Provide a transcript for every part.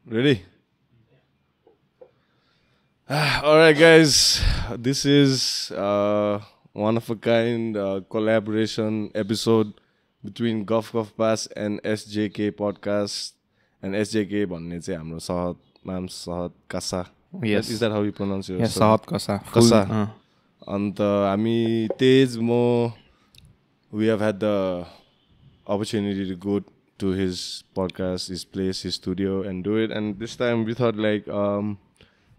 Ready? Alright, guys. This is one of a kind collaboration episode between Guff Guff Pass and SJK podcast. And SJK भन्ने चाहिँ हाम्रो Sahat, ma'am Sahat Kasa. Yes. Is that how you pronounce your Yes, Sahat Kasa. Kasa. And हामी Tej mo we have had the opportunity to go to his podcast, his place, his studio and do it. And this time we thought like Guff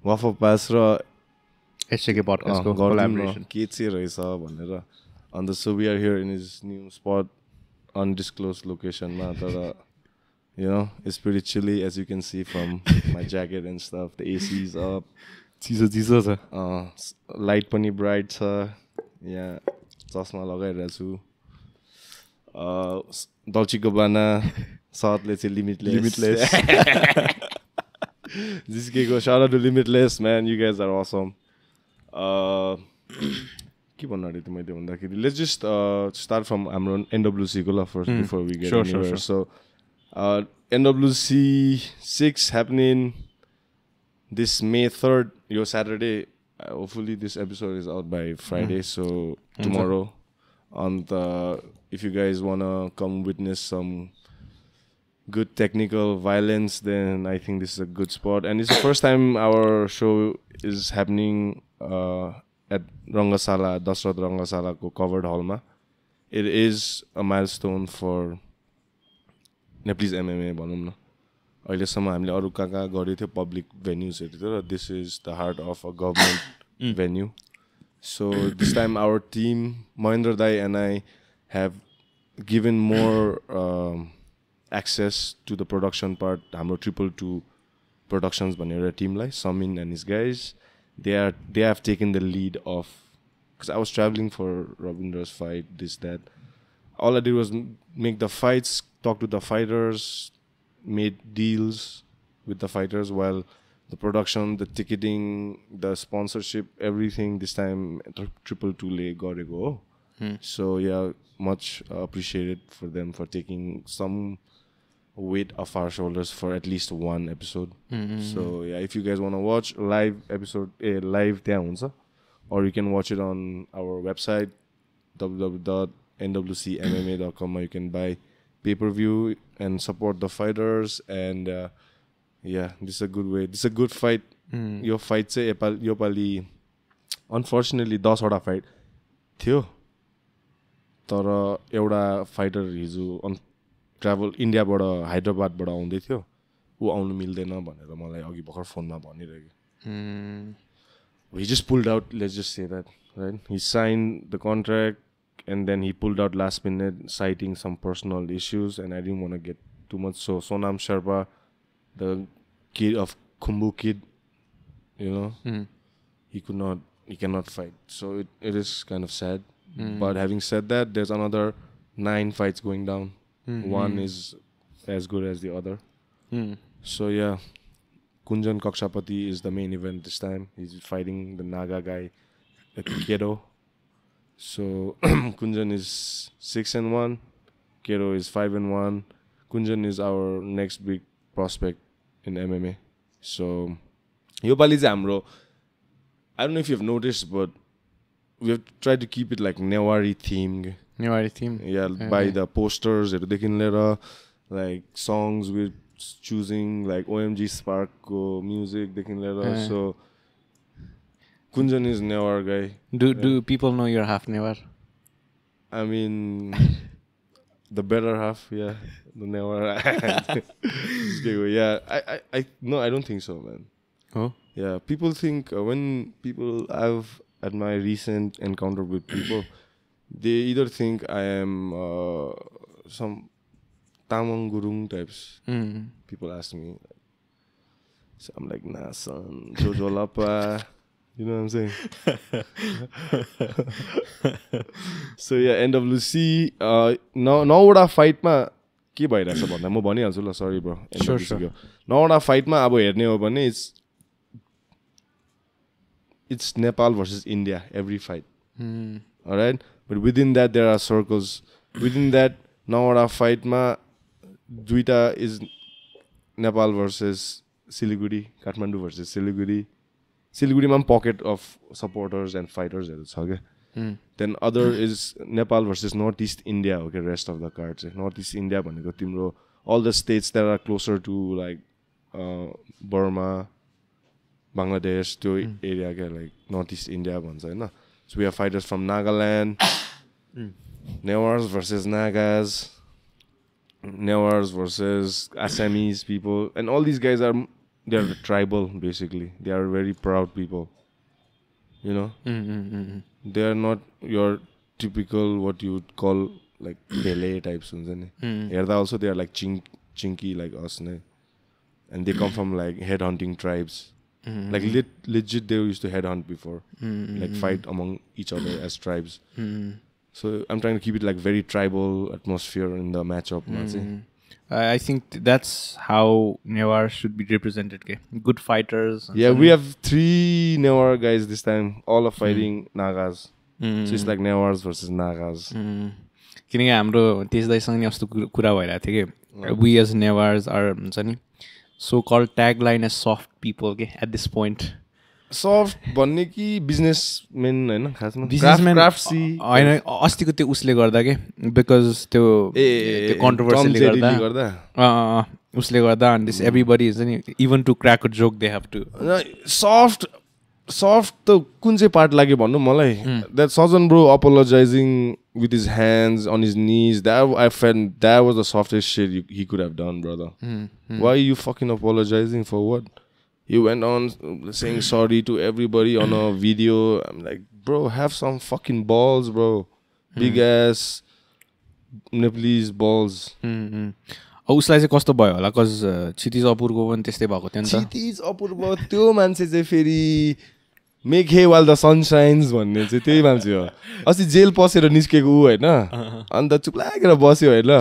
Guff Pass ra SJK podcast ko collaboration. के चाहिँ रहेछ भनेर. And so we are here in his new spot, undisclosed location ma तर you know, it's pretty chilly as you can see from my jacket and stuff. The AC is up. चिसो छ. Light पनि bright छ. यहाँ चस्मा लगाइरहेको छु. दल्चीको बाना साथले चाहिँ limitless. जिसकेको shout out to Limitless, man. You guys are awesome. के भन्नु आँटेको थिएँ मैले भन्दाखेरि let's just start from हाम्रो NWC को first before we get anywhere. Sure. So NWC 6 happening this May 3rd, your Saturday. Hopefully this episode is out by Friday, so tomorrow. And if you guys wanna come witness some good technical violence, then I think this is a good spot. And it's the first time our show is happening at Rangashala, Dashrath Rangashala ko covered hall ma. It is a milestone for Nepalese MMA भनौँ न. अहिलेसम्म हामीले अरू कहाँ गरेको थियो public भेन्यूजहरू थियो र this is the heart of a government venue. So this time our team, Mahendra Dai and I, have given more access to the production part. हाम्रो 222 Productions भनेर टिमलाई, Samin and his guys, they have taken the lead of, because I was traveling for Rabindra's fight, this, that. All I did was make the fights, talk to the fighters, made deals with the fighters, while the production, the ticketing, the sponsorship, everything this time 222 ले गरेको हो. So yeah, much appreciated for them for taking some weight off our shoulders for at least one episode. So yeah, if you guys want to watch live episode, live त्यहाँ हुन्छ, or you can watch it on our website www.nwcmma.com where you can buy pay-per-view and support the fighters. And yeah, this is a good way. This is a good fight. Your fight चाहिँ योपालि unfortunately 10 वटा fight थियो, तर एउटा fighter हिजो travel इन्डियाबाट हैदराबादबाट आउँदै थियो, ऊ आउनु मिल्दैन भनेर मलाई अघि भर्खर फोनमा भनिरहेको. He just pulled out, let's just say that, right? He signed the contract and then he pulled out last minute, citing some personal issues, and I didn't want to get too much. So Sonam Sherpa, the kid of Khumbu kid, you know, he cannot fight. So it is kind of sad. But having said that, there's another 9 fights going down. One is as good as the other. So yeah, Kunjan Kakshapati is the main event this time. He's fighting the Naga guy, the Kedo. So Kunjan is 6-1, Kedo is 5-1. Kunjan is our next big prospect in MMA. So योपालि चाहिँ हाम्रो, I don't know if you've noticed, but we have tried to keep it like Newari themed. Newari theme. Yeah, by the posters, like songs we're choosing, like OMG Spark music, so Kunjan is Newar guy. Do people know you're half Newar? I mean, the better half, yeah, the Newar. Yeah, I no, I don't think so, man. Oh, yeah, people think when people at my recent encounter with people, they either think I am some Tamang Gurung types. People ask me, so I'm like, nah, son, Jojo Lapa. You know what I'm saying? So yeah, NWC. नौवटा फाइटमा के भइरहेछ भन्दा म भनिहाल्छु ल, सरी bro. NWC 9वटा फाइटमा अब हेर्ने हो भने it's Nepal versus India every fight. Alright? But within that there are circles. Within that 9वटा फाइटमा 2टा is Nepal versus Siliguri, Kathmandu versus Siliguri. Siliguri ma pocket of supporters and fighters haru cha ke. Then other is Nepal versus Northeast India. Okay, rest of the cards. Northeast India bhaneko timro all the states that are closer to like Burma, Bangladesh, to area ke like Northeast India bhन्छ Hahn. So we have fighters from Nagaland, Newars versus Nagas, Newars versus Assamese people, and all these guys they are tribal basically. They are very proud people, you know. They are not your typical what you would call like Pele types हुन्छ नि. हेर्दा also they are like chinky like us ne. And they come from like head hunting tribes. Like legit they used to head hunt before, like fight among each other as tribes. So I'm trying to keep it like very tribal atmosphere in the matchup. I think that's how Newar should be represented. Okay? Good fighters. Yeah, we have 3 Newar guys this time. All are fighting Nagas. So it's like Newars versus Nagas. किनकि हाम्रो तेज दाइसँग नि यस्तो कुरा भइरहेको थियो कि we as Newars are हुन्छ नि so called tagline as soft people के at this point. Soft भन्ने कि businessmen हैन खासमा craftsy हैन अस्तिको त्यो उसले गर्दा के because त्यो controversy गर्दा उसले गर्दा and this everybody is even to crack a joke they have to soft त कुन चाहिँ पार्ट लाग्यो भन्नु मलाई that Sajan bro apologizing with his hands on his knees, that I felt that was the softest shit he could have done, brother. Why are you fucking apologizing for what? He went on saying sorry to everybody on a video. I'm like, bro, have some fucking balls, bro. Big ass Nepalese balls. उसलाई चाहिँ कस्तो भयो होला cuz क्षितिज अपूर्वको पनि त्यस्तै भएको थियो नि त. क्षितिज अपूर्व त्यो मान्छे चाहिँ फेरि मेक हे वाल द सन शाइन्स भन्ने चाहिँ त्यही मान्छे हो. अस्ति जेल पसेर निस्केको ऊ होइन, अन्त चुप लागेर बस्यो होइन.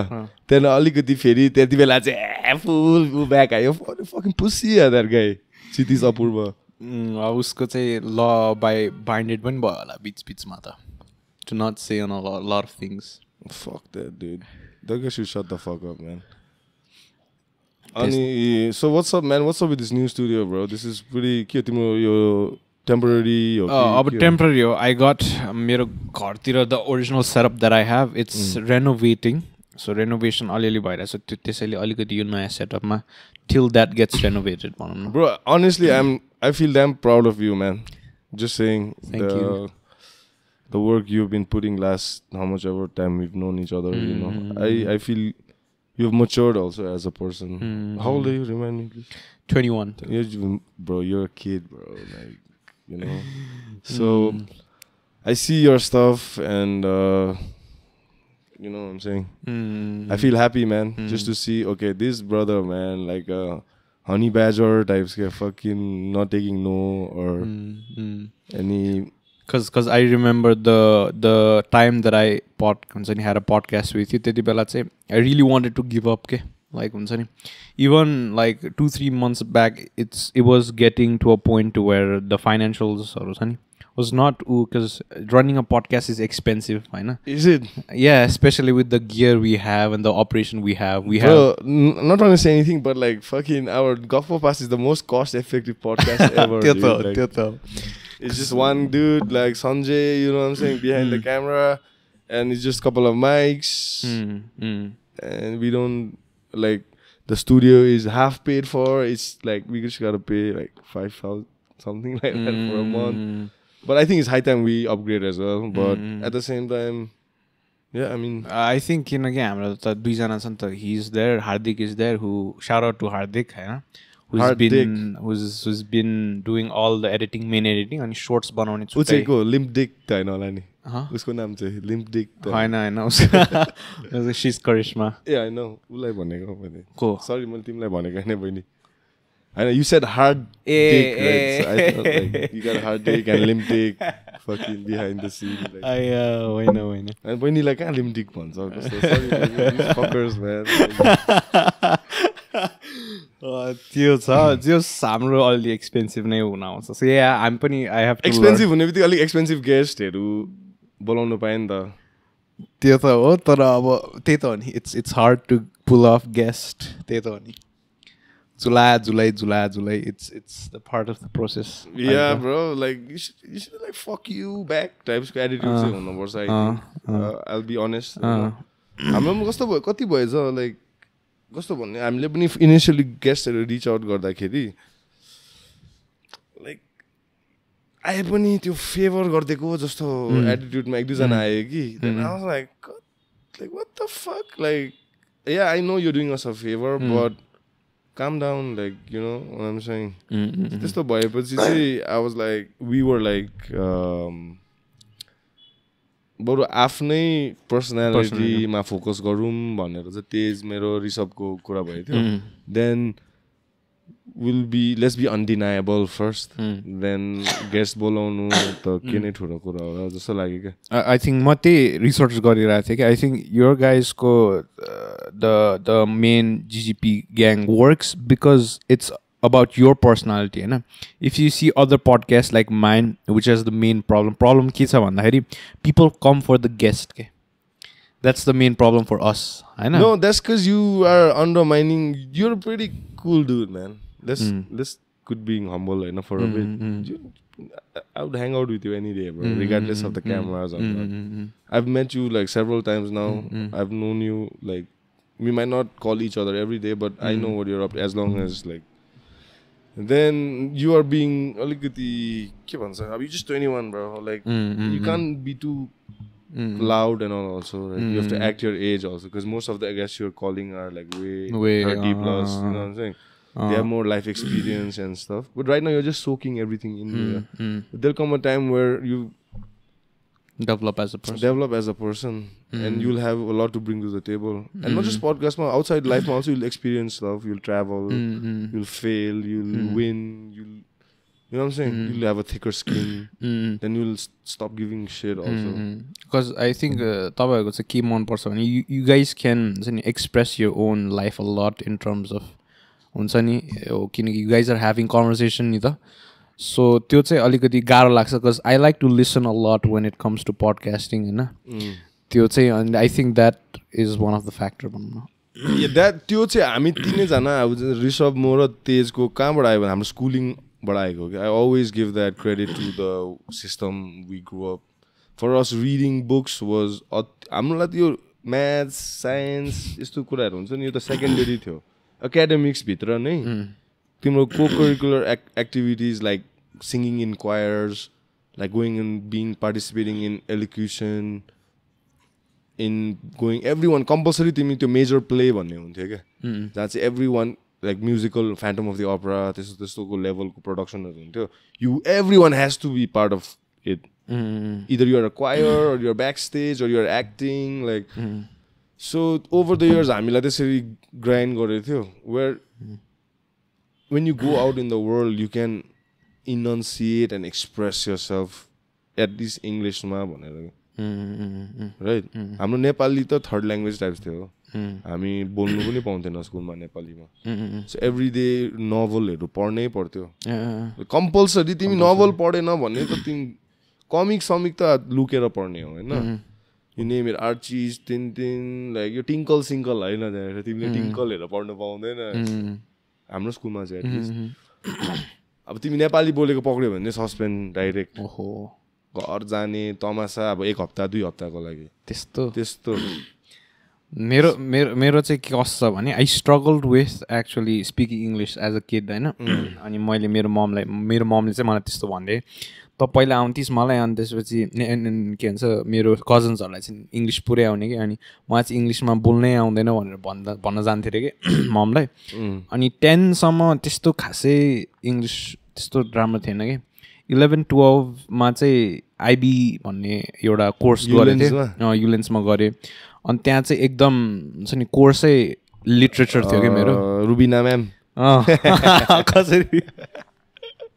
त्यहाँदेखि अलिकति फेरि त्यति बेला चाहिँ फुल ऊ ब्याक आयो. फकिङ पुसी द्याट गाई क्षितिज अपूर्व. उसको चाहिँ ल बाई बाइन्डेड पनि भयो होला बिच बिचमा त. टु नट से on a lot of things. Fuck that dude. That guy should shut the fuck up, man. Ani, so what's up, man? What's up with this new studio, bro? This is pretty cute. Your temporary. Temporary. I got मेरो घरतिर the original setup that I have. It's renovating. So renovation अलिअलि भइरहेछ. So त्यसैले अलिकति यो नयाँ सेटअपमा till that gets renovated. Bro, honestly, I feel damn proud of you, man. Just saying. Thank you. The work you've been putting last how much ever time we've known each other, you know. I feel you've matured also as a person. How old are you? Remind me, please. 21. Bro, you're a kid, bro. Like, you know. So I see your stuff and you know what I'm saying. I feel happy, man, just to see. Okay, this brother, man, like honey badger types, fucking not taking no or any. Because I remember the time that I had a podcast with you, I really wanted to give up. Like even like 2-3 months back, it was getting to a point to where the financials was not, because running a podcast is expensive. Is it? Yeah, especially with the gear we have and the operation we have. I'm not trying to say anything, but like fucking our Guff Guff Pass is the most cost-effective podcast ever. Dude. It's just one dude like Sanjay, you know what I'm saying, behind the camera, and it's just a couple of mics, and we don't like the studio is half paid for. It's like we just gotta pay like 5,000 something like that for a month. But I think it's high time we upgrade as well. But at the same time, yeah, I mean, I think in a camera, he's there. Hardik is there. Who shout out to Hardik, who's been doing all the editing, main editing, and shorts बनाउने छुट्टै. उचेको limp dick त हैन होला नि. उसको नाम चाहिँ limp dick त हैन. She's Karishma. Yeah, I know. उलाई भनेको मैले. को? Sorry, मैले तिमीलाई भनेको हैन बहिनी. I know you said hard dick, right? So I thought like you got hard dick and limp dick fucking behind the scene. Like. होइन. And बहिनीलाई कहाँ limp dick भन्छ? Sorry, these fuckers, man. त्यो छ हाम्रो अलि एक्सपेन्सिभ नै हुन आउँछ. सो या हामी पनि आई हेभ टु एक्सपेन्सिभ हुने बित्तिकै अलिक एक्सपेन्सिभ गेस्टहरू बोलाउनु पाएँ नि त. त्यो त हो, तर अब त्यही त हो नि, it's hard to pull off guest. त्यही त हो नि. July. It's the part of the process. Yeah, bro. Like you should like fuck you back types of attitude चाहिँ हुनुपर्छ I think. I'll be honest. हाम्रो पनि कस्तो भयो कति भएछ like कस्तो भन्ने हामीले पनि इनिशियली गेस्टहरु रिच आउट गर्दाखेरि लाइक आए पनि त्यो फेभर गर्देको जस्तो एटिट्युडमा एक दुई जना आयो कि then I was like what the fuck like yeah I know you're doing us a favor but calm down like you know what I'm saying त्यस्तो भएपछि चाहिँ I was like we were like बरु आफ्नै पर्सनालिटीमा focus गरौँ भनेर चाहिँ तेज मेरो रिसभको कुरा भएको थियो then let's be undeniable first then guest बोलाउनु त के नै ठुलो कुरा हो जस्तो लाग्यो क्या I think म त्यही रिसर्च गरिरहेको थिएँ कि I think your guys को the main GGP gang works because it's about your personality Hahn if you see other podcasts like mine which has the main problem के छ भन्दाखेरि people come for the guest के that's the main problem for us Hahn no that's because you are undermining you're a pretty cool dude man let's could being humble enough for a bit I would hang out with you any day bro regardless of the cameras or not I've met you like several times now I've known you like we might not call each other every day but I know what you're up to as long as like then you are being alikati ke bhancha you're just 21 bro like you can't be too loud and all also right? You have to act your age also because most of the guests you're calling are like way 30 plus you know what I'm saying they have more life experience and stuff but right now you're just soaking everything in here there'll come a time where you develop as a person and you'll have a lot to bring to the table and not just podcast outside life also you'll experience stuff you'll travel you'll fail you'll win you'll you know what I'm saying you'll have a thicker skin then you'll stop giving shit also because I think तपाईहरुको चाहिँ के मन पर्छ भने you guys can express your own life a lot in terms of हुन्छ नि किनकि you guys are having conversation नि त so त्यो चाहिँ अलिकति गाह्रो लाग्छ because I like to listen a lot when it comes to podcasting हैन त्यो चाहिँ and I think that is one of the factor भनौं yeah that त्यो चाहिँ हामी तीनै जना ऋषभ म र तेजको कहाँबाट आयो भने हाम्रो स्कुलिङ बाट आएको I always give that credit to the system we grew up for us reading books was हामीलाई त्यो म्याथ्स साइन्स यस्तो कुराहरु हुन्छ नि यो त सेकेन्डरी थियो academics भित्र नै तिम्रो co-curricular activities like singing in choirs like going and being participating in elocution in going everyone compulsory तिमी त्यो major play भन्ने हुन्थ्यो के जहाँ चाहिँ everyone like musical Phantom of the Opera त्यस्तोको लेभलको प्रोडक्सनहरु हुन्थ्यो everyone has to be part of it either you're a choir or you're backstage or you're acting like so over the years हामीलाई त्यसरी grind गरेको थियो where when you go out in the world you can enunciate and express yourself at least English ma भनेर right हाम्रो नेपाली त third language types थियो हामी बोल्नु पनि पाउँथेन स्कुलमा नेपालीमा सो एभ्री डे नोभलहरु पढ्नै पर्थ्यो कम्पल्सरी तिमी नोभल पढेन भने त तिमी कमिक समिक त लुकेर पढ्ने हो हैन You name it, Archie's, Tintin, like your Tinkle Sinkle हैन त्यहाँ तिमीले टिंकल हेरेर पढ्न पाउँदैन हाम्रो स्कुलमा चाहिँ एटलिस्ट अब तिमी नेपाली बोलेको पक्रियो भने सस्पेन्ड डाइरेक्ट ओहो घर जाने तमासा अब एक हप्ता 2 हप्ताको लागि त्यस्तो मेरो चाहिँ के कस्तो छ भने I struggled with actually speaking English as a kid हैन अनि मैले मेरो ममले चाहिँ मलाई त्यस्तो भन्थे त पहिला आउँथिस् मलाई अनि त्यसपछि के भन्छ मेरो कजन्सहरूलाई चाहिँ इङ्ग्लिस पुरै आउने कि अनि मलाई चाहिँ इङ्ग्लिसमा बोल्नै आउँदैन भनेर भन्न जान्थेँ अरे कि ममलाई अनि 10 सम्म त्यस्तो खासै इङ्ग्लिस त्यस्तो राम्रो थिएन कि 11-12 मा चाहिँ आइबी भन्ने एउटा कोर्स गरेको थिएँ युलेन्समा गरेँ अनि त्यहाँ चाहिँ एकदम हुन्छ नि कोर्सै लिटरेचर थियो कि मेरो रुबिना म्याम कसरी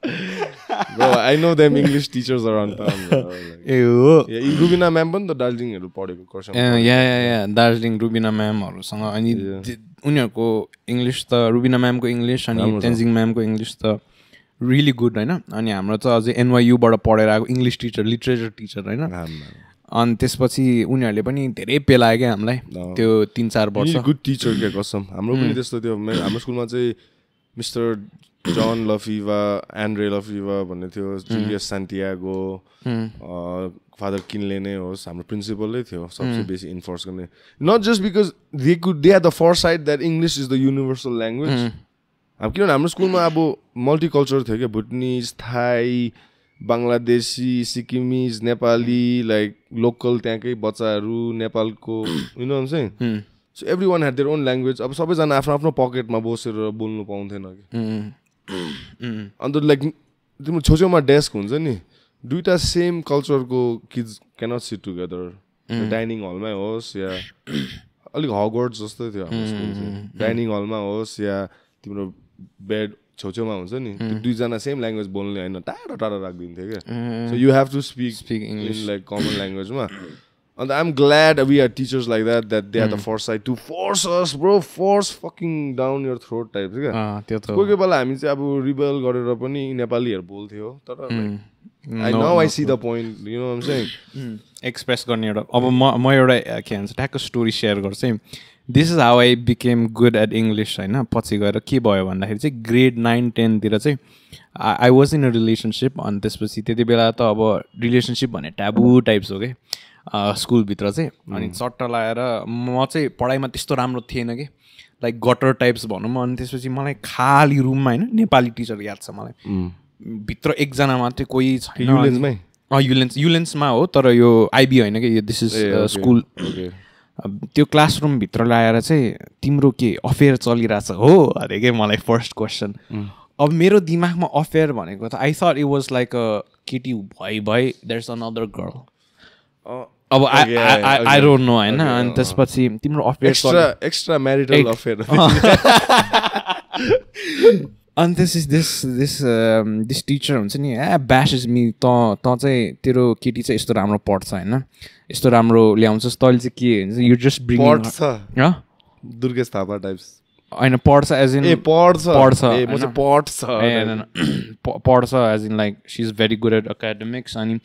Bro, I know them English teachers around town. Rubina ma'am पनि त दार्जिलिङहरु पढेको कोर्स या दार्जिलिङ रुबिना म्यामहरुसँग अनि उनीहरुको इङ्ग्लिस त रुबिना म्यामको इङ्ग्लिस अनि तेन्जिङ म्यामको इङ्ग्लिस त रियली गुड हैन अनि हाम्रो चाहिँ अझै NYU बाट पढेर आएको इङ्ग्लिस टिचर लिटरेचर टिचर हैन अनि त्यसपछि उनीहरुले पनि धेरै पेलायो के हामीलाई त्यो 3-4 वर्ष गुड टिचर के कसम हाम्रो पनि त्यस्तो थियो हाम्रो स्कुलमा चाहिँ मिस्टर जन लफिवा एन्ड्रे लफिवा भन्ने थियो जुलियस सान्टियागो फादर किनले नै होस् हाम्रो प्रिन्सिपलै थियो सबसे बेसी इन्फोर्स गर्ने not just because they are the foresight that English is the universal language अब किनभने हाम्रो स्कुलमा अब मल्टिकल्चर थियो क्या Bhutanese Thai Bangladeshi Sikkimese Nepali like local त्यहाँकै बच्चाहरू नेपालको यु नो चाहिँ so everyone had their own language अब सबैजना आफ्नो आफ्नो पकेटमा बसेर बोल्नु पाउँथेन कि अन्त लाइक तिम्रो छेउछेउमा डेस्क हुन्छ नि दुईवटा सेम कल्चरको kids cannot sit together dining हलमै होस् या अलिक हगवर्ड्स जस्तै थियो हाम्रो स्कुल चाहिँ डाइनिङ हलमा होस् या तिम्रो बेड छेउछेउमा हुन्छ नि त्यो दुईजना सेम ल्याङ्ग्वेज बोल्ने होइन टाढो टाढो राखिदिन्थ्यो क्या so you have to speak English like common ल्याङ्ग्वेजमा अन्त I am glad we are teachers like that they are the foresight to force us bro force fucking down your throat type क्या कोही कोही बेला हामी चाहिँ अब रिबेल गरेर पनि नेपालीहरू बोल्थ्यो तर I now I see the point you know आइम सेइङ एक्सप्रेस गर्ने एउटा अब म एउटा के भन्छ ठ्याक्क स्टोरी सेयर गर्छु है this is how I became good at English होइन पछि गएर के भयो भन्दाखेरि चाहिँ ग्रेड 9-10 तिर चाहिँ I was in a relationship अनि त्यसपछि त्यति बेला त अब रिलेसनसिप भन्ने ट्याबु टाइप्स हो कि स्कुलभित्र चाहिँ अनि चट्ट लगाएर म चाहिँ पढाइमा त्यस्तो राम्रो थिएन कि लाइक गटर टाइप्स भनौँ अनि त्यसपछि मलाई खाली रुममा होइन नेपाली टिचर याद छ मलाई भित्र एकजना मात्रै कोही छैन युलेन्समा हो तर यो आइबी होइन कि दिस इज स्कुल त्यो क्लासरुमभित्र ल्याएर चाहिँ तिम्रो के अफेयर चलिरहेछ हो अरे के मलाई फर्स्ट क्वेसन अब मेरो दिमागमा अफेयर भनेको त I thought it was like a केटी भइ देयर इज अनदर गर्ल अब आई डोन्ट नो होइन अनि त्यसपछि तिम्रो अफेयर एक्स्ट्रा म्यारिटल अफेयर अनि दिस टिचर हुन्छ नि ब्यासेस मी त चाहिँ तेरो केटी चाहिँ यस्तो राम्रो पढ्छ होइन यस्तो राम्रो ल्याउँछस् तैँले चाहिँ के हुन्छ you just bring Durgesh Thapa types होइन पढ्छ एज इन पढ्छ as in like she is very good at academics अनि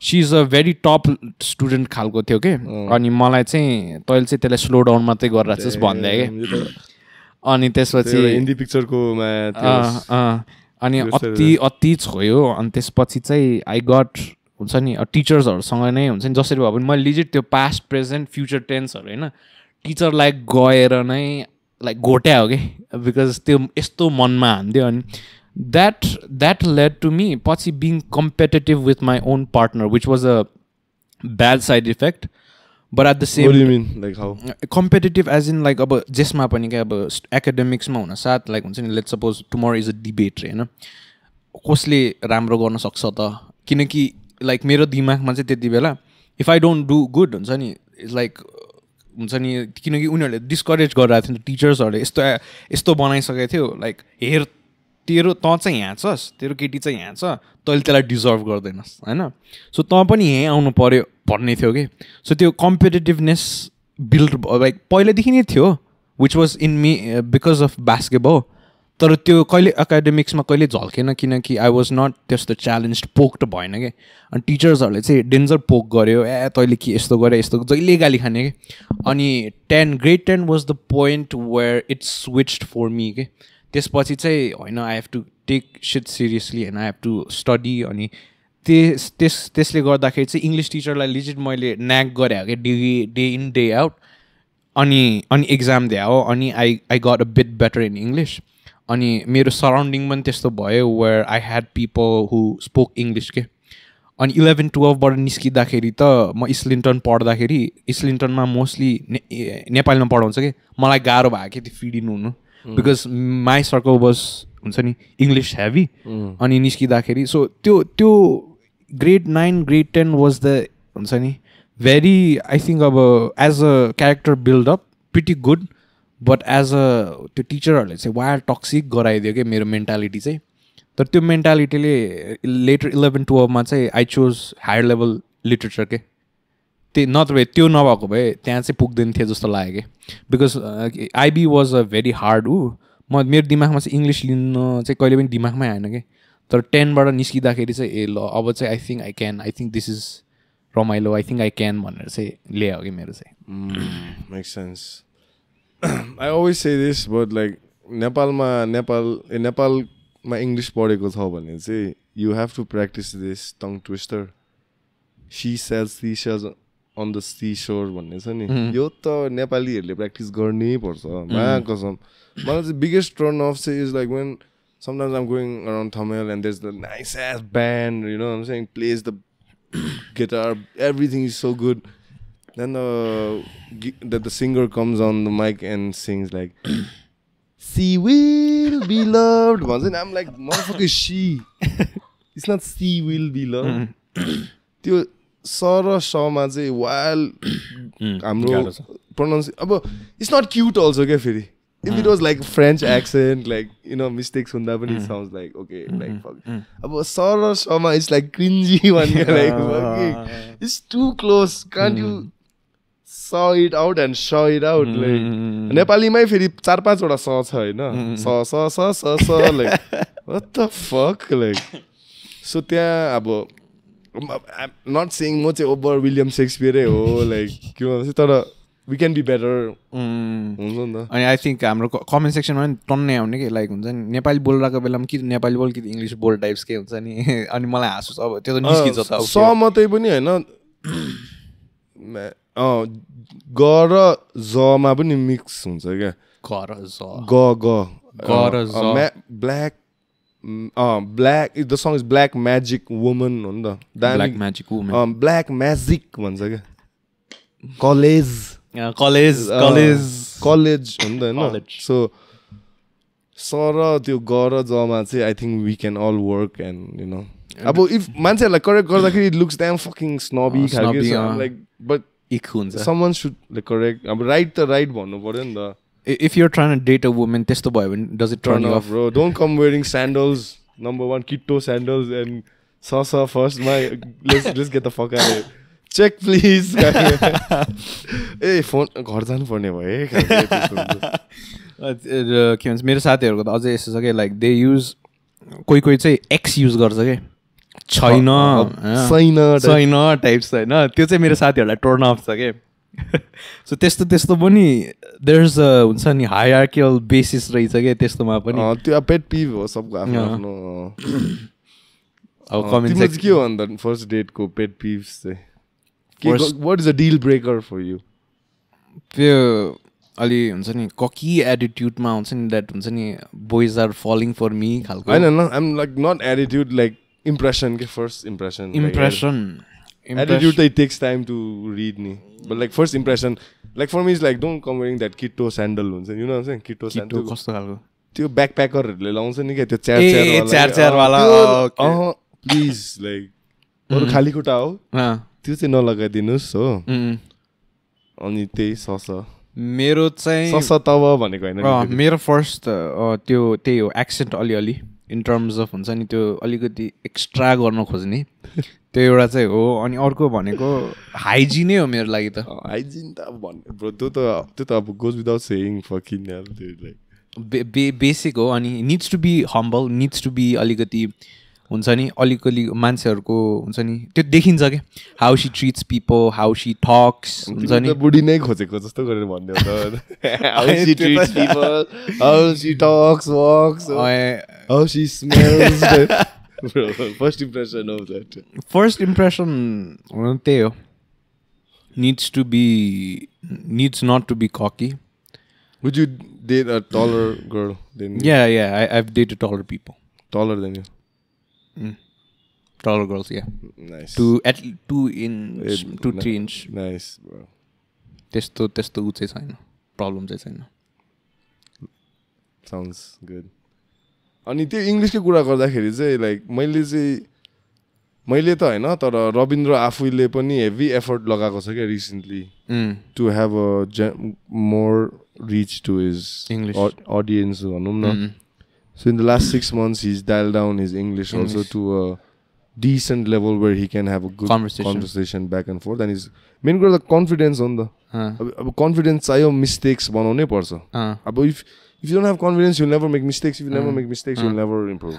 she is a very tub student खालको थियो कि अनि मलाई चाहिँ तैँले चाहिँ त्यसलाई स्लो डाउन मात्रै गरेर चाहिँ भन्दै कि अनि त्यसपछि हिन्दी पिक्चरको अनि अति छोयो अनि त्यसपछि चाहिँ आई गट हुन्छ नि टिचर्सहरूसँग नै हुन्छ नि जसरी भयो भने मैले लिजिट त्यो पास्ट प्रेजेन्ट फ्युचर टेन्सहरू होइन टिचरलाई गएर नै लाइक घोट्या हो कि बिकज त्यो यस्तो मनमा हान्थ्यो अनि द्याट लेड टु मी पछि being competitive with my own partner which was a bad side effect but at the same competitive as in like अब जेसमा पनि क्या अब एकाडेमिक्समा हुनसाथ लाइक हुन्छ नि let's suppose tomorrow is a debate होइन कसले राम्रो गर्न सक्छ त किनकि लाइक मेरो दिमागमा चाहिँ त्यति बेला if I don't do good हुन्छ नि इट्स लाइक हुन्छ नि किनकि उनीहरूले डिस्करेज गरिरहेको थियो नि टिचर्सहरूले यस्तो बनाइसकेको थियो लाइक हेर तेरो तँ चाहिँ यहाँ छस् तेरो केटी चाहिँ यहाँ छ तैँले त्यसलाई डिजर्भ गर्दैनस् होइन सो तँ पनि यहीँ आउनु पऱ्यो भन्ने थियो कि सो त्यो कम्पिटेटिभनेस बिल्ड लाइक पहिल्यैदेखि नै थियो which was in me because of basketball तर त्यो कहिले एकाडेमिक्समा कहिले झल्केन किनकि आई वाज नट त्यस्तो च्यालेन्ज पोक्ड भएन कि अनि टिचर्सहरूले चाहिँ डेन्जर पोक गर्यो तैँले के यस्तो गरे यस्तो जहिले गाली खाने कि अनि grade 10 was the point where it's switched for me कि त्यसपछि चाहिँ होइन I have to take sit seriously होइन आई हेभ टु स्टडी अनि त्यसले गर्दाखेरि चाहिँ इङ्ग्लिस टिचरलाई लिजिट मैले न्याक गरे हो कि डे इन डे आउट अनि एक्जाम दिए हो अनि I got a bit better in English अनि मेरो सराउन्डिङ पनि त्यस्तो भयो where I had people who spoke English के अनि 11-12बाट निस्किँदाखेरि त म इस्लिन्टन पढ्दाखेरि इस्लिन्टनमा मोस्टली नेपालीमा पढाउँछ कि मलाई गाह्रो भयो कि त्यो फिड इन हुनु बिकज माई सर्कल वाज हुन्छ नि इङ्ग्लिस हेभी अनि निस्किँदाखेरि सो त्यो ग्रेड 9 ग्रेड 10 वाज द हुन्छ नि भेरी आई थिङ्क अब as a character buildup pretty good but as a त्यो टिचरहरूले चाहिँ वायर टक्सिक गराइदियो क्या मेरो मेन्टालिटी चाहिँ तर त्यो मेन्टालिटीले लेटर 11-12मा चाहिँ I chose higher level literature के त्यो नत्र त्यो नभएको भए त्यहाँ चाहिँ पुग्दैन थियो जस्तो लाग्यो कि because IB was a very hard मेरो दिमागमा चाहिँ इङ्ग्लिस लिन चाहिँ कहिले पनि दिमागमै आएन कि तर 10बाट निस्किँदाखेरि चाहिँ ए ल अब चाहिँ आई थिङ्क दिस इज रमाइलो आई थिङ्क आई क्यान भनेर चाहिँ ल्यायो कि मेरो चाहिँ make sense I always say this, but like नेपालमा इङ्ग्लिस पढेको छ भने चाहिँ you have to practice this tongue twister. She sells seashells on the seashore भन्ने छ नि यो त नेपालीहरूले प्र्याक्टिस गर्नै पर्छ मा कसम मलाई चाहिँ biggest turn off is like when sometimes I'm going around Tamil and there's the nice ass band, you know what I'm saying, plays the guitar, everything is so good. Then the singer comes on the mic and sings like "She will be loved." And I'm like, motherfucker, she. It's not "she will be loved." त्यो sir शमा चाहिँ while हाम्रो pronounce अब it's not cute also क्या फेरि. If it was like French accent, like, you know, mistakes hunda pani, it sounds like, okay, like, fuck. Abo Sara Shama, it's like cringy one, like, fucking, it's too close. Can't you saw it out and show it out? Like, Nepali mai feri 4-5 वटा saw छ हैन. Saw, like, what the fuck, like. So त्यहाँ अब I'm not saying म चाहिँ over William Shakespeare हो, like, के भन्छ तर we can be better. अनि आई थिङ्क हाम्रो कमेन्ट सेक्सनमा पनि टन्नै आउने कि लाइक हुन्छ नि नेपाली बोलिरहेको बेलामा कि नेपाली बोल कि इङ्ग्लिस बोल टाइप्स के हुन्छ नि अनि मलाई हाँसु अब त्यो त निस्किन्छ त अब मात्रै पनि होइन ग र जमा पनि मिक्स हुन्छ क्या ब्ल्याक द सङ इज ब्ल्याक म्याजिक वुमन हो नि त ब्ल्याक म्याजिक भन्छ क्या कलेज हो नि त होइन सो सर त्यो ग र जमा चाहिँ I think we can all work and you know अब इफ मान्छेहरूलाई करेक्ट गर्दाखेरि it looks damn fucking snobby खालको लाइक बट इक हुन्छ समवन शुड लाइक करेक्ट अब राइट त राइट भन्नु पर्यो नि त if you're trying to date a women त्यस्तो भयो भने does it turn off bro don't come wearing sandals number 1 Kito sandals and फर्स्टमा let's get the fuck out check please A phone घर जानु पर्ने भयो के भन्छ मेरो साथीहरूको त अझै यस्तो छ कि लाइक दे युज कोही चाहिँ एक्स युज गर्छ कि छैन टाइप्स होइन त्यो चाहिँ मेरो साथीहरूलाई टर्न अफ छ कि सो त्यस्तो पनि देयर्स हुन्छ नि हायरार्कियल बेसिस रहेछ क्या त्यस्तोमा पनि त्यो पेट पिभ हो सबको आफ्नो आफ्नो अब कमेन्ट के हो अन्त फर्स्ट डेटको पेट पिभ्स चाहिँ what is a deal breaker for you त्यो अलि हुन्छ नि ककी एटिट्युडमा हुन्छ नि द्याट हुन्छ नि boys are falling for me खालको हैन न I am like not attitude like impression के फर्स्ट इम्प्रेसन एटिट्युड त it takes time to read नि but like first impression like for me is like don't come wearing that Kito sandal हुन्छ you know चाहिँ किट्टो sandal कस्तो खालको त्यो ब्याकप्याकरहरूले लाउँछ नि क्या त्यो च्यार वाला प्लिज लाइक अरु खाली खुट्टा हो त्यो चाहिँ नलगाइदिनुहोस् हो अनि त्यही सस मेरो चाहिँ सस तब भनेको होइन मेरो फर्स्ट त्यो त्यही हो एक्सेन्ट अलिअलि इन टर्म्स अफ हुन्छ नि त्यो अलिकति एक्स्ट्रा गर्न खोज्ने त्यो एउटा चाहिँ हो अनि अर्को भनेको हाइजिनै हो मेरो लागि त हाइजिन त अब भन्ने ब्रो त्यो त अब goes without saying fucking like basic हो अनि needs to be humble needs to be अलिकति हुन्छ नि अलिकति मान्छेहरूको हुन्छ नि त्यो देखिन्छ क्या how she treats people how she talks हुन्छ नि बुढी नै खोजेको जस्तो गरेर भन्दै हो त how she treats people how she talks walks how she smells first impression हो द्याट फर्स्ट इम्प्रेसन त्यही हो needs not to be cocky. Would you date a taller girl than you? Yeah, I've dated taller people. Taller than you? Taller girls, yeah. Nice. 2 inch, 2-3 inch. Nice, bro. त्यस्तो उ चाहिँ छैन problem चाहिँ छैन. Sounds good. अनि त्यो इङ्ग्लिसको कुरा गर्दाखेरि चाहिँ लाइक मैले त होइन तर रविन्द्र आफूले पनि हेभी एफर्ट लगाएको छ क्या recently to have a more reach to his audience भनौँ न. So in the last 6 months, he's dialed down his English also to a decent level where he can have a good conversation back and forth. And his main goal is confidence on the. Confidence चाहियो mistakes बनाउनै पर्छ. अब if you don't have confidence, you'll never make mistakes. If you never make mistakes, you'll never improve.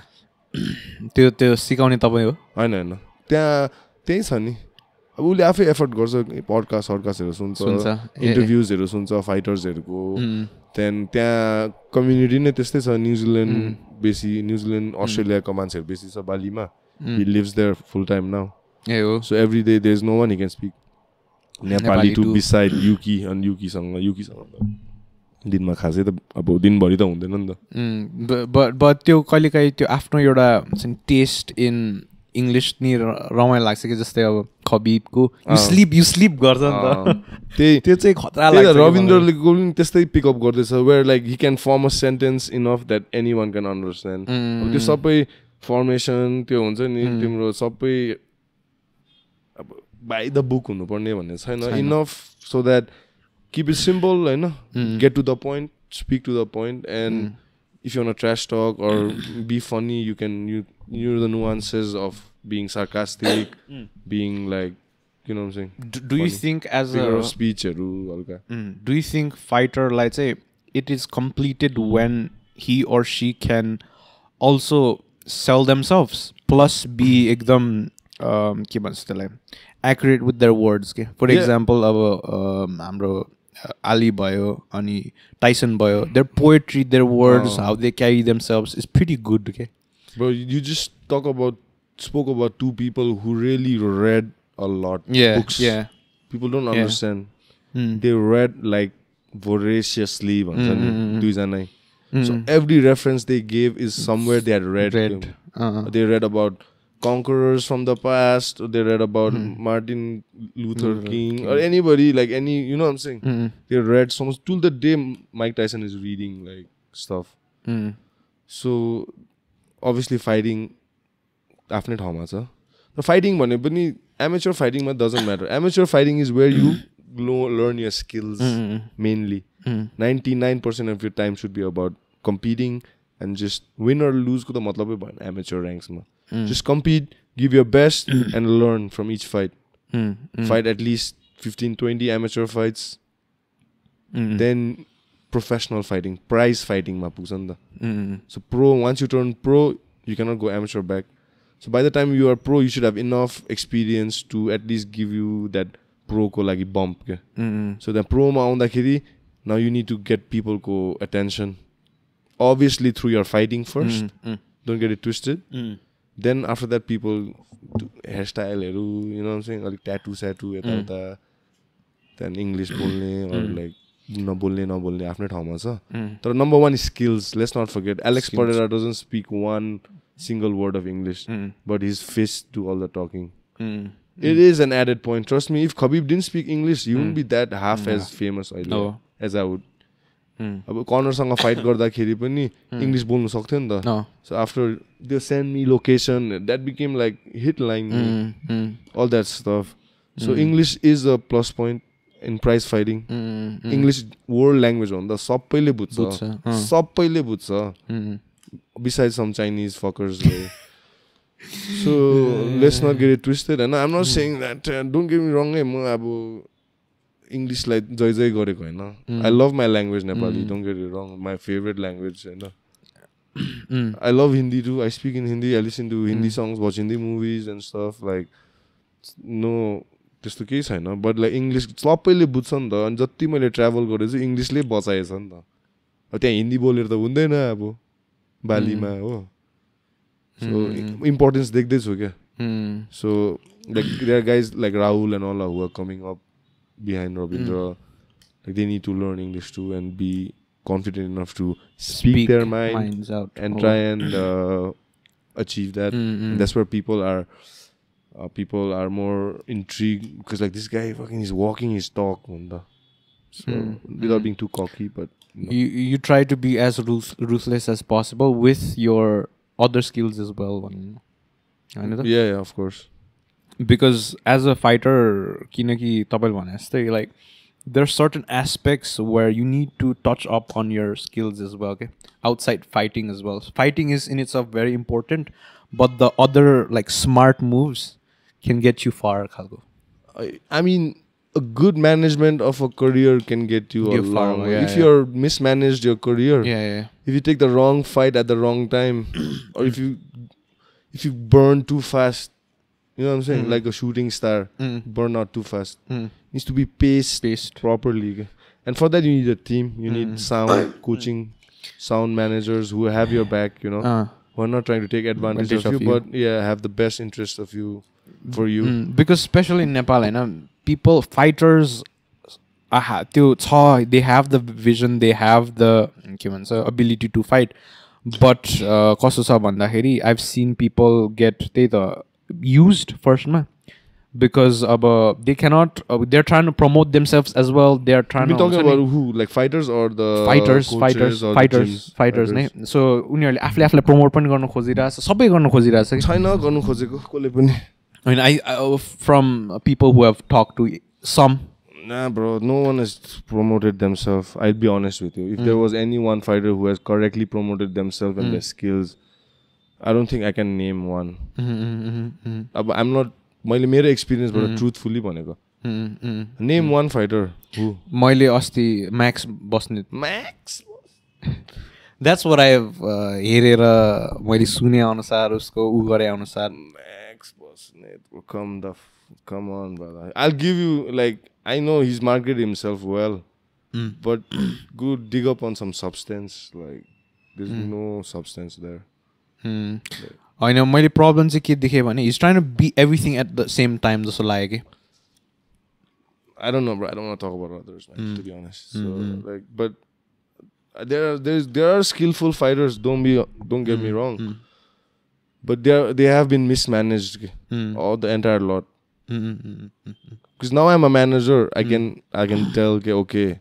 त्यो सिकाउने तपाईँ हो? होइन त्यहाँ त्यही छ नि. अब अब उसले आफै एफर्ट गर्छ पडकास्टहरू सुन्छ इन्टरभ्युजहरू सुन्छ फाइटर्सहरूको त्यहाँदेखि त्यहाँ कम्युनिटी नै त्यस्तै छ न्युजिल्यान्ड बेसी न्युजिल्यान्ड अस्ट्रेलियाको मान्छेहरू बेसी छ बालीमा he lives there full time now so every day there's no one he can speak Nepali to beside Yuki and Yukiसँग दिनमा खासै त अब दिनभरि त हुँदैन नि त but त्यो कहिलेकाहीँ त्यो आफ्नो एउटा टेस्ट इन इङ्ग्लिस नि रमाइलो लाग्छ कि जस्तै अब खबिबको यु स्लिप गर्छ नि त त्यो चाहिँ खतरा लाग्छ रविन्द्रले पनि त्यस्तै पिकअप गर्दैछ where like he can form a sentence enough that anyone can understand त्यो सबै फर्मेसन त्यो हुन्छ नि तिम्रो सबै अब बाई द बुक हुनुपर्ने भन्ने छैन enough so that keep it simple, get to the point, speak to the point, and if you want to trash talk or be funny, you can you know the nuances of being sarcastic, being like, you know what I'm saying. Do you think as a speech, do you think fighter, like say, it is completed when he or she can also sell themselves plus be ekdam के भन्छ त्यसलाई accurate with their words के for example अब हाम्रो Ali भयो अनि Tyson भयो their poetry their words how they carry themselves is pretty good okay bro you just spoke about two people who really read a lot books people don't understand they read like voraciously दुईजना so every reference they gave is somewhere they had read. They read about conquerors from the past, or they read about Martin Luther King, or anybody, like any, you know what I'm saying? They read songs till the day Mike Tyson is reading like stuff. So obviously fighting afne ठाउँमा छ. The fighting भने पनि amateur fighting ma doesn't matter. Amateur fighting is where you learn your skills mainly. 99% of your time should be about competing and just win or lose ko ta matlab bhain amateur ranks ma. Just compete, give your best and learn from each fight. Fight at least 15-20 amateur fights. Then professional fighting, prize fighting ma pugsa ni ta. So pro, once you turn pro, you cannot go amateur back. So by the time you are pro, you should have enough experience to at least give you that pro ko lagi bump ke. So then pro ma aundakeri now you need to get people ko attention. Obviously through your fighting first. Don't get it twisted. Then after that people do hairstyle, you know what I'm saying, like tattoo eta then English bolne or like नबोल्ने आफ्नै ठाउँमा छ तर number one is skills. Let's not forget Alex Pereira doesn't speak one single word of English but his fists do all the talking. It is an added point, trust me. If Khabib didn't speak English he wouldn't be that half as famous as I would. अब कर्नरसँग fight गर्दाखेरि पनि English बोल्नु सक्थ्यो नि त. So after they send me location that became like hit line all that stuff. So English is a plus point in prize fighting. English world language हो नि त सबैले बुझ्छ बिसाइड सम चाइनिज फकर्सले. So let's not get it twisted होइन. I'm not saying that don't get me wrong म अब इङ्ग्लिसलाई जय गरेको होइन. I love my language Nepali, don't get it wrong, my favourite language होइन. I love Hindi too, I speak in Hindi, I listen to Hindi songs, watch Hindi movies and stuff like no त्यस्तो केही छैन. बट लाइक इङ्ग्लिस सबैले बुझ्छ नि त. अनि जति मैले ट्राभल गरेँ चाहिँ इङ्ग्लिसले बचाएछ नि त. अब त्यहाँ हिन्दी बोलेर त हुँदैन अब बालीमा हो. सो इम्पोर्टेन्स देख्दैछु क्या. So like there are guys like Rahul and all who are coming up behind Rabindra, like they need to learn English too and be confident enough to speak their minds out and try and achieve that. And that's where people are more intrigued because like this guy fucking is walking his talk, so without being too cocky, but you try to be as ruthless as possible with your other skills as well. Yeah, of course. Because as a fighter, kinaki tapaile भने जस्तै like there are certain aspects where you need to touch up on your skills as well, okay? Outside fighting as well. Fighting is in itself very important, but the other like smart moves can get you far, Khalgo. I mean, a good management of a career can get you a long way. If you're mismanaged your career, if you take the wrong fight at the wrong time, or if you burn too fast, You know what I'm saying? Like a shooting star, burn out too fast. Needs to be paced properly. Okay? And for that, you need a team. You need sound coaching, sound managers who have your back. You know, who are not trying to take advantage of you, but have the best interest of you for you. Because especially in Nepal, people, fighters, they have the vision, they have the ability to fight. But I've seen people get used first, because they cannot. They're trying to promote themselves as well. They're trying to. Talking about who, like fighters or the fighters, ne? So उनीहरुले आफूले promote पनि गर्न खोजिरहेछ, सबै गर्न खोजिरहेछ के छैन गर्नु खोजेको कसले पनि. I mean, I from people who have talked to some. Nah, bro, no one has promoted themselves. I'll be honest with you. If there was any one fighter who has correctly promoted themselves and their skills, I don't think I can name one. I'm not. मेरो experience but truthfully भनेको. Name one fighter. Who? मैले अस्ति Max बस्ने. Max. That's what I've हेरेर मैले सुने अनुसार उसको उ गरे अनुसार. Max बस्ने. Come on, brother. I'll give you, like, I know he's marketed himself well, but go dig up on some substance. Like, there's no substance there. I know. My problem is he's trying to be everything at the same time. I don't know, bro. I don't want to talk about others, man, to be honest. So, like, but there are skillful fighters. Don't get me wrong, but they have been mismanaged all the entire lot. Because now I'm a manager, I can tell, okay,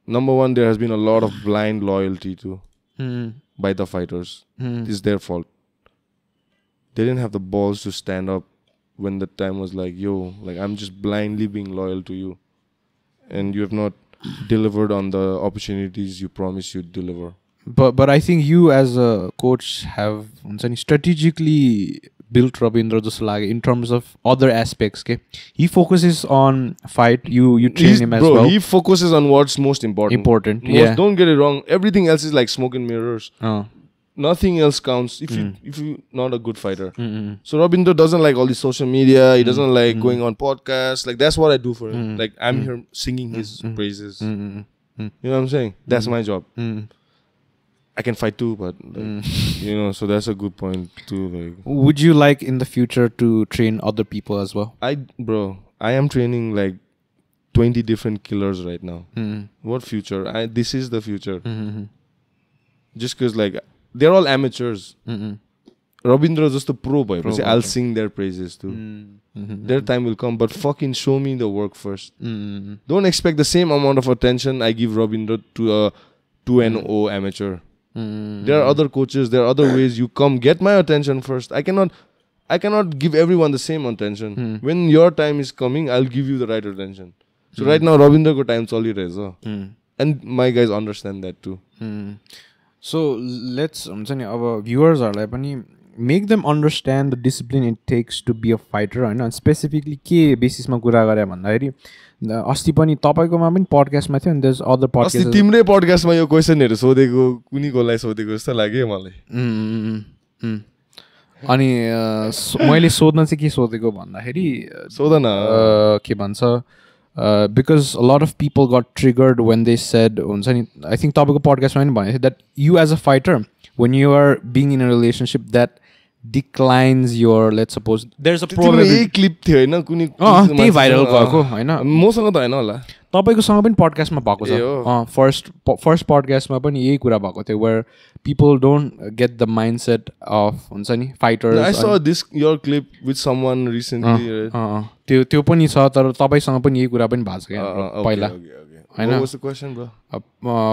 number one, there has been a lot of blind loyalty too by the fighters. It's their fault. They didn't have the balls to stand up when the time was like, yo, like, I'm just blindly being loyal to you, and you have not delivered on the opportunities you promised you'd deliver. But I think you as a coach have strategically built Rabindra Dhant in terms of other aspects. Okay, he focuses on fight. You train him as well. He focuses on what's most important. Don't get it wrong. Everything else is like smoke and mirrors. Nothing else counts if you're not a good fighter. So Rabindra doesn't like all the social media. He doesn't like going on podcasts. Like, that's what I do for him. Like, I'm here singing his praises. You know what I'm saying? That's my job. I can fight too, but like, so that's a good point too. Like, would you like in the future to train other people as well? I am training like 20 different killers right now. What future? This is the future. Just because, like, they're all amateurs. Rabindra just a pro boy. I'll sing their praises too. Their time will come, but fucking show me the work first. Don't expect the same amount of attention I give Rabindra to a 2-0 amateur. There are other coaches, there are other ways. You come get my attention first. I cannot give everyone the same attention. When your time is coming, I'll give you the right attention. So right now Rabindra ko time chaliरहेछ. And my guys understand that too. So let's our viewers are like make them understand the discipline it takes to be a fighter, and specifically के बेसिसमा कुरा गरे भन्दाखेरि अस्ति पनि तपाईकोमा पनि पडकास्टमा थियो, and there's other podcasts. अस्ति तिम्रै पडकास्टमा यो क्वेशनहरु सोधेको कुनीकोलाई सोधेको जस्तो लाग्यो मलाई. अनि मैले सोध्न चाहिँ के सोधेको भन्दाखेरि सोधन के भन्छ, because a lot of people got triggered when they said, I think तपाईको पडकास्टमा पनि भनेको थियो that you as a fighter, when you are being in a relationship that declines your, let's suppose there's a probability. Clip थियो हैन कुनी त्यही viral भएको हैन, मसँग त हैन होला, तपाईकोसँग पनि पडकास्टमा भएको छ. फर्स्ट पडकास्टमा पनि यही कुरा भएको थियो, where people don't get the mindset of fighters. I saw this your clip with someone recently. त्यो पनि छ, तर तपाईसँग पनि यही कुरा पनि भएको छ क्या पहिला. What was the question, bro?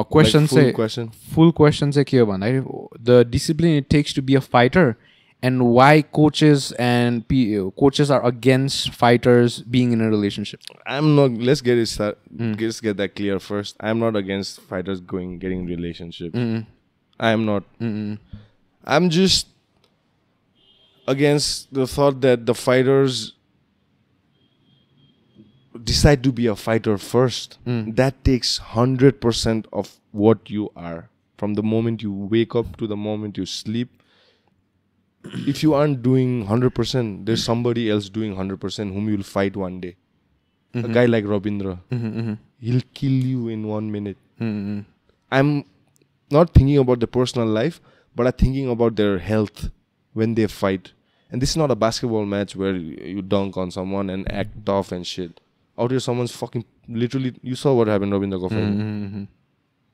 Question like full question चाहिँ के हो भन्दाखेरि the discipline it takes to be a fighter, and why coaches are against fighters being in a relationship. I'm not. Let's get it start. Let's get that clear first. I'm not against fighters getting relationships. I am not. I'm just against the thought that the fighters decide to be a fighter first. That takes 100% of what you are. From the moment you wake up to the moment you sleep, if you aren't doing 100%, there's somebody else doing 100% whom you'll fight one day. A guy like Rabindra, he'll kill you in 1 minute. I'm not thinking about the personal life, but I'm thinking about their health when they fight. And this is not a basketball match where you dunk on someone and act tough and shit. Out here, someone's fucking literally. You saw what happened, Rabindra Dhant.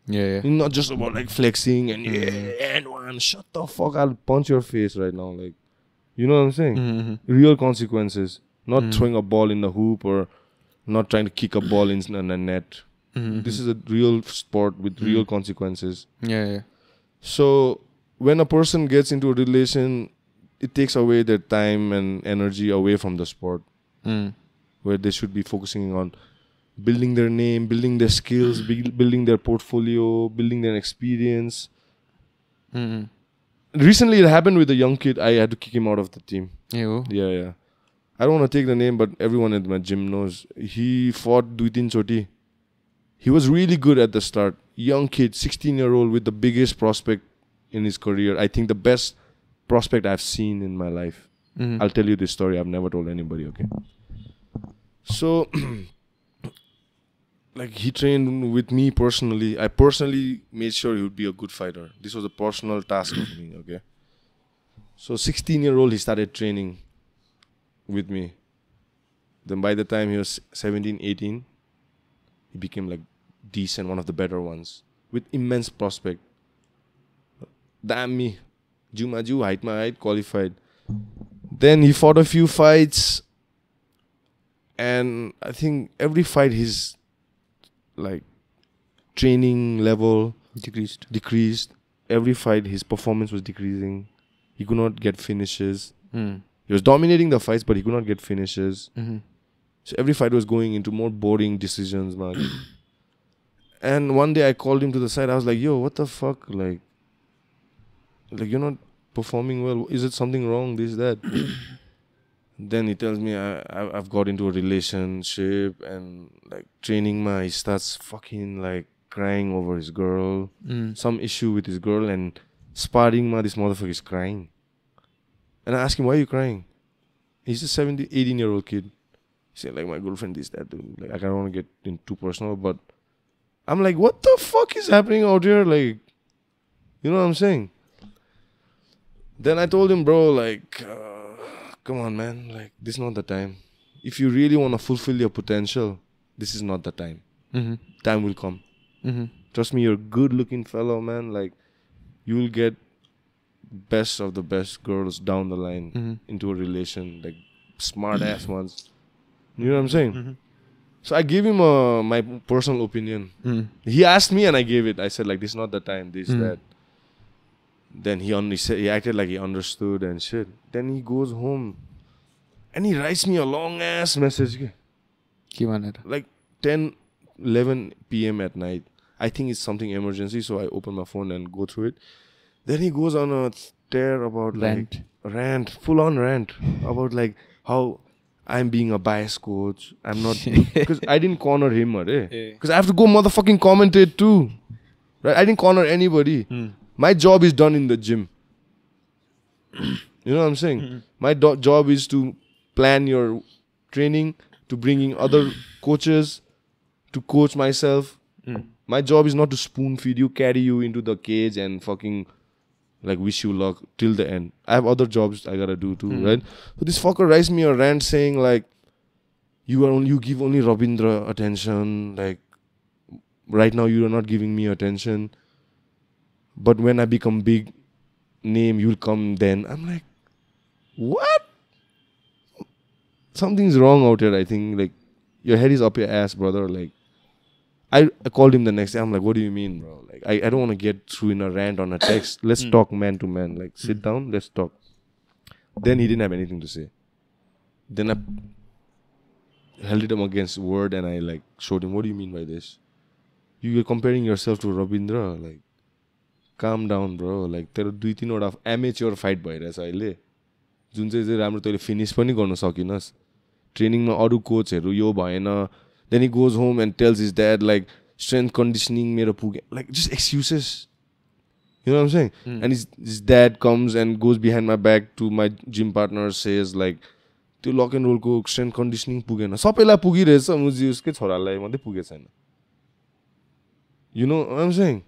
Yeah. Not just about like flexing and and one. Shut the fuck! I'll punch your face right now. Like, you know what I'm saying? Real consequences. Not throwing a ball in the hoop or not trying to kick a ball in a net. This is a real sport with real consequences. Yeah. So when a person gets into a relation, it takes away their time and energy away from the sport, where they should be focusing on building their name, building their skills, building their portfolio, building their experience. Recently, it happened with a young kid. I had to kick him out of the team. Yeah. I don't want to take the name, but everyone at my gym knows. He fought 2-3 choti. He was really good at the start. Young kid, 16-year-old with the biggest prospect in his career. I think the best prospect I've seen in my life. I'll tell you this story. I've never told anybody, okay? So, like, he trained with me personally. I personally made sure he would be a good fighter. This was a personal task of me, okay? So, 16-year-old, he started training with me. Then by the time he was 17, 18, he became like decent, one of the better ones, with immense prospect. Damn me. Ju, height, qualified. Then he fought a few fights, and I think every fight his like training level decreased. Every fight his performance was decreasing. He could not get finishes. He was dominating the fights, but he could not get finishes. So every fight was going into more boring decisions, man. And one day I called him to the side. I was like, yo, what the fuck? Like you're not performing well. Is it something wrong? This, that. Then he tells me I've got into a relationship and like training he starts fucking like crying over his girl. Some issue with his girl, and sparring this motherfucker is crying. And I asked him, why are you crying? He's a 18-year-old kid. He said, like, my girlfriend is that, dude. Like, I don't want to get in too personal, but I'm like, what the fuck is happening out here? Like, you know what I'm saying? Then I told him, bro, like, come on, man. Like, this is not the time. If you really want to fulfill your potential, this is not the time. Time will come. Trust me, you're a good-looking fellow, man. Like, you will get best of the best girls down the line into a relation, like smart-ass ones. You know what I'm saying? So I gave him my personal opinion. He asked me and I gave it. I said, like, this is not the time, this, that. Then he acted like he understood and shit. Then he goes home and he writes me a long-ass message. Like 10, 11 p.m. at night. I think it's something emergency, so I open my phone and go through it. Then he goes on a tear about full-on rant about like how I'm being a bias coach. I'm not, because I didn't corner him, because I have to go motherfucking commentate too, right? I didn't corner anybody. My job is done in the gym. You know what I'm saying? My job is to plan your training, to bring in other coaches, to coach myself. My job is not to spoon feed you, carry you into the cage and fucking like wish you luck till the end. I have other jobs I gotta do too, right? So this fucker writes me a rant saying like, you give only Rabindra attention. Like, right now you are not giving me attention. But when I become big name, you'll come then. I'm like, what? Something's wrong out here, I think. Like, your head is up your ass, brother. Like, I called him the next day. I'm like, what do you mean, bro? Like, I don't want to get through in a rant on a text. Let's talk man to man. Like, sit down, let's talk. Then he didn't have anything to say. Then I held him against word and I like showed him, what do you mean by this? You're comparing yourself to Rabindra. Like, calm down, bro. Like, there are 2-3 amateur fight bhayरहेछ अहिले जुन चाहिँ राम्रो तैले finish पनि गर्न सकिनस् ट्रेनिङमा अरु कोचहरु यो भएन. Then he goes home and tells his dad like strength conditioning मेरो पुगे, like just excuses. You know what I'm saying? And his dad comes and goes behind my back to my gym partner, says like, त्यो luck end रोलको strength conditioning पुगेन सबैलाई पुगिरहेछ मुजी उसकै छोरालाई मात्रै पुगेको छैन You know what I'm saying?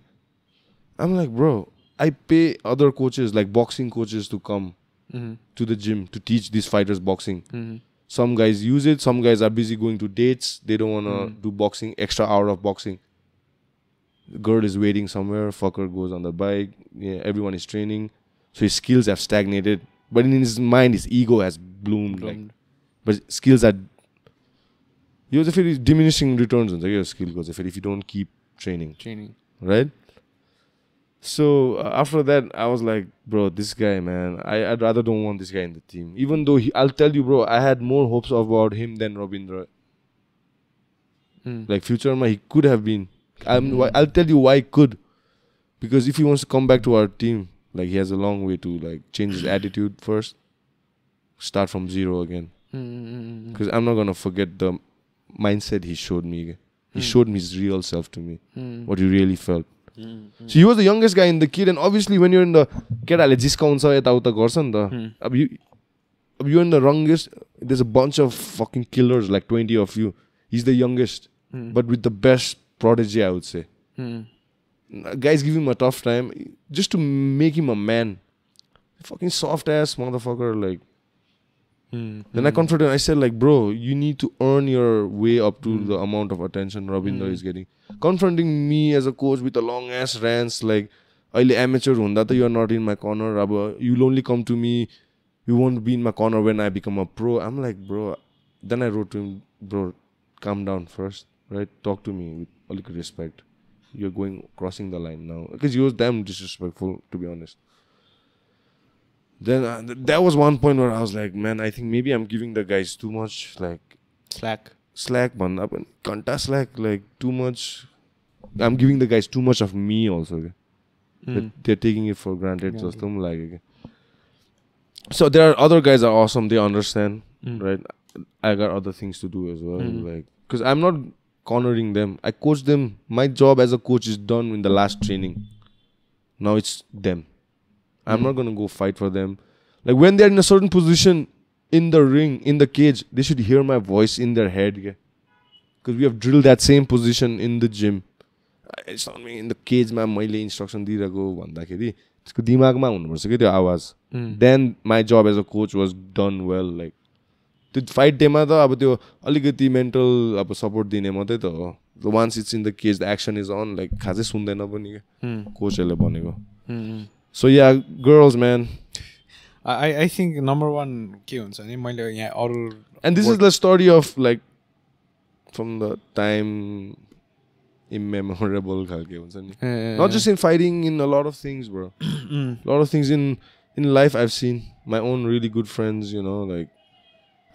I'm like, bro, I pay other coaches, like boxing coaches, to come to the gym to teach these fighters boxing. Some guys use it. Some guys are busy going to dates. They don't want to do boxing, extra hour of boxing. The girl is waiting somewhere. Fucker goes on the bike. Yeah, everyone is training. So his skills have stagnated. But in his mind, his ego has bloomed. Like, but skills are... You have a diminishing returns on your skill goes if you don't keep training. Right? So after that, I was like, bro, this guy, man, I'd rather don't want this guy in the team. Even though I'll tell you, bro, I had more hopes about him than Rabindra. Like future, he could have been. I'll tell you why he could. Because if he wants to come back to our team, like he has a long way to like change his attitude first, start from zero again. Because I'm not gonna forget the mindset he showed me. He showed me his real self to me, what he really felt. So he was the youngest guy in the kid, and obviously when you're in the केटाले जिस्काउँछ यताउता गर्छ नि त अब you're in the youngest, there's a bunch of fucking killers, like 20 of you. He's the youngest, but with the best prodigy, I would say. Guys give him a tough time just to make him a man. Fucking soft ass motherfucker, like. Then I confronted him. I said, like, bro, you need to earn your way up to the amount of attention Rabindra is getting. Confronting me as a coach with a long ass rants, like, अहिले amateur hunda ta you are not in my corner. You'll only come to me. You won't be in my corner when I become a pro. I'm like, bro. Then I wrote to him, bro, calm down first, right? Talk to me with a little respect. You're crossing the line now. Because he was damn disrespectful, to be honest. Then that was one point where I was like, man, I think maybe I'm giving the guys too much, like... Slack, man. Kanta slack, like, too much. I'm giving the guys too much of me also. They're taking it for granted. So there are other guys are awesome. They understand, right? I got other things to do as well. Like, because I'm not cornering them. I coach them. My job as a coach is done in the last training. Now it's them. I'm not going to go fight for them. Like when they're in a certain position in the ring, in the cage, they should hear my voice in their head. Because we have drilled that same position in the gym. It's not me in the cage, my instruction then my job as a coach was done well. Like the fight demo aligati mental support dine matai ta ho. Once it's in the cage, the action is on, like khazai sundaina pani coach le bhaneko. So yeah, girls, man. I think number one and this is the story of like from the time immemorable. Not just in fighting, in a lot of things, bro. A lot of things in life I've seen. My own really good friends, you know, like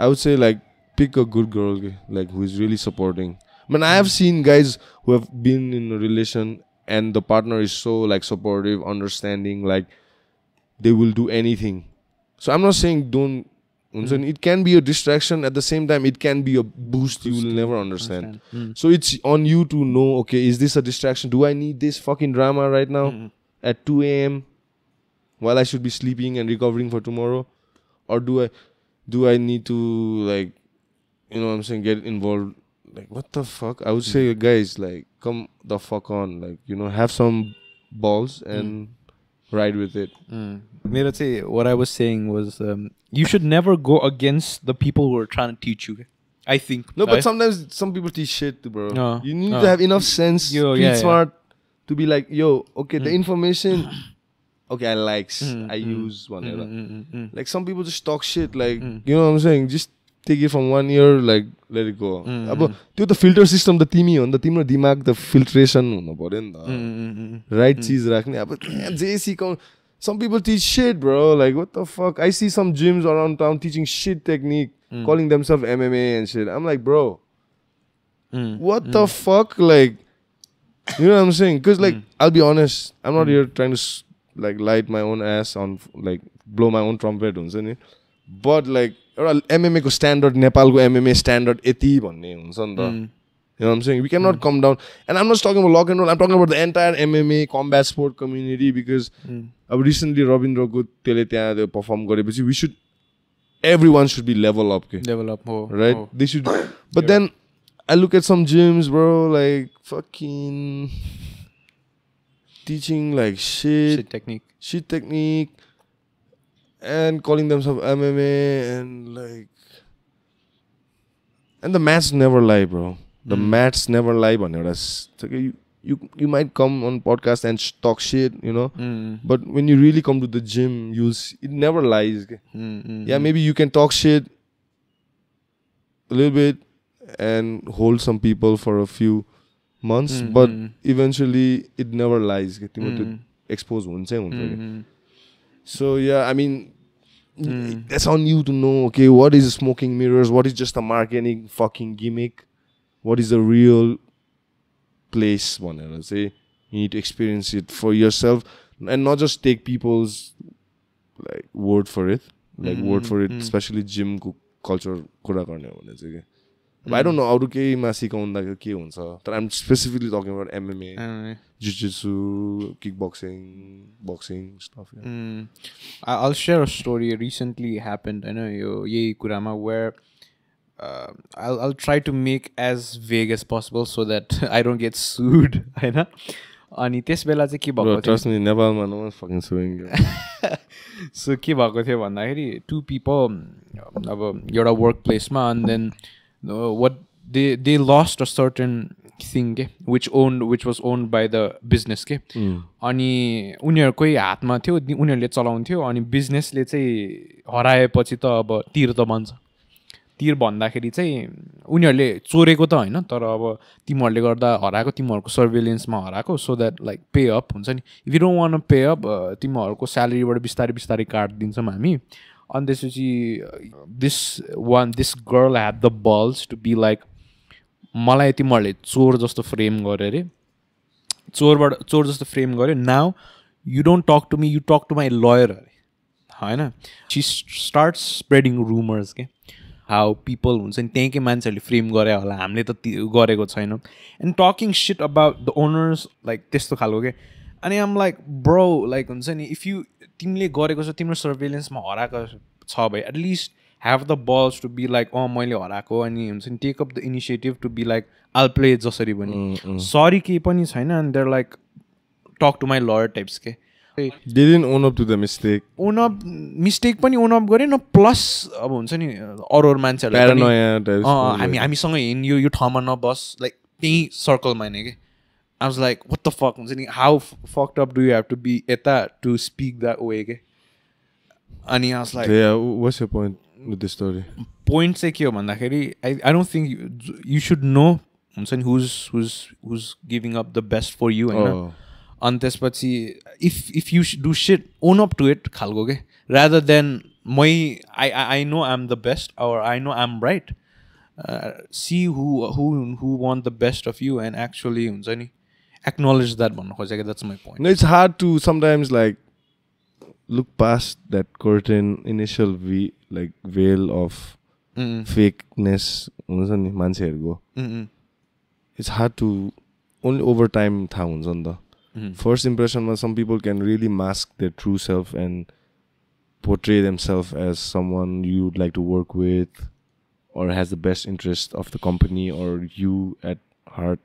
I would say like pick a good girl, like who is really supporting. But I have seen guys who have been in a relation and the partner is so like supportive, understanding, like they will do anything. So I'm not saying don't. It can be a distraction. At the same time, it can be a boost you will never understand. So it's on you to know, okay, is this a distraction? Do I need this fucking drama right now at 2 a.m. while I should be sleeping and recovering for tomorrow? Or do I need to, like, you know what I'm saying, get involved? Like, what the fuck? I would say, guys, like, come the fuck on. Like, you know, have some balls and ride with it. What I was saying was, you should never go against the people who are trying to teach you. I think. No, but sometimes some people teach shit, bro. You need to have enough sense, street smart, to be like, yo, okay, the information, okay, I use whatever. Like some people just talk shit, like, you know what I'm saying? Just take it from 1 year, like, let it go. The filter system, the dimag, the filtration, right cheese rakhne. Some people teach shit, bro. Like, what the fuck? I see some gyms around town teaching shit technique, calling themselves MMA and shit. I'm like, bro, what the fuck? Like, you know what I'm saying? Because, like, I'll be honest, I'm not here trying to, like, light my own ass on, like, blow my own trumpet. But, like, MMA ko standard, Nepal ko MMA standard, eti bhanne huncha ni ta. You know what I'm saying? We cannot come down. And I'm not talking about lock and roll. I'm talking about the entire MMA combat sport community because recently Rabindra Dhant perform गरेपछि we should everyone should be level up. Okay? Level up, right? They should. But then I look at some gyms, bro, like fucking teaching like shit technique, and calling themselves MMA and like, and the mats never lie, bro. The mats never lie, but you might come on podcast and talk shit, you know. But when you really come to the gym, you'll see, it never lies. Yeah, maybe you can talk shit a little bit and hold some people for a few months, but eventually it never lies. Expose one. So yeah, I mean, that's on you to know. Okay, what is smoking mirrors? What is just a marketing fucking gimmick? What is the real place? One, say you need to experience it for yourself and not just take people's like word for it, especially gym culture. I don't know how to but I'm specifically talking about MMA, jiu-jitsu, kickboxing, boxing stuff. Yeah. I'll share a story recently happened. I know ye kurama where I'll try to make as vague as possible so that I don't get sued. हैन अनि त्यस बेला चाहिँ के भएको थियो trust me नेपालमा no one fucking suing you. So के भएको थियो भन्दाखेरि two people अब एउटा work place मा and then what they lost a certain thing which was owned by the business के अनि उनीहरुकै हातमा थियो उनीहरुले चलाउँथ्यो अनि बिजनेसले चाहिँ हराएपछि त अब तिर त बन्छ तिर भन्दाखेरि चाहिँ उनीहरुले चोरेको त हैन तर अब तिमीहरुले गर्दा हराएको तिमीहरुको सर्वेलेन्समा हराएको so that like pay up हुन्छ नि if you don't want to pay up तिमीहरुको स्यालेरीबाट बिस्तारै काट दिन्छौं हामी अनि त्यसपछि this girl had the balls to be like मलाई तिमीहरुले चोर जस्तो फ्रेम गरे रे चोर जस्तो फ्रेम गरे now you don't talk to me you talk to my lawyer अरे हैन शी स्टार्ट्स स्प्रेडिङ रुमर्स के हाउ पिपल हुन्छ नि त्यहीँकै मान्छेहरूले फ्रेम गरे होला हामीले त गरेको छैनौँ end talking shit about the owners like त्यस्तो खालको के अनि आम लाइक ब्रो लाइक हुन्छ नि इफ यु तिमीले गरेको छ तिम्रो सर्वेलेन्समा हराएको छ भए at least have the balls to be like मैले हराएको अनि हुन्छ नि take up the initiative to be like all play जसरी पनि सरी केही पनि छैन अनि there like talk to my lawyer types के they didn't own up to the mistake mistake पनि ओन अप गरे न प्लस अब हुन्छ नि अरू मान्छेहरूले हामीसँग हिँड्यो यो ठाउँमा नबस लाइक त्यही सर्कलमा हिँड्ने कि I was like what the fuck हुन्छ नि how fucked up do you have to be यता to speak that way के अनि I was like yeah what's your point with this story point चाहिँ के हो भन्दाखेरि I don't think you should know हुन्छ नि who's giving up the best for you हैन अनि त्यसपछि if you do shit own up to it खालको के rather than I know I'm the best or I know I'm right see who want the best of you and actually हुन्छ नि acknowledge that भन्नु खोजेको that's my point. No, it's hard to sometimes like look past that curtain initial veil of fakeness हुन्छ नि मान्छेहरुको it's hard to only over time थाहा हुन्छ नि त first impression some people can really mask their true self and portray themselves as someone you'd like to work with or has the best interest of the company or you at heart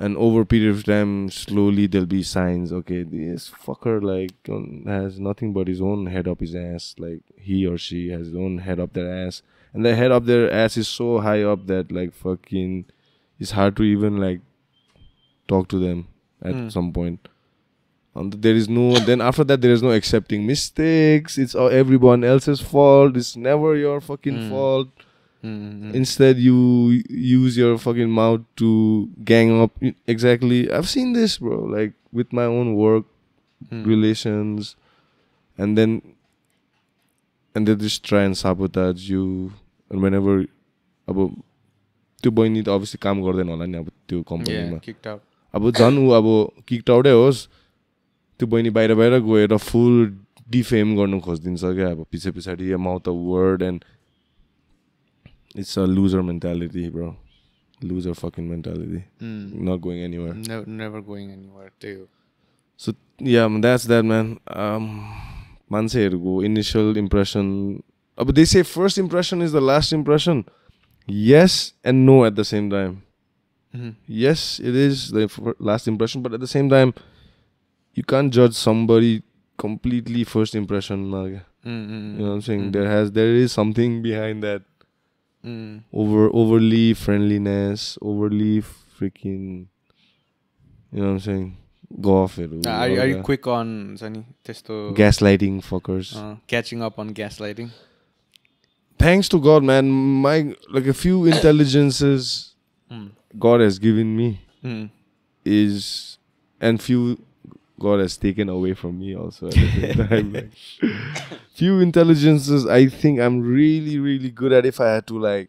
and over a period of time slowly there'll be signs okay this fucker like has nothing but his own head up his ass like he or she has his own head up their ass and the head up their ass is so high up that like fucking it's hard to even like talk to them at some point there is no then after that there is no accepting mistakes it's everyone else's fault it's never your fucking fault instead you use your fucking mouth to gang up exactly I've seen this bro like with my own work relations and they just try and sabotage you and whenever अब त्यो बहिनी त obviously काम गर्दैन होला नि अब त्यो कम्पनीमा kicked out अब झन् उ अब किक्ड आउटै होस् त्यो बहिनी बाहिर गएर फुल डिफेम गर्नु खोजिदिन्छ क्या अब पछाडि mouth a word and it's a loser mentality bro loser fucking mentality. Not going anywhere. Never going anywhere. So yeah, that's that, man. Manseहरूको initial impression. But they say first impression is the last impression. Yes and no at the same time. Yes, it is the last impression, but at the same time, you can't judge somebody completely first impression. You know what I'm saying? There is something behind that. Overly friendliness, overly freaking, you know what I'm saying? Golf. Are you quick on gaslighting fuckers? Catching up on gaslighting? Thanks to God, man. A few intelligences God has given me and few God has taken away from me also at the same time. Few intelligences I think I'm really, really good at. If I had to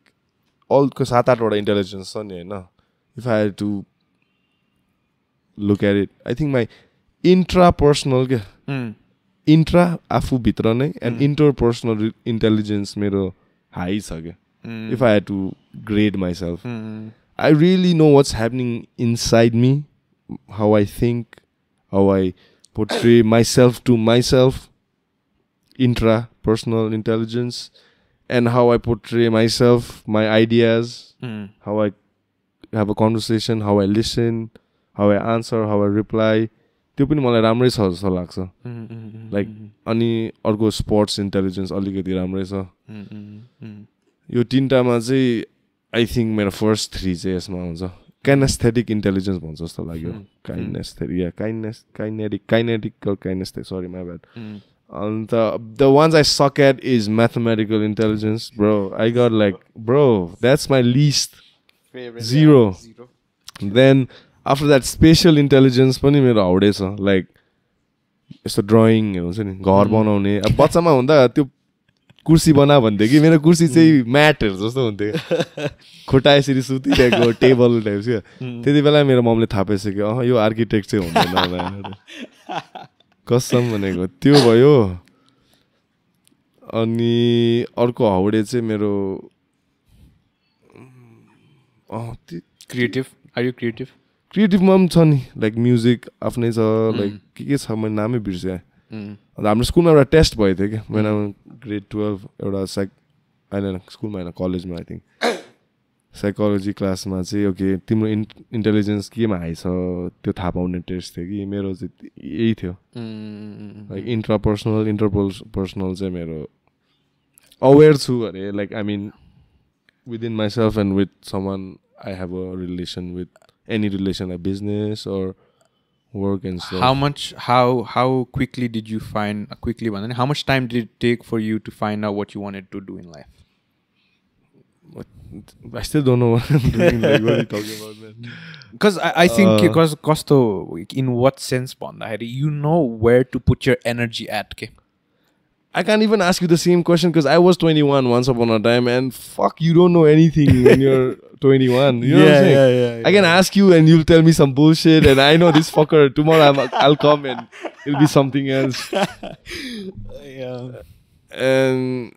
because Sahat or intelligence, if I had to look at it, I think my intrapersonal intra afu bitra nai and interpersonal intelligence mero high cha ke. If I had to grade myself, I really know what's happening inside me, how I think, how I portray myself to myself, intrapersonal intelligence, and how I portray myself, my ideas, how I have a conversation, how I listen, how I answer, how I reply. त्यो पनि मलाई राम्रै छ जस्तो लाग्छ. अनि अर्को sports intelligence अलिकति राम्रै छ. यो तीनटामा चाहिँ आई थिङ्क मेरो फर्स्ट 3 चाहिँ यसमा हुन्छ. काइनेस्थेटिक इन्टेलिजेन्स भन्छ जस्तो लाग्यो. Kinetic sorry my bad. And the ones I suck at is mathematical intelligence, bro. I got that's my least favorite. 0. Then after that spatial intelligence पनि मेरो हाउडे छ. यस्तो ड्रइङ हुन्छ नि, घर बनाउने. अब बच्चामा हुँदा त्यो कुर्सी बना भन्थे कि मेरो कुर्सी चाहिँ म्याटहरू जस्तो हुन्थ्यो. खुट्टा यसरी सुतिरहेको टेबल टाइप्स क्या. त्यति बेला मेरो ममले थाहा पाइसक्यो यो आर्किटेक्ट चाहिँ हुँदैन. कसम भनेको त्यो भयो. अनि अर्को हाउडे चाहिँ मेरो क्रिएटिभ. Are you creative? क्रिएटिभमा पनि छ नि, म्युजिक आफ्नै छ. के छ मैले नामै बिर्सेँ. हाम्रो स्कुलमा एउटा टेस्ट भएको थियो क्या when I'm grade 12. एउटा स्कुलमा होइन कलेजमा आई थिङ्क साइकोलोजी क्लासमा चाहिँ ओके तिम्रो इन्टेलिजेन्स केमा हाई छ त्यो थाहा पाउने टेस्ट थियो कि. मेरो चाहिँ यही थियो. इन्ट्रापर्सनल इन्टरपर्सनल चाहिँ मेरो अवेर छु अरे. आई मिन within myself and with someone I have a relation with any relation, like business or work and stuff. How quickly did you find how much time did it take for you to find out what you wanted to do in life? I still don't know what I'm doing. What are you talking about, man? Because I think because in what sense, you know where to put your energy at. Okay? I can't even ask you the same question because I was 21 once upon a time, and fuck, you don't know anything when you're 21. You know what I'm saying? Yeah. I can ask you and you'll tell me some bullshit, and I know this fucker. Tomorrow I'll come and it'll be something else. Yeah. And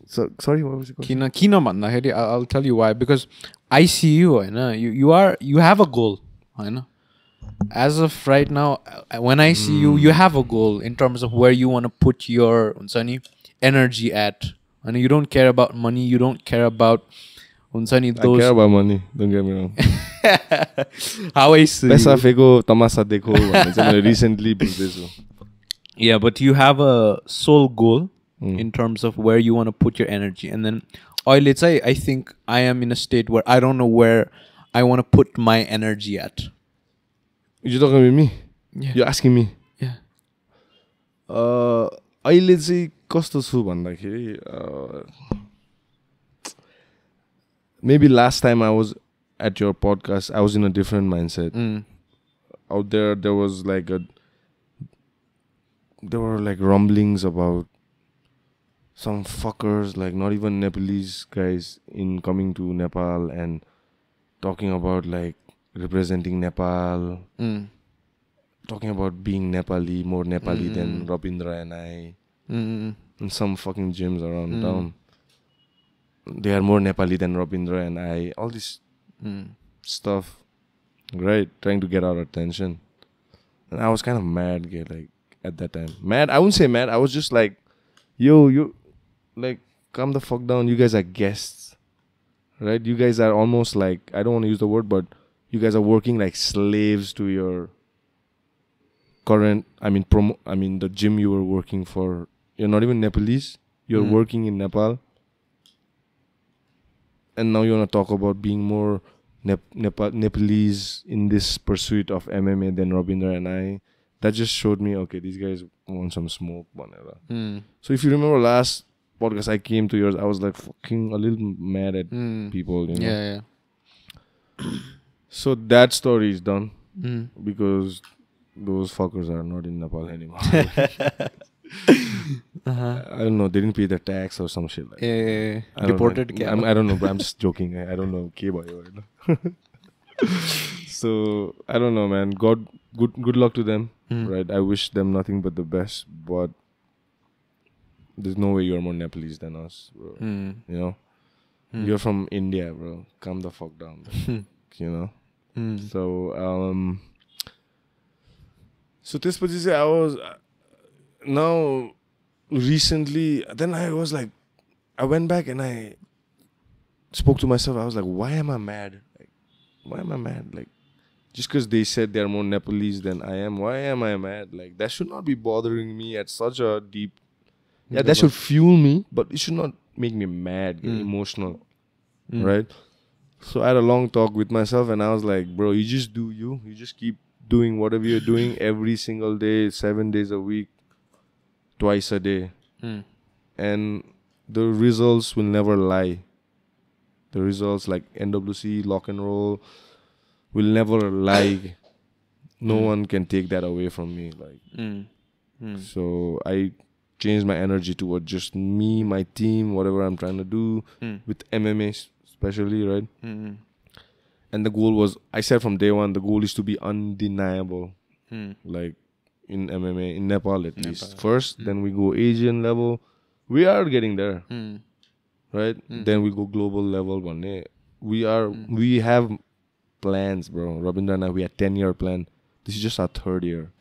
so sorry, what was the question? Kina भन्दाखेरि I'll tell you why. Because I see you, you have a goal, As of right now, when I see you, you have a goal in terms of where you want to put your energy at. And you don't care about money. You don't care about those. I care about money. Don't get me wrong. How I see Pesa feko, tamasa dekho. Recently built this. Yeah, but you have a soul goal in terms of where you want to put your energy. And then, let's say I think I am in a state where I don't know where I want to put my energy at. You're talking with me? Yeah. You're asking me? Yeah. अहिले चाहिँ कस्तो छु भन्दाखेरि maybe last time I was at your podcast, I was in a different mindset. Out there was there were rumblings about some fuckers, not even Nepalese guys, in coming to Nepal and talking about representing Nepal, talking about being Nepali, more Nepali than Rabindra and I, in some fucking gyms around town. they are more Nepali than Rabindra and I. All this stuff, right? Trying to get our attention. And I was kind of mad, like, at that time. Mad? I wouldn't say mad. I was just like, yo, you, like, calm the fuck down. You guys are guests, right? You guys are almost like, I don't want to use the word, but you guys are working like slaves to your current, the gym you were working for. You're not even Nepalese. You're working in Nepal. And now you want to talk about being more Nepalese in this pursuit of MMA than Rabindra and I. That just showed me, okay, these guys want some smoke, whatever. So if you remember last podcast I came to yours, I was like fucking a little mad at people, you know. Yeah. So that story is done because those fuckers are not in Nepal anymore. I don't know. They didn't pay the tax or some shit like that. Deported. I don't know, but I'm just joking. I don't know. So I don't know, man. Good luck to them. Right? I wish them nothing but the best. But there's no way you're more Nepalese than us, bro. You know, you're from India, bro. Calm the fuck down, bro. You know. So त्यसपछि चाहिँ I was now recently. Then I was like, I went back and I spoke to myself. I was like, why am I mad? Like, why am I mad? Like, just because they said they're more Nepalese than I am, why am I mad? Like, that should not be bothering me at such a deep. Yeah, that should fuel me, but it should not make me mad, emotional, right? So I had a long talk with myself, and I was like, bro, you just do you. You just keep doing whatever you're doing every single day, 7 days a week, twice a day. And the results will never lie. The results like NWC, lock and roll, will never lie. No one can take that away from me. Like, so I changed my energy toward just me, my team, whatever I'm trying to do with MMA especially, right? And the goal was, I said from day one, the goal is to be undeniable. Like in MMA, in Nepal at least. First, then we go Asian level. We are getting there. Right? Then we go global level. We have plans, bro. Rabindra and I, we had 10-year plan. This is just our third year.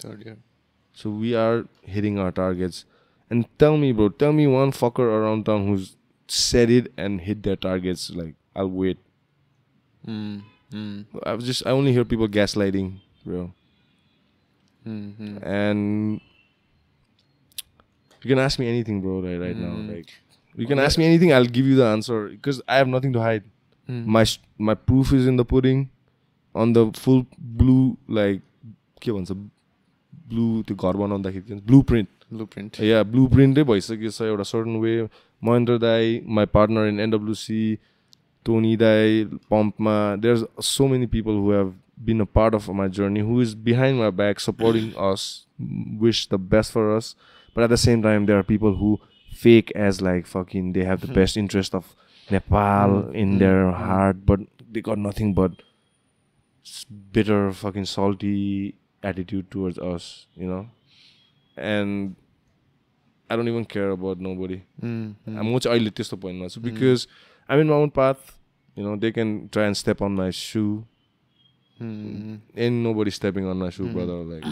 So we are hitting our targets. And tell me, bro, tell me one fucker around town who's said it and hit their targets. Like, I'll wait. I only hear people gaslighting, bro. And you can ask me anything, bro, right now. Like, you can ask me anything, I'll give you the answer because I have nothing to hide. My proof is in the pudding. On the full blue, like, blue to Gorban on the blueprint. Yeah, blueprint a certain way. Mahendra Dai, my partner in NWC, Tony Dai, Pompma. There's so many people who have been a part of my journey, who is behind my back, supporting us, wish the best for us. But at the same time, there are people who fake as like fucking they have the best interest of Nepal in their heart, but they got nothing but bitter, fucking salty attitude towards us, you know? And I don't even care about nobody. I'm much I lit the point now. So because I'm in my own path, you know, they can try and step on my shoe. Ain't nobody stepping on my shoe, brother. Like,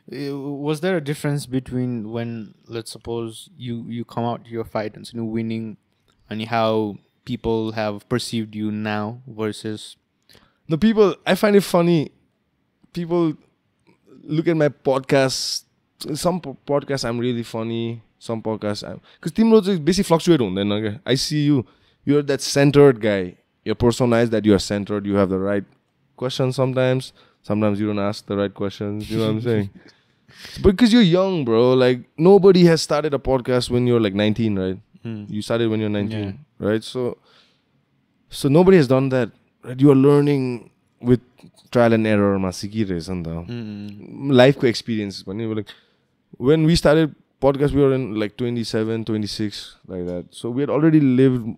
was there a difference between when, let's suppose, you come out to your fight and winning, and how people have perceived you now versus the people? I find it funny. People look at my podcasts. Some podcasts I'm really funny. Some podcasts because team roads basically fluctuate on. Then I see you. You're that centered guy. You're personalized that you are centered. You have the right questions sometimes. Sometimes you don't ask the right questions. You know what I'm saying? Because you're young, bro. Like, nobody has started a podcast when you're like 19, right? You started when you're 19, right? So nobody has done that. Right? You are learning with trial and error. Life experience. When we started podcast, we were in like 27, 26, like that. So we had already lived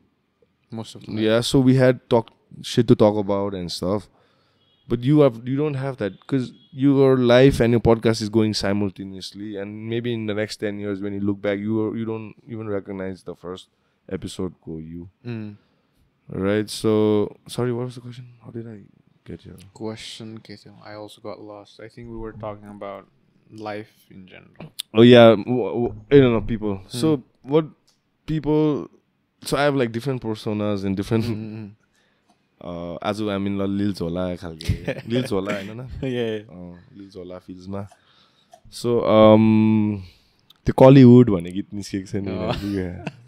most of the life. Yeah, so we had shit to talk about and stuff. But you don't have that because your life and your podcast is going simultaneously, and maybe in the next 10 years when you look back, you don't even recognize the first episode ko you. Mm. Right? So sorry, what was the question? How did I get here? Question, I also got lost. I think we were talking about life in general. Oh yeah, I don't know people. So what people? So I have like different personas and different. As I'm in Lil Zola khalke. Lil Zola हैन न? Yeah. Lil Zola feels ma. So त्यो कलिउड भन्ने गीत निस्केको छ नि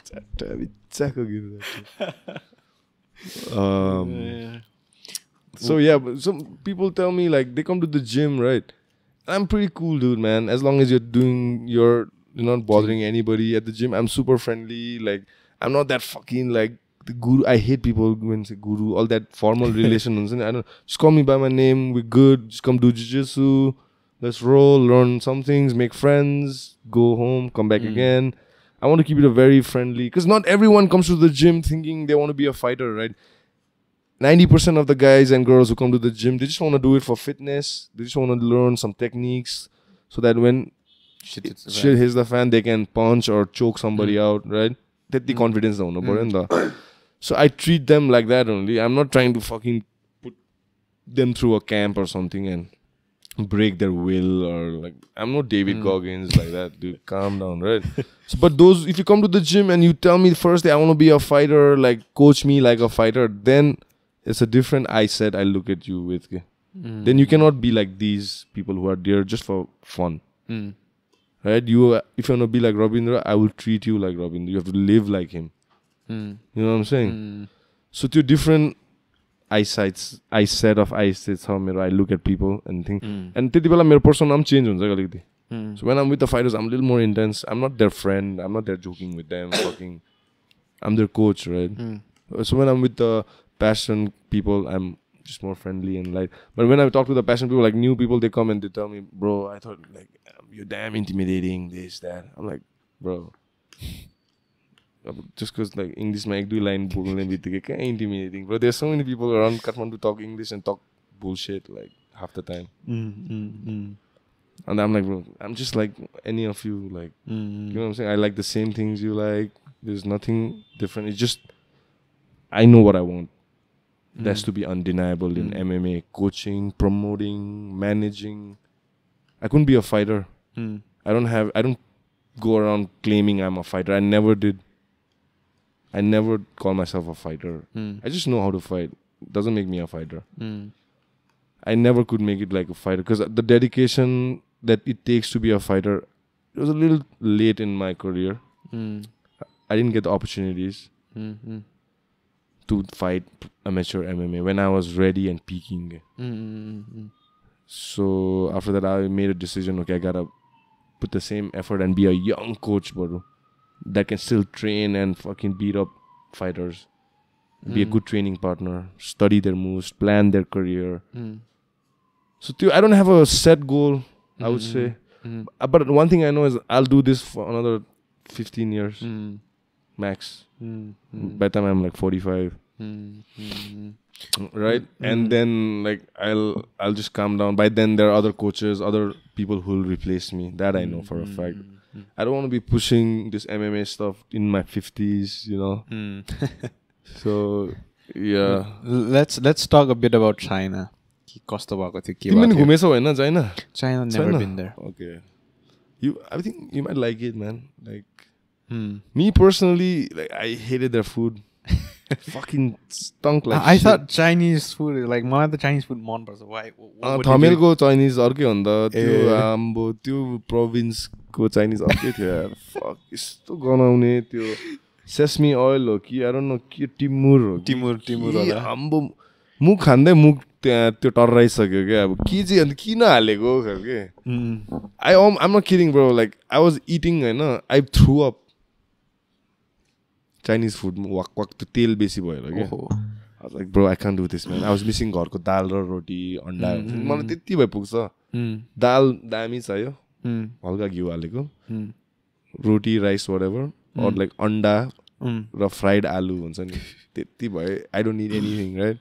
चारटा बिच्चाको गीत. So yeah, but some people tell me like they come to the gym, right? I'm pretty cool, dude, man. As long as you're not bothering anybody at the gym. I'm super friendly. Like I'm not that fucking like the guru. I hate people when say guru, all that formal relation. I don't. Just call me by my name. We're good. Just come do jiu-jitsu. Let's roll, learn some things, make friends, go home, come back again. I want to keep it a very friendly, because not everyone comes to the gym thinking they want to be a fighter, right? 90% of the guys and girls who come to the gym, they just want to do it for fitness. They just want to learn some techniques so that when shit hits the fan, they can punch or choke somebody out, right? That's the confidence. So I treat them like that only. I'm not trying to fucking put them through a camp or something and break their will, or like I'm not David Goggins like that, dude. Calm down, right? So, but those, if you come to the gym and you tell me first day I want to be a fighter, like coach me like a fighter, then it's a different I look at you with. Then you cannot be like these people who are there just for fun, right? If you want to be like Rabindra, I will treat you like Rabindra. You have to live like him. You know what I'm saying? So to different eyesights how I look at people and think, and त्यति बेला मेरो personal change हुन्छ अलिकति. So when I'm with the fighters, I'm a little more intense. I'm not their friend. I'm not there joking with them. I'm their coach, right? So when I'm with the passion people, I'm just more friendly and light. But when I talk to the passion people, like new people, they come and they tell me, bro, I thought like you're damn intimidating, this, that. I'm like, bro. Just because like English ma ek dui line bolne bitike kya intimidating, bro. There's so many people around Kathmandu talk English and talk bullshit like half the time. And I'm like, bro, I'm just like any of you, like you know what I'm saying? I like the same things you like. There's nothing different. It's just I know what I want. That's to be undeniable in MMA, coaching, promoting, managing. I couldn't be a fighter. I don't go around claiming I'm a fighter. I never did. I never call myself a fighter. I just know how to fight. It doesn't make me a fighter. I never could make it like a fighter because the dedication that it takes to be a fighter, it was a little late in my career. I didn't get the opportunities to fight amateur MMA when I was ready and peaking. So after that, I made a decision. Okay, I gotta put the same effort and be a young coach, bro, that can still train and fucking beat up fighters. Be a good training partner, study their moves, plan their career. So I don't have a set goal, I would say. But one thing I know is I'll do this for another 15 years max. By the time I'm like 45. Right? And then like I'll just calm down. By then there are other coaches, other people who will replace me. That I know for a fact. I don't want to be pushing this MMA stuff in my 50s, you know. So yeah. Let's talk a bit about China. China never been there. Okay. I think you might like it, man. Like me personally, like I hated their food. Fucking stunk like I shit. thought Chinese food, like मलाई त Chinese food मन पर्छ. Why? थमेलको Chinese अर्कै हो नि त. त्यो हाम्रो त्यो प्रोभिन्सको चाइनिज अर्कै थियो यार. फक यस्तो गनाउने त्यो सेसमी ओइल हो कि आई डोन्ट नो के टिमुर हो. टिमुर होला. हाम्रो मुख खाँदै मुख त्यहाँ त्यो टर्राइसक्यो क्या. अब के चाहिँ अन्त किन हालेको खालके. I'm not kidding, bro. Like I was eating, Hahn, I threw up. Chinese food, wak to तेल बेसी भयो क्या. I was like, bro, I can't do this, man. I was missing घरको दाल र रोटी अन्डा. मलाई त्यति भए पुग्छ. दाल दामी चाहियो, हल्का घिउ हालेको, रोटी राइस whatever, or like अन्डा र फ्राइड आलु हुन्छ नि, त्यति भए. I don't need anything, right?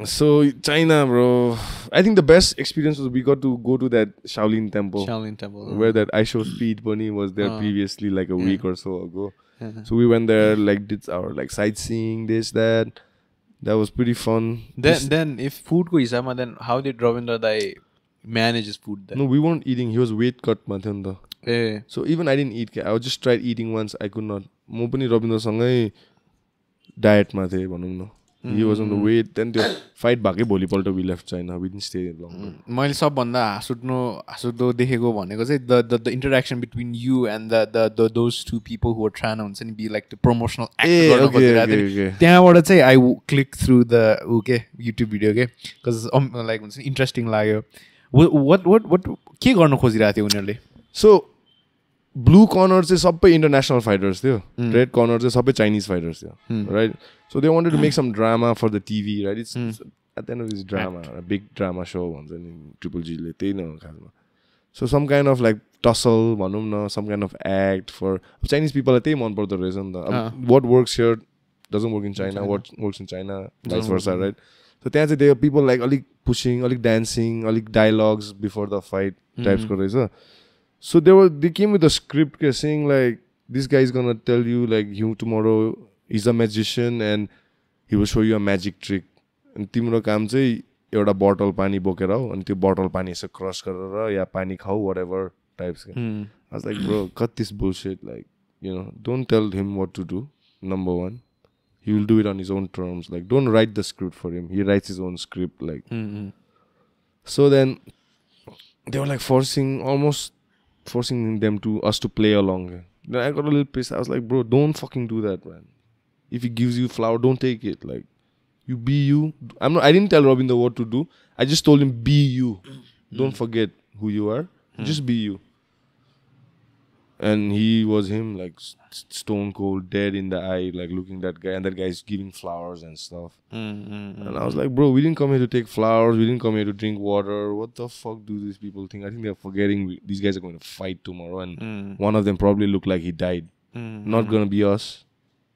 So China, bro. I think the best experience was we got to go to that Shaolin Temple. Where that I Show Speed bunny was there previously, like a week or so ago. So we went there, like did our like sightseeing, this, that. That was pretty fun. Then if food ko hisabma, then how did Rabindra Dhai manage his food then? No, we weren't eating. He was weight cut ma थियो नि त. So even I didn't eat. I just tried eating once. I could not. म पनि रविन्द्र सँगै diet मा थिए भनौं न. He was on the weight. Then the fight भागै भोलिपल्ट we left China. We didn't stay long. मैले सबभन्दा हाँसुदो देखेको भनेको चाहिँ the interaction between you and the those two people who were trying to हुन्छ नि be like the promotional act गर्न खोजिरहेको थियो. त्यहाँबाट चाहिँ I click through the YouTube video because like हुन्छ नि interesting लाग्यो. What के गर्न खोजिरहेको थियो उनीहरुले? So blue corner चाहिँ सबै international fighters थियो. Red corner चाहिँ सबै Chinese fighters थियो. Right? So they wanted to make some drama for the TV, right? It's at the end of this drama, a big drama show भन्छ नि Triple G ले त्यही न खासमा. So some kind of like tussle भनौं न, some kind of act for Chinese people त्यही मन पर्दो रहेछ नि त. What works here doesn't work in China. What works in China, vice versa, right? So त्यहाँ चाहिँ there are people like अलिक pushing, अलिक dancing, अलिक dialogues before the fight types को रहेछ. So they came with a script saying like this guy is gonna tell you like you tomorrow he's a magician and he will show you a magic trick. And तिम्रो काम चाहिँ एउटा बोतल पानी बोकेर आऊ अनि त्यो बोतल पानी यसो क्रस गरेर या पानी खाऊ whatever types. I was like, bro, cut this bullshit. Like, you know, don't tell him what to do. Number one, he will do it on his own terms. Like, don't write the script for him. He writes his own script. Like, so then they were like forcing them us to play along. Then I got a little pissed. I was like, bro, don't fucking do that, man. If he gives you flour, don't take it. Like, you be you. I didn't tell Rabindra what to do. I just told him, be you. Don't forget who you are. Just be you. And he was him, like stone cold, dead in the eye, like looking at that guy. And that guy is giving flowers and stuff. And I was like, bro, we didn't come here to take flowers. We didn't come here to drink water. What the fuck do these people think? I think they're forgetting these guys are going to fight tomorrow. And one of them probably looked like he died. Not going to be us.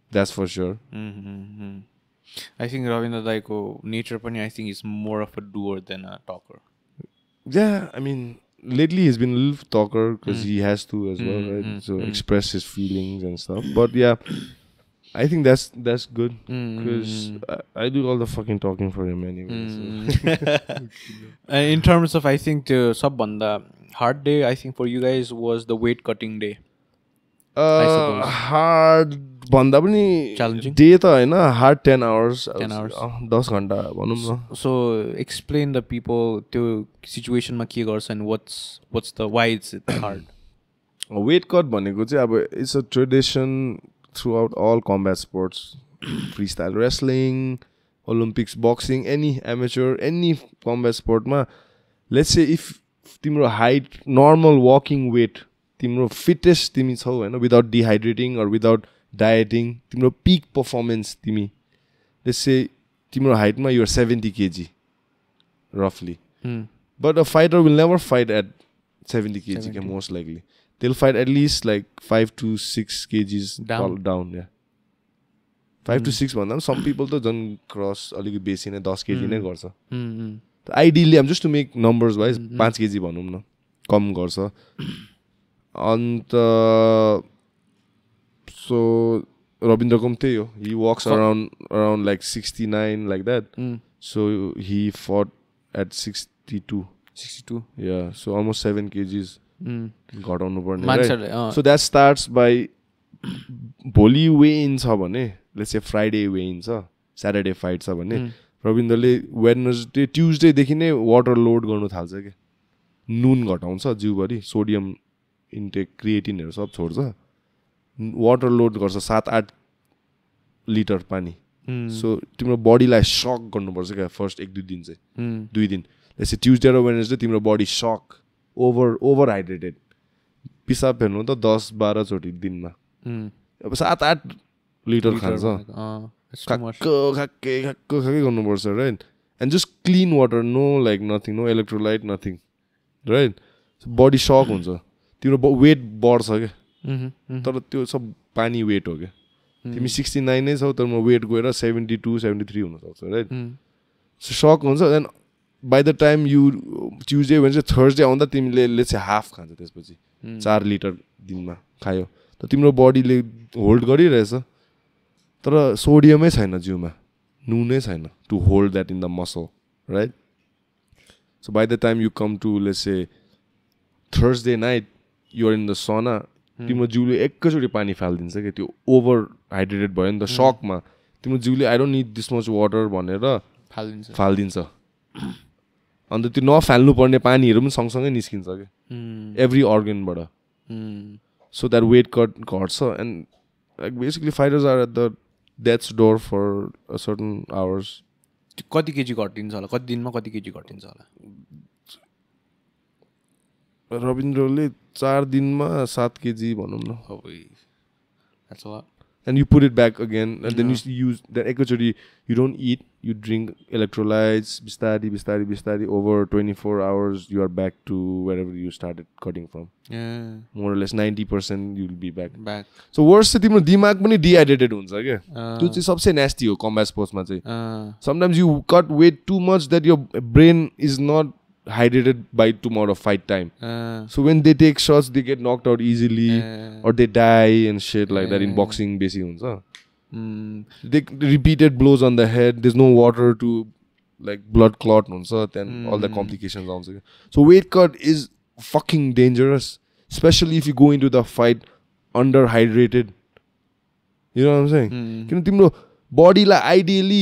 That's for sure. I think Rabindra Dhaiko nature pani, I think is more of a doer than a talker. Yeah, I mean, lately he's been a little talker because he has to as well, right? So express his feelings and stuff. But yeah, I think that's good because I do all the fucking talking for him anyway. So. In terms of, I think the sabbanda hard day, I think for you guys was the weight cutting day. Hard भन्दा पनि challenging day त हैन, hard 10 hours 10 घण्टा भनौं न. So explain the people त्यो situation मा के गर्छ and what's the why it's hard. Weight cut भनेको चाहिँ अब it's a tradition throughout all combat sports. Freestyle wrestling, Olympics, boxing, any amateur, any combat sport ma, let's say if तिम्रो height, normal walking weight, तिम्रो fittest तिमी छौ हैन, without dehydrating or without dieting, तिम्रो peak performance तिमी, let's say तिम्रो height ma you are 70 kg roughly. But a fighter will never fight at 70 kg most likely. They'll fight at least like 5 to 6 kgs down. Yeah, 5 to 6 भन्दा some people त जन cross अलिकति बेसी नै 10 kg नै गर्छ. Ideally I'm just to make numbers wise 5 kg भनौं न कम गर्छ. अन्त so Rabindra kom त्यही हो, he walks around like 69 like that. So he fought at 62. Yeah, so almost 7 kgs घटाउनु पर्ने, right? So that starts by भोलि weigh-in छ भने, let's say Friday weigh-in छ, Saturday fight छ भने रविन्द्रले Wednesday, Tuesday देखि नै वाटर लोड गर्नु थाल्छ के, नुन घटाउँछ जिउभरि, सोडियम इन्टेक, क्रिएटिनहरु सब छोड्छ, वाटर लोड गर्छ 7-8 लिटर पानी. सो तिम्रो बडीलाई शक गर्नुपर्छ क्या फर्स्ट 1-2 दिन चाहिँ, 2 दिन. let's say Tuesday or Wednesday तिम्रो बडी शक, ओभर हाइड्रेटेड, पिसाब फेर्नु त 10-12 चोटी दिनमा, अब 7-8 लिटर खान्छ, खाक्के गर्नुपर्छ, right? And just clean water, no like nothing, no electrolyte, nothing, right? Body suck हुन्छ, तिम्रो वेट बढ्छ क्या, तर त्यो सब पानी वेट हो क्या. तिमी 69 नै छौ तर म वेट गएर 72-73 हुन सक्छ, राइट? So shock हुन्छ. Then by the time you Tuesday, Wednesday, Thursday आउँदा तिमीले let's say half खान्छ त्यसपछि 4 लिटर दिनमा खायो त तिम्रो बडीले होल्ड गरिरहेछ तर सोडियमै छैन जिउमा नुनै छैन to hold that in the muscle, right? So by the time you come to let's say Thursday night, you're in the sauna, तिम्रो जिउले एकैचोटी पानी फाल्दिन्छ के त्यो ओभर हाइड्रेटेड भयो नि त सकमा तिम्रो जिउले I don't need this much water भनेर फाल्दिन्छ अन्त त्यो नफाल्नु पर्ने पानीहरू पनि सँगसँगै निस्किन्छ के एभ्री अर्गनबाट सो द्याट वेट कट घट्छ and like basically fighters are at the death's door for a certain hours कति केजी घटिन्छ होला कति दिनमा कति केजी घटिन्छ होला रविन्द्रले 4 दिनमा 7 केजी भनौँ न That's a lot. And you put it back again and then you use that एकैचोटी you don't eat, you drink electrolytes bistari over 24 hours you are back to wherever you started cutting from. More or less 90% you'll be back. So worse चाहिँ तिम्रो दिमाग पनि dehydrated हुन्छ के त्यो चाहिँ सबसे nasty हो combat sports मा चाहिँ sometimes you cut weight too much that your brain is not hydrated by tomorrow fight time. So when they take shots they get knocked out easily or they die and shit like that in boxing basic huncha. They repeated blows on the head, there's no water to like blood clot huncha, then all the complications also. So weight cut is fucking dangerous, especially if you go into the fight underhydrated. You know what I'm saying? किन तिम्रो बडीलाई ideally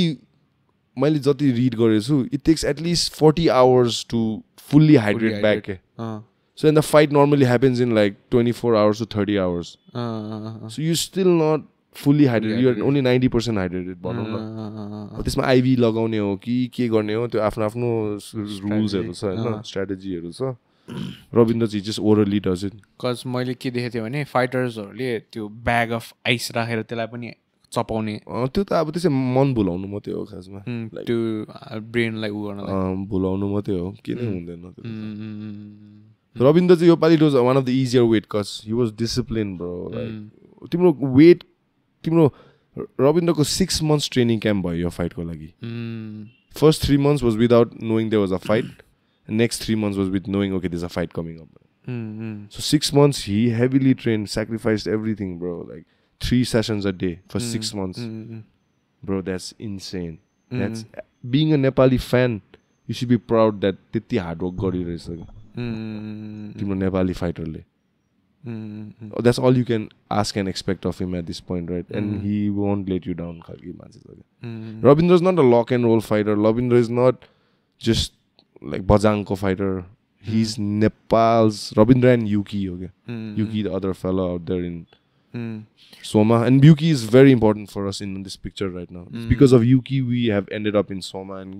मैले जति rid गरेछु it takes at least 40 hours to fully hydrate back. So then the fight normally happens in like 24 hours to 30 hours. So you're still not fully hydrated. You're only 90% hydrated. भनौँ न त्यसमा IV लगाउने हो कि के गर्ने हो त्यो आफ्नो आफ्नो रुल्सहरू छ हैन स्ट्र्याटेजीहरू छ रविन्द्र जी just orally does it. Cause मैले के देखेको थिएँ भने फाइटर्सहरूले त्यो ब्याग अफ आइस राखेर त्यसलाई पनि चपाउने त्यो त अब त्यसै मन भुलाउनु मात्रै हो खासमा त्यो ब्रेनलाई उ गर्न भुलाउनु मात्रै हो के नै हुँदैन रविन्द्र चाहिँ यो पालि was one of the easier weight cuts he was discipline bro like तिम्रो वेट तिम्रो रविन्द्रको 6 months ट्रेनिङ क्याम्प भयो यो फाइटको लागि first 3 months was without knowing there was a fight and next 3 months was with knowing okay there's a fight coming up. So 6 months he heavily trained, sacrificed everything bro, like 3 sessions a day for 6 months. Bro, that's insane. That's being a Nepali fan, you should be proud that त्यति hard work गरिरहेछ तिम्रो Nepali फाइटरले. That's all you can ask and expect of him at this point, right? And he won't let you down खालको मान्छे छ. Rabindra is not a lock and roll fighter. Rabindra is not just like Bajangko fighter. He's Nepal's Rabindra and Yuki, okay? Yuki, the other fellow out there in Soma, and Yuki is very important for us in this picture right now. Because of Yuki, we have ended up in Soma and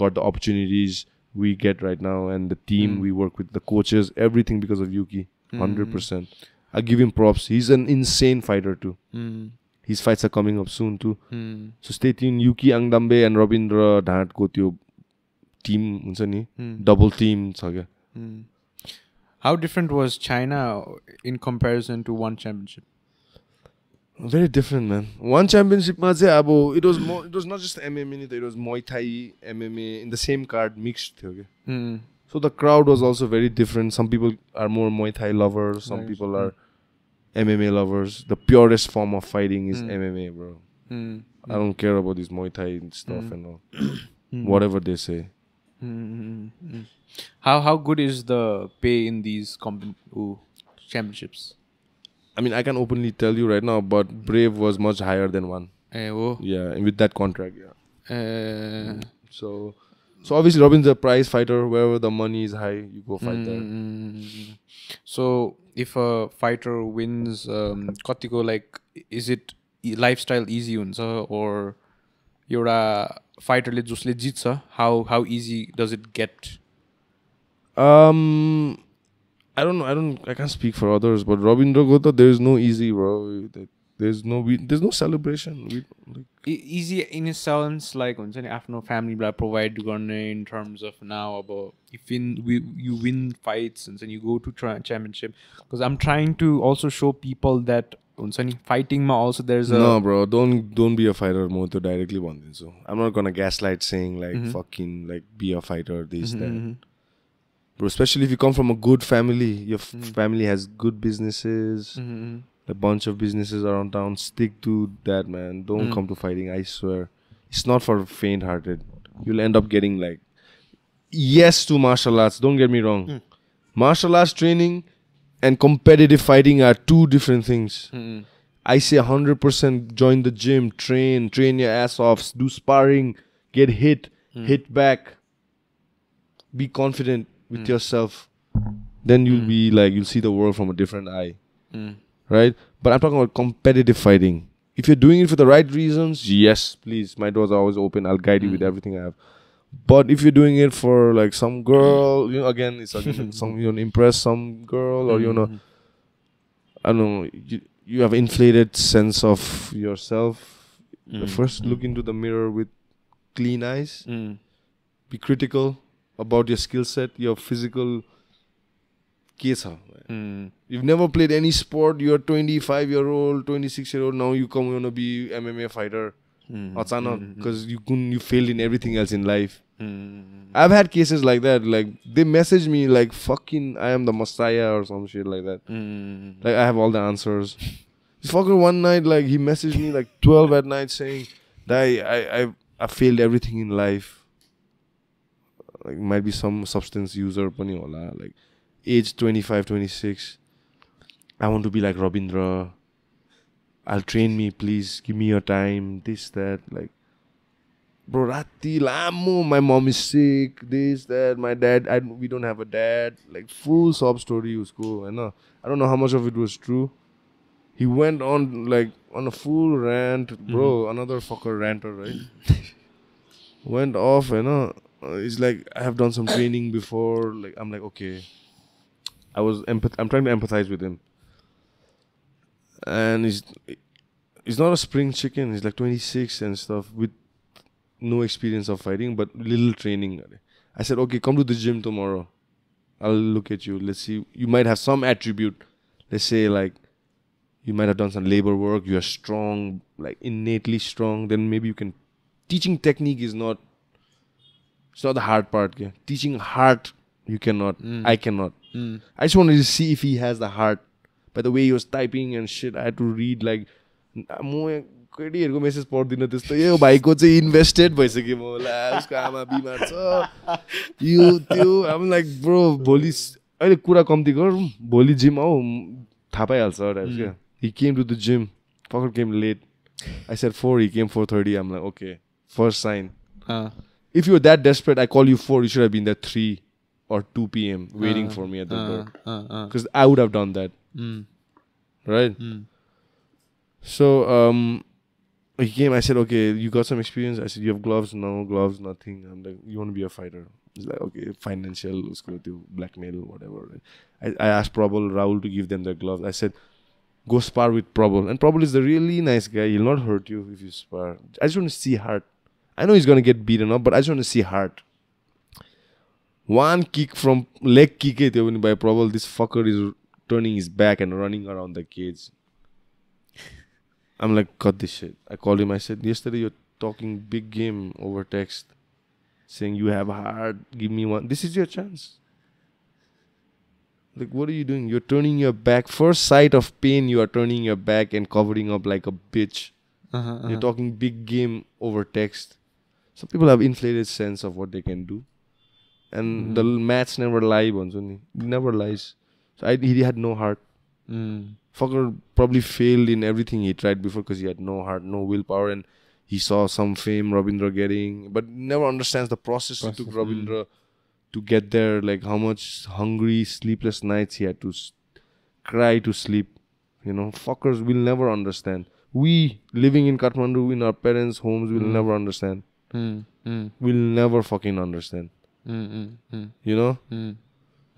got the opportunities we get right now, and the team we work with, the coaches, everything because of Yuki, 100%. I give him props. He's an insane fighter too. His fights are coming up soon too. So stay tuned. Yuki Angdambe and Rabindra Dhant ko tyo team huncha ni double team cha kya. How different was China in comparison to one championship? Very different, man. One championship ma chai abo it was not just MMA ni, it was Muay Thai, MMA in the same card mixed थियो के. So the crowd was also very different. Some people are more Muay Thai lovers, some people are MMA lovers. The purest form of fighting is MMA, bro. I don't care about this Muay Thai stuff and all. Whatever they say. How good is the pay in these championships? I mean, I can openly tell you right now, but Brave was much higher than one. Yeah, and with that contract, yeah. So obviously Robin's a prize fighter. Wherever the money is high, you go fight there. So if a fighter wins, katiko like, is it lifestyle easy huncha or एउटा fighterले जसले जित्छ how easy does it get? I can't speak for others, but Rabindra Gota, there's no easy, bro. There's no celebration. Easy in a sense, like हुन्छ नि आफ्नो family provide गर्ने in terms of now about if you win fights and then you go to championship, because I'm trying to also show people that हुन्छ नि फाइटिङमा also there's a No, bro, don't be a fighter. Mo to directly so I'm not gonna gaslight saying like fucking like be a fighter, this that. Bro, especially if you come from a good family, your family has good businesses, a bunch of businesses around town. Stick to that, man. Don't come to fighting. I swear, it's not for faint-hearted. You'll end up getting like yes to martial arts. Don't get me wrong. Martial arts training and competitive fighting are two different things. I say 100% join the gym, train your ass off, do sparring, get hit back, be confident with yourself. Then you'll be like, you'll see the world from a different eye. Right? But I'm talking about competitive fighting. If you're doing it for the right reasons, yes, please, my doors are always open. I'll guide you with everything I have. But if you're doing it for like some girl, you know, again, it's again some, you know, impress some girl, or you know, I don't know, you have inflated sense of yourself. First, look into the mirror with clean eyes. Be critical about your skill set, your physical case. You've never played any sport. You're 25-year-old, 26-year-old. Now you come, you want to be MMA fighter. Because you failed in everything else in life. I've had cases like that. Like they message me like fucking I am the Messiah or some shit like that. Like I have all the answers. This fucker one night, like he messaged me like 12 at night saying that I failed everything in life. Like might be some substance user pani hola. Like age 25, 26. I want to be like Rabindra. I'll train me, please. Give me your time. This, that. Like, bro, rati lamo. My mom is sick. This, that. My dad, we don't have a dad. Like, full sob story. Usko, I don't know how much of it was true. He went on, like, on a full rant. Bro, another fucker ranter, right? Went off, it's like, I have done some training before. Like, I'm like, okay. I'm trying to empathize with him. And he's not a spring chicken. He's like 26 and stuff with no experience of fighting, but little training. I said, okay, come to the gym tomorrow. I'll look at you. Let's see. You might have some attribute. Let's say like you might have done some labor work. You are strong, like innately strong. Then maybe you can. Teaching technique is not. It's not the hard part. Yeah? Teaching heart, you cannot. I cannot. I just wanted to see if he has the heart. By the way he was typing and shit, I had to read like केटीहरुको message पढ्दिन त्यस्तो यो भाइको चाहिँ invested भइसक्यो म ला उसको आमा बिमार छ यो त्यो I'm like bro भोलि अहिले कुरा कम्ती गर भोलि जिम आऊ थाहा पाइहाल्छ क्या. He came to the gym, fucker came late. I said 4, he came 4:30. I'm like okay, first sign. If you were that desperate, I call you 4, you should have been there 3 or 2 p.m. waiting for me at the door. Because I would have done that. Right? So, he came, I said, okay, you got some experience? I said, you have gloves? No, gloves, nothing. I'm like, you want to be a fighter? He's like, okay, financial, blackmail, whatever. I asked Rahul to give them their gloves. I said, go spar with Prabal. And Prabal is a really nice guy. He'll not hurt you if you spar. I just want to see heart. I know he's going to get beaten up, but I just want to see heart. One kick from leg kick by Prabal, this fucker is turning his back and running around the cage. I'm like, cut this shit. I called him. I said, yesterday you're talking big game over text, saying you have heart, give me one. This is your chance. Like, what are you doing? You're turning your back. First sight of pain, you are turning your back and covering up like a bitch. You're talking big game over text. Some people have inflated sense of what they can do. And the match never lie. Never lies. So he had no heart. Fucker probably failed in everything he tried before because he had no heart, no willpower, and he saw some fame Rabindra getting, but never understands the process it took Rabindra to get there, like how much hungry, sleepless nights he had to cry to sleep. Fuckers will never understand. We, living in Kathmandu, in our parents' homes, will never understand. We'll never fucking understand.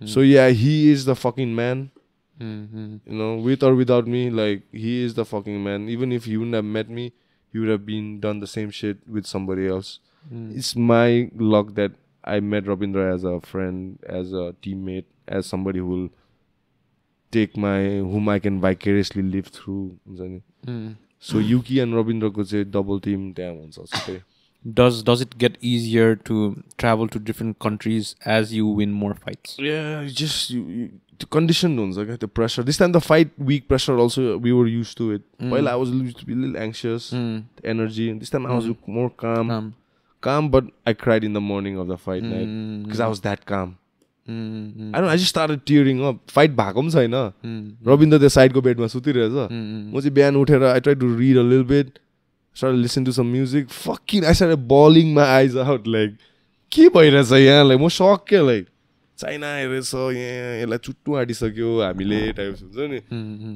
So yeah, he is the fucking man. With or without me, like he is the fucking man. Even if he wouldn't have met me, he would have done the same shit with somebody else. It's my luck that I met Rabindra as a friend, as a teammate, as somebody who will take whom I can vicariously live through. So Yuki and Rabindra ko चाहिँ double team त्यहाँ हुन्छ सबै. Does it get easier to travel to different countries as you win more fights? Yeah, you conditioned हुन्छ क्या the pressure. This time the fight week pressure also we were used to it. While I was used to be a little anxious, the energy. And this time I was more calm, but I cried in the morning of the fight night because I was that calm. I just started tearing up. Fight भएको पनि छैन. Rabindra the side ko bed ma सुतिरहेछ. म चाहिँ बिहान उठेर I tried to read a little bit. Started listening to some music. Fucking I started bawling my eyes out like के भइरहेछ यहाँ like म shock के like चाइना हेरेछ यहाँ यसलाई चुट्टु आँटिसक्यो हामीले टाइप्स हुन्छ नि.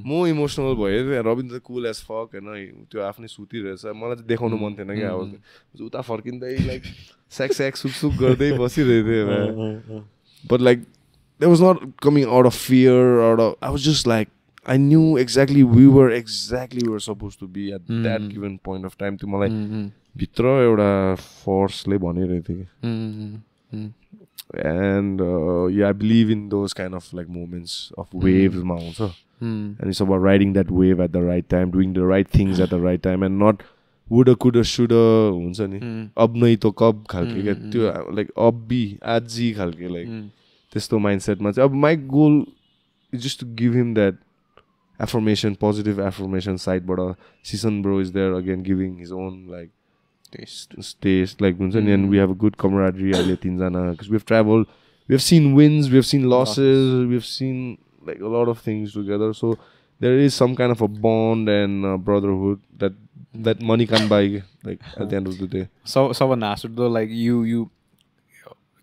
म इमोसनल भयो. रविन्द्र कुल एज फक हैन त्यो आफ्नै सुतिरहेछ. मलाई चाहिँ देखाउनु मन थिएन कि आवाज उता फर्किँदै लाइक स्याक सुक गर्दै बसिरहेको थिएँ. But like that was not coming out of fear I was just like I knew exactly we were supposed to be at that given point of time. To मलाई भित्र एउटा forceले भनिरहेको थियो. And yeah, I believe in those kind of like moments of waves ma huncha. And it's about riding that wave at the right time, doing the right things at the right time, and not woulda coulda shoulda huncha ni ab nahi to kab khalke ke त्यो like अब भी आज जी खालके like त्यस्तो mindset मा चाहिँ अब my goal is just to give him that affirmation, positive affirmation side, but Season bro is there again giving his own like taste like हुन्छ नि. And we have a good camaraderie अहिले तीनजना because we've traveled, we've seen wins, we've seen losses, we've seen like a lot of things together, so there is some kind of a bond and brotherhood that money can't buy like at the end of the day. So someone asked though like you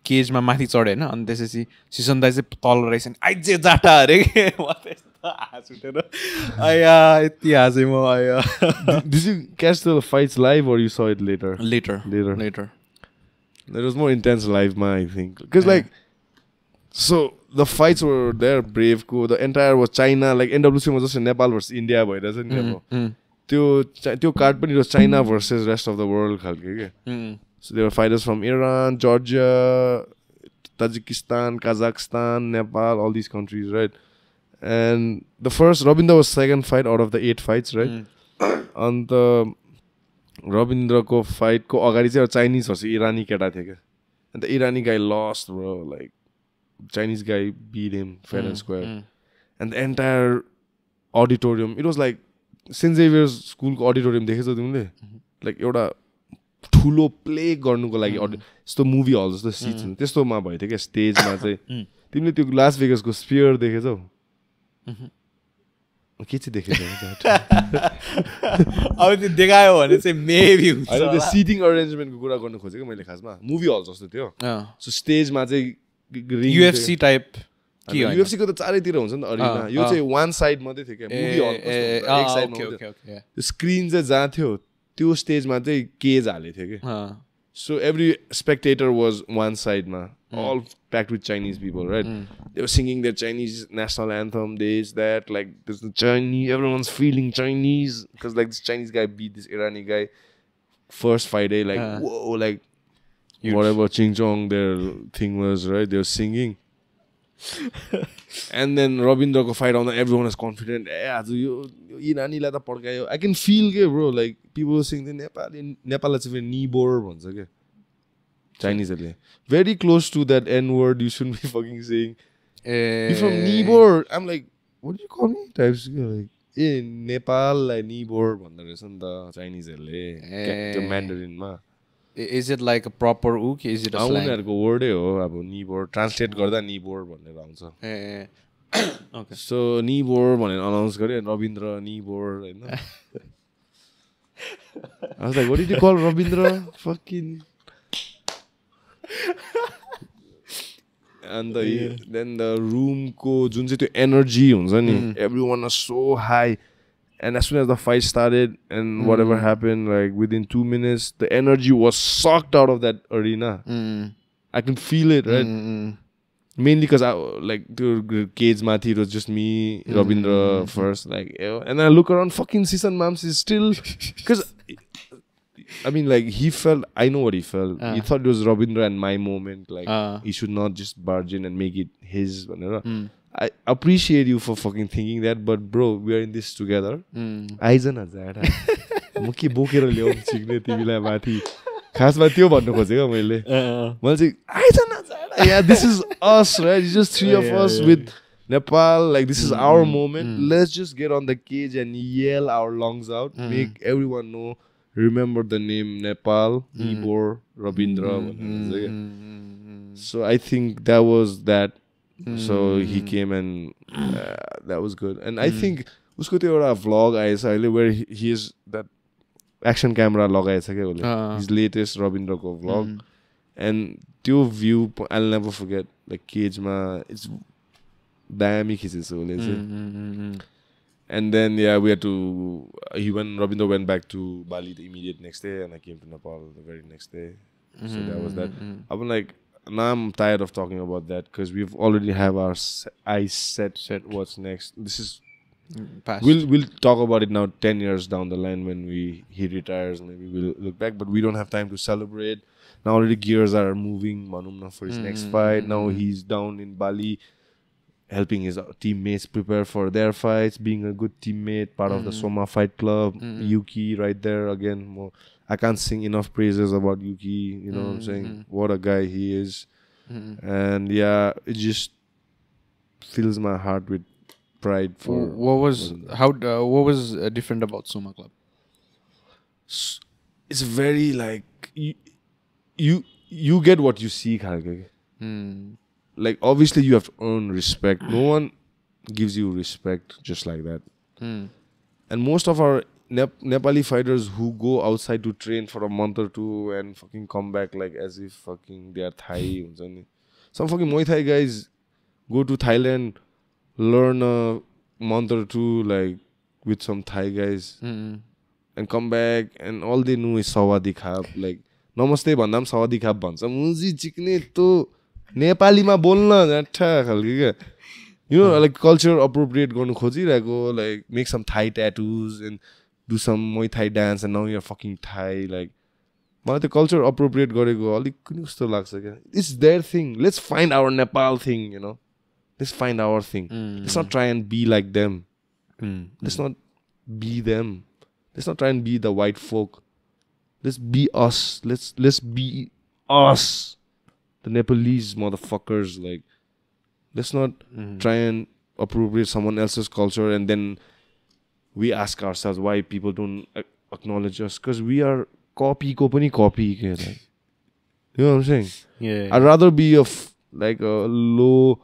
cage मा माथि चढ्यो हैन अनि त्यसपछि सिसन दाइ चाहिँ तल रहेछ नि आइजे जाटा अरे म त्यस्तो हाँस उठेर आया यति हाँसे म आया. Did you catch the fights live or you saw it later? Later. That was more intense live ma I think because like so the fights were there. Brave ko the entire was China like NWC was just Nepal versus India भइरहेछ नि अब त्यो card पनि was China versus rest of the world खालके के. So there were fighters from Iran, Georgia, Tajikistan, Kazakhstan, Nepal, all these countries, right? And the first Rabindra was second fight out of the 8 fights, right? And the Rabindra ko fight ko agadi चाहिँ Chinese versus Irani केटा थियो के. And the Irani guy lost, bro. Like Chinese guy beat him fair and square. And the entire auditorium, it was like St. Xavier's school को auditorium देखेछौ तिमीले? Like एउटा ठुलो play गर्नुको लागि यस्तो मुभी हल जस्तो सिट्स त्यस्तोमा भयो थियो क्या स्टेजमा चाहिँ. तिमीले त्यो लास भेगसको स्पियर देखेछौ? के चाहिँ देखेछौ? अब त्यो देखायो भने चाहिँ मेबी हुन्छ. हैन त्यो सिटिङ अरेन्जमेन्टको कुरा गर्न खोजेको मैले खासमा. मुभी हल जस्तो थियो. सो स्टेजमा चाहिँ UFC टाइप के हो? UFC को त चारैतिर हुन्छ नि त अरिना. यो चाहिँ वान साइड मात्रै थियो क्या मुभी हल कस्तो एक साइडमा थियो. स्क्रिन चाहिँ जहाँ थियो त्यो स्टेजमा चाहिँ केज हाले थियो कि. So every spectator was one side ma, all packed with Chinese people, right? They were singing their Chinese national anthem, this, that, like this Chinese, everyone's feeling Chinese because like this Chinese guy beat this Irani guy first fight day, like whoa, like huge. Whatever Ching Chong their thing was, right? They were singing. And then Rabindra ko fight on, everyone is confident. I can feel, bro, like people sing the Nepal is even Nibor once again. Chinese, very close to that N word you shouldn't be fucking saying. You from Nibor? I'm like, what do you call me? Types like in Nepal, like Nibor, the Chinese, the Mandarin ma. Is it like a proper ook? Is it a slang? उनीहरुको वर्डै हो अब निबोर translate गर्दा निबोर भनेर आउँछ. Okay. So निबोर भनेर announce गरे रविन्द्र निबोर हैन. I was like, what did you call Rabindra? Fucking. And then the room ko जुन चाहिँ त्यो energy हुन्छ नि, everyone was so high. And as soon as the fight started and whatever happened, like within 2 minutes, the energy was sucked out of that arena. I can feel it, right? Mainly because I like the cage mathi, it was just me, Rabindra first, like, and I look around, fucking Sisan Mams is still, because I mean, like he felt, I know what he felt. He thought it was Rabindra and my moment, like he should not just barge in and make it his. I appreciate you for fucking thinking that, but bro, we are in this together. Eyes न जाडा म के बोकेर ल्याउँ सिक्ने तिमीलाई माथि खासमा त्यो भन्नु खोजेको मैले चाहिँ आइज न जाडा yeah this is us right it's just three of us with Nepal like this is our moment let's just get on the cage and yell our lungs out make everyone know remember the name Nepal Ibor Rabindra so I think that was that so he came and that was good and I think usko त्यो एउटा vlog आएछ अहिले where he is that action camera लगाएछ के उसले his latest Rabindra ko vlog and त्यो view I'll never forget like cage ma it's दामी खिचेछ उसले चाहिँ and then yeah we had to Rabindra went back to Bali the immediate next day and I came to Nepal the very next day so that was that I'm like now I'm tired of talking about that because we've already have our eyes set what's next this is past. We'll talk about it now 10 years down the line when he retires maybe we'll look back but we don't have time to celebrate now already gears are moving Manumna for his next fight now he's down in Bali helping his teammates prepare for their fights being a good teammate part of the Soma Fight Club Yuki right there again I can't sing enough praises about Yuki you know what I'm saying what a guy he is and yeah it just fills my heart with pride for what was different about Soma Club it's very like you get what you see like obviously you have to earn respect no one gives you respect just like that and most of our Nepali fighters who go outside to train for a month or two and fucking come back like as if fucking they are Thai some fucking Muay Thai guys go to Thailand learn a month or two like with some Thai guys and come back and all they know is Sawadhi Khap like namaste bhandam Sawadhi Khap bhन्छ मुजी चिक्ने तो नेपालीमा बोल्न झट्टा खालको के you know like culture appropriate गर्नु खोजिरहेको like make some Thai tattoos and do some Muay Thai dance and now you're fucking Thai like मलाई त्यो culture appropriate गरेको अलिक कुनै कस्तो लाग्छ क्या it's their thing let's find our Nepal thing you know let's find our thing let's not try and be like them let's not be them let's not try and be the white folk let's be us let's be us the Nepalese motherfuckers like let's not try and appropriate someone else's culture and then we ask ourselves why people don't acknowledge us because we are copy like you know what I'm saying yeah I'd rather be like a low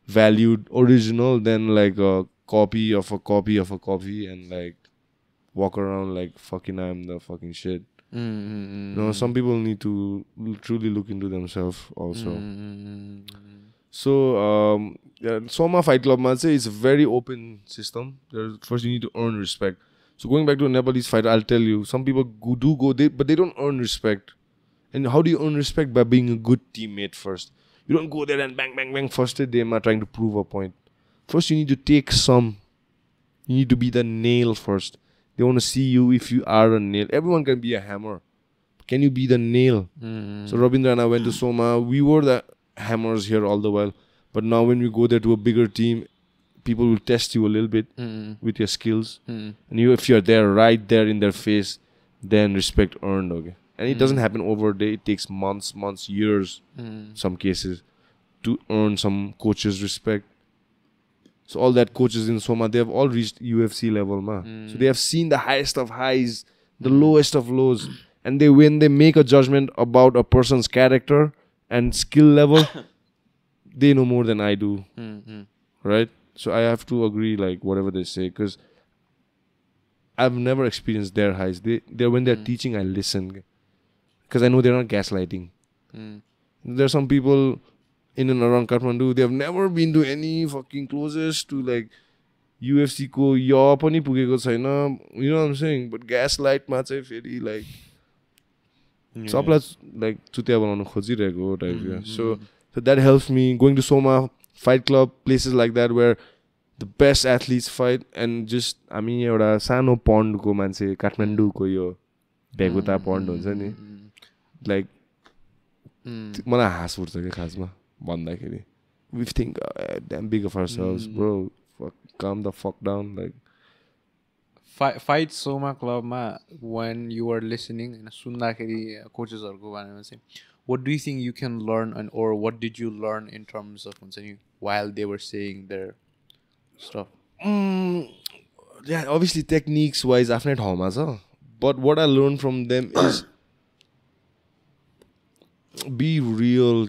valued original than like a copy of a copy of a copy and like walk around like fucking I'm the fucking shit no some people need to truly look into themselves also so Soma Fight Club man say it's a very open system first you need to earn respect so going back to a Nepalese fighter I'll tell you some people do go but they don't earn respect and how do you earn respect by being a good teammate first you don't go there and bang bang bang first day are trying to prove a point first you need to take some you need to be the nail first they want to see you if you are a nail everyone can be a hammer can you be the nail so Rabindra and I went to Soma we were the hammers here all the while but now when we go there to a bigger team people will test you a little bit with your skills and if you're there right there in their face then respect earned okay and it doesn't happen over a day it takes months years some cases to earn some coaches respect so all that coaches in Soma they have all reached UFC level so they have seen the highest of highs the lowest of lows and when they make a judgment about a person's character and skill level they know more than I do right so I have to agree like whatever they say because I've never experienced their highs they're when they're teaching I listen because I know they're not gaslighting there are some people in and around Kathmandu they have never been to any fucking closest to like UFC ko yaw pani pugeko chaina you know what I'm saying but gaslight ma chai feri like सबलाई like चुतिया बनाउन खोजिरहेको type so that helps me going to Soma Fight Club places like that where the best athletes fight and just हामी एउटा सानो pond को मान्छे काठमाडौँ को यो भेगुता pond हुन्छ नि like मलाई हाँस उठ्छ के खासमा भन्दाखेरि we think damn big of ourselves, bro. Fuck, calm the fuck down. Like Fight Soma Club ma when you are listening in sundakeri coaches haruko barema चाहिँ what do you think you can learn and or what did you learn in terms of while they were saying their stuff? Yeah, obviously techniques wise आफ्नै ठाउँमा छ, but what I learned from them is be real.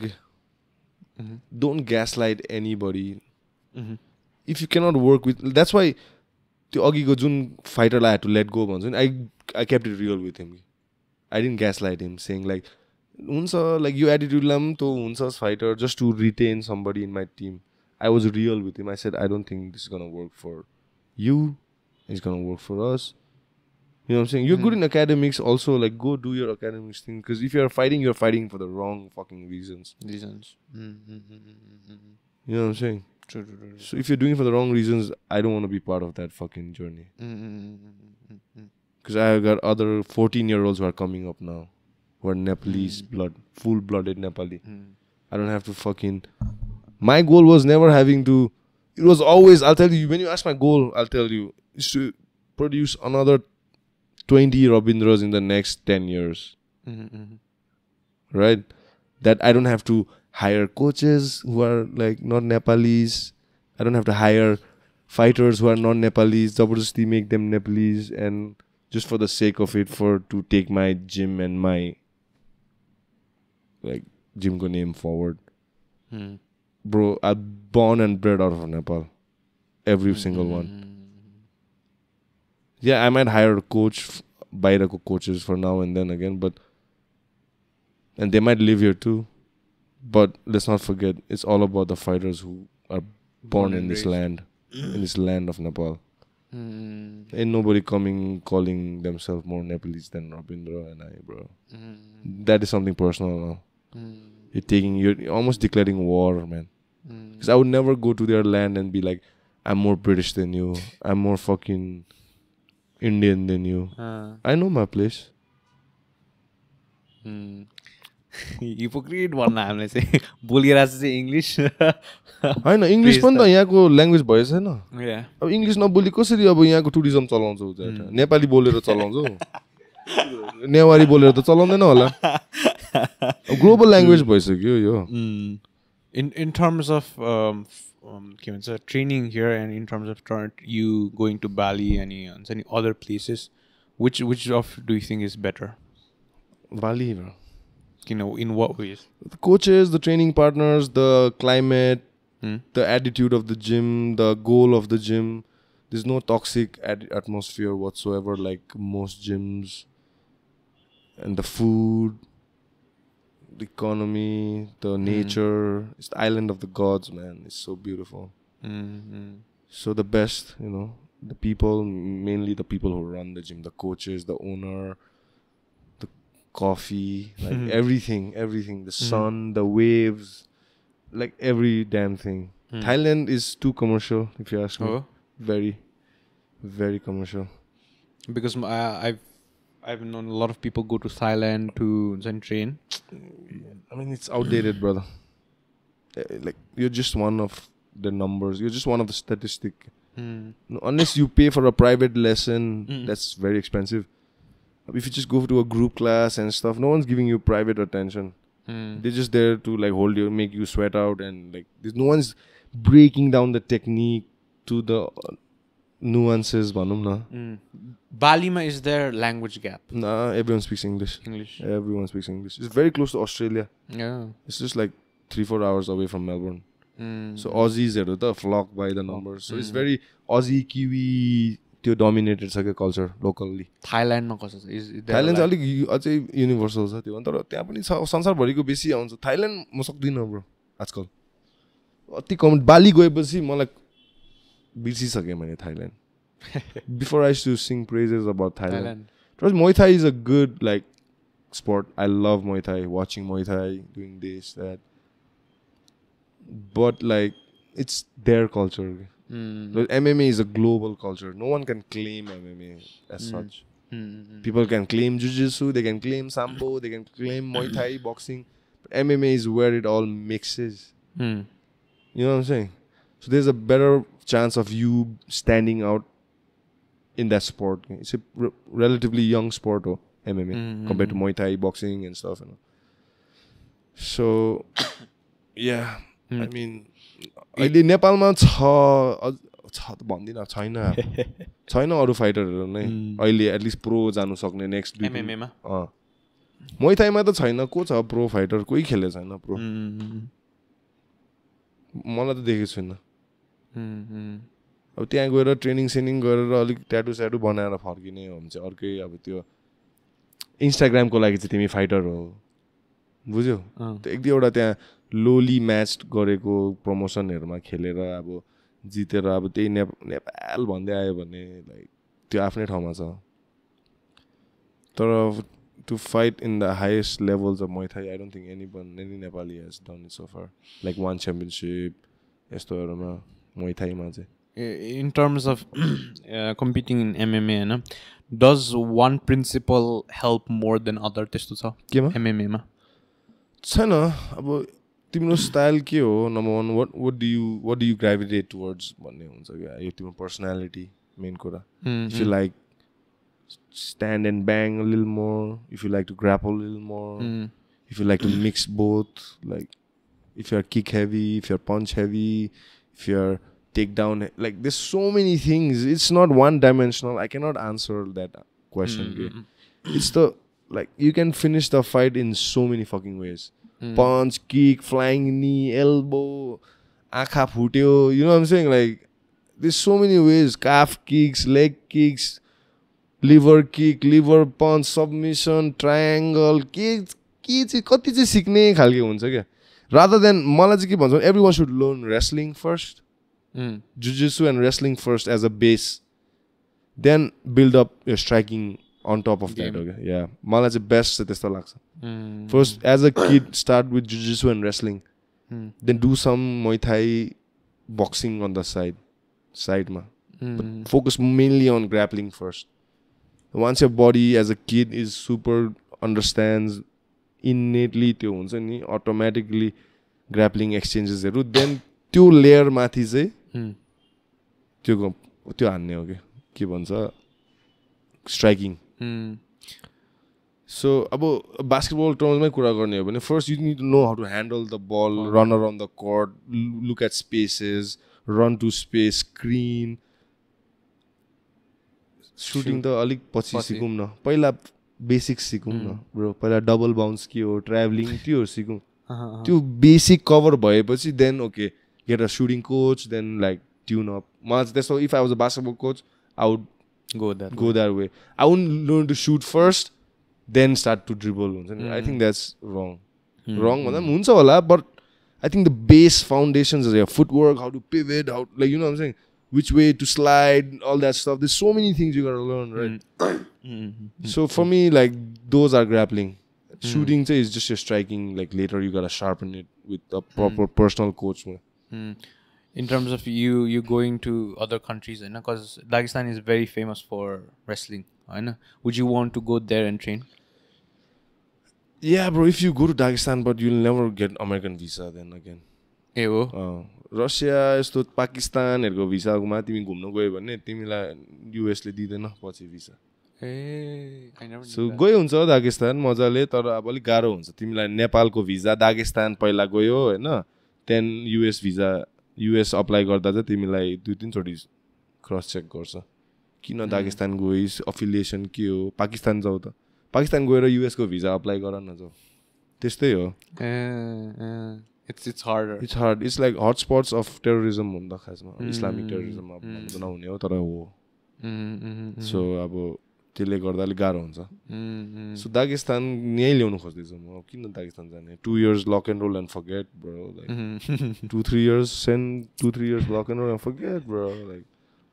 Don't gaslight anybody. If you cannot work with, that's why the अघिको जुन fighter I had to let go भन्छ नि, I kept it real with him. I didn't gaslight him saying like हुन्छ like यो attitude लाई पनि त हुन्छ fighter just to retain somebody in my team. I was real with him. I said I don't think this is gonna work for you. It's gonna work for us. You know what I'm saying? You're good in academics also, like go do your academics thing, because if you're fighting for the wrong fucking reasons. You know what I'm saying? True. So if you're doing it for the wrong reasons, I don't want to be part of that fucking journey. Because I got other 14-year-olds who are coming up now, who are Nepalese blood, full-blooded Nepali. I don't have to fucking... My goal was never having to... It was always, I'll tell you, when you ask my goal, I'll tell you, is to produce another 20 Rabindras in the next 10 years. Right? That I don't have to hire coaches who are like not Nepalese. I don't have to hire fighters who are not Nepalese. Zabardasti make them Nepalese, and just for the sake of it, to take my gym and my like gym go name forward. Bro, I'm born and bred out of Nepal. Every single one. Yeah, I might hire a coach, Bairako coaches for now and then again, and they might live here too. But let's not forget, it's all about the fighters who are born in this land, in this land of Nepal. Ain't nobody calling themselves more Nepalese than Rabindra and I, bro. That is something personal now. You're almost declaring war, man. Because I would never go to their land and be like, I'm more British than you. I'm more fucking Indian than you. I know my place. Hypocrite भन्न हामीले चाहिँ बोलिरहेको चाहिँ English हैन English पनि त यहाँको language भएछ हैन Yeah. अब इङ्ग्लिस नबोली कसरी अब यहाँको टुरिज्म चलाउँछौ नेपाली बोलेर चलाउँछौ नेवारी बोलेर त चलाउँदैन होला ग्लोबल ल्याङ्ग्वेज भइसक्यो यो in terms of के भन्छ training here and in terms of you going to Bali and any other places, which of do you think is better? Bali, bro. You know, in what ways? The coaches, the training partners, the climate, the attitude of the gym, the goal of the gym. There's no toxic atmosphere whatsoever like most gyms. And the food, the economy, the nature. It's the island of the gods, man. It's so beautiful. So the best, you know, the people, mainly the people who run the gym, the coaches, the owner, the coffee, like everything, the sun, the waves, like every damn thing. Thailand is too commercial, if you ask me. Oh. Very, very commercial. Because I've known a lot of people go to Thailand to train. I mean, it's outdated, brother. Like, you're just one of the numbers. You're just one of the statistic. No, unless you pay for a private lesson, that's very expensive. If you just go to a group class and stuff, no one's giving you private attention. They're just there to like hold you, make you sweat out, and like there's no one's breaking down the technique to the nuances. Balima is there language gap? Nah, everyone speaks English. Everyone speaks English. It's very close to Australia. Yeah. It's just like 3-4 hours away from Melbourne. So Aussies are flock by the numbers. So it's very Aussie, Kiwi, dominated culture locally. Thailand Thailand is universal. Thailand म सक्दिनँ bro आजकल अति कम बाली गएपछि मलाई बिर्सिसके मैले Thailand. Before I used to sing praises about Thailand. Because Muay Thai is a good like sport. I love Muay Thai, watching Muay Thai, doing this, that. But like it's their culture. Like, MMA is a global culture. No one can claim MMA as such. People can claim Jiu-Jitsu, they can claim Sambo, they can claim Muay Thai, boxing. But MMA is where it all mixes. You You know what I'm saying? So there's a better chance of you standing out in that sport. It's a relatively young sport, MMA, compared to Muay Thai, boxing and stuff. So, yeah, I mean, अहिले नेपालमा छ त भन्दिनँ छैन अरू फाइटरहरू नै अहिले at least pro जानु सक्ने नेक्स्ट MMA मा मुay थाईमा त छैन को छ प्रो फाइटर कोही खेलेको छैन प्रो मलाई त देखेको छैन अब त्यहाँ गएर ट्रेनिङ सेनिङ गरेर अलिक ट्याटु स्याटु बनाएर फर्किने हो भने चाहिँ अर्कै अब त्यो इन्स्टाग्रामको लागि चाहिँ तिमी फाइटर हो बुझ्यौ त्यो एक दुईवटा त्यहाँ लोली म्याच गरेको प्रमोसनहरुमा खेलेर अब जितेर अब त्यही नेपाल भन्दै आयो भने लाइक त्यो आफ्नै ठाउँमा छ तर to fight in the highest levels of Muay Thai, I don't think any Nepali has done it so far. Like one championship, Muay Thai ma. In terms of competing in MMA, does one principle help more than other? MMA ma. Chana, abo timro style ke ho? Number one, what do you gravitate towards? Your personality, main kora. If you like stand and bang a little more, if you like to grapple a little more, if you like to mix both, like if you're kick heavy, if you're punch heavy, if you're take down, like there's so many things. It's not one dimensional. I cannot answer that question. It's the like you can finish the fight in so many fucking ways. Punch, kick, flying knee, elbow, akha phutyo, you know what I'm saying? Like there's so many ways. Calf kicks, leg kicks, liver kick, liver punch, submission, triangle, kicks, कति चाहिँ सिक्ने खालके हुन्छ क्या rather than मलाई चाहिँ के भन्छ everyone should learn wrestling first, jiu-jitsu and wrestling first as a base, then build up your striking on top of that. Okay, yeah, मलाई चाहिँ best चाहिँ त्यस्तो लाग्छ. First as a kid start with jiu-jitsu and wrestling, then do some Muay Thai boxing on the side ma, but focus mainly on grappling first. Once your body as a kid is super understands innately त्यो हुन्छ नि automatically grappling exchanges हरु, then त्यो layer माथि चाहिँ त्यो हान्ने हो के भन्छ striking. So अब basketball terms मै कुरा गर्ने हो भने first you need to know how to handle the ball, run around the court, look at spaces, run to space, screen. Shooting त अलिक पछि सिकौं न, पहिला बेसिक सिकौं न ब्रो, पहिला डबल बाउन्स के हो, ट्राभलिङ त्यो सिकौं, त्यो बेसिक कभर भएपछि then okay get a shooting coach, then like tune up. मलाई चाहिँ त्यस्तो if I was a basketball coach I would go that way. I wouldn't learn to shoot first then start to dribble हुन्छ नि. I think that's wrong भन्दा पनि हुन्छ होला, but I think the base foundations is your footwork, how to pivot, how, like, you know what I'm saying, which way to slide, all that stuff. There's so many things you gotta learn, right? So for me, like, those are grappling. Shooting is just your striking. Like later, you gotta sharpen it with a proper personal coach. In terms of you going to other countries, because Dagestan is very famous for wrestling, would you want to go there and train? Yeah, bro. If you go to Dagestan, but you'll never get American visa then again. रसिया यस्तो पाकिस्तानहरुको भिसामा तिमी घुम्न गयो भने तिमीलाई US ले दिदैन पछि visa. सो गयो हुन्छ दागिस्तान मजाले, तर अब अलि गाह्रो हुन्छ तिमीलाई. नेपालको भिजा दागिस्तान पहिला गयो हैन, देन युएस भिजा युएस अप्लाई गर्दा चाहिँ तिमीलाई 2-3 चोटी क्रस चेक गर्छ किन दागिस्तान गइस, अफिलिएसन के हो. पाकिस्तान जाऊ त, पाकिस्तान गएर युएस को भिजा अप्लाई गर न जाऊ, त्यस्तै हो. It's harder. It's hard. It's like hotspots of terrorism भन्दा खासमा इस्लामिक टेररिज्म अब नहुने हो तर हो. सो अब त्यसले गर्दा अलि गाह्रो हुन्छ. सो दागिस्तान यही ल्याउनु खोज्दैछु म. किन दागिस्तान जाने? 2 years lock and roll and forget, bro. Like 2-3 years send 2-3 years lock and roll and forget, bro. Like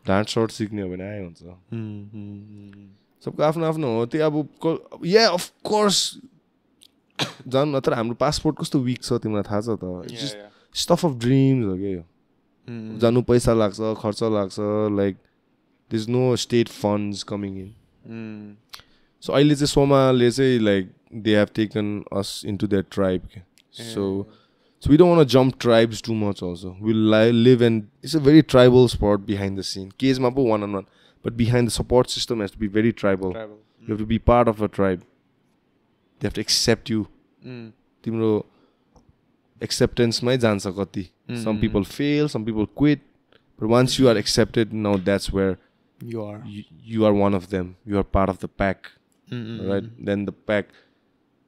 dance shot सिक्ने हो भने आए हुन्छ. सबको आफ्नो आफ्नो हो. त्यो अब या अफ कोर्स जानु, तर हाम्रो पासपोर्ट कस्तो विक छ तिमीलाई थाहा छ त. जस्ट स्टफ अफ ड्रिम्स हो के यो. जानु पैसा लाग्छ, खर्च लाग्छ, like there is no state funds coming in. So अहिले चाहिँ सोमाले चाहिँ like they have taken us into their tribe. So we don't want to jump tribes too much also. We'll live and it's a very tribal sport behind the scene. Case ma po one-on-one. But behind the support system has to be very tribal. You have to be part of a tribe. They have to accept you. Timro acceptance mai jansa kati. Some people fail, some people quit. But once you are accepted, now that's where you are one of them. You are part of the pack. Right? Then the pack,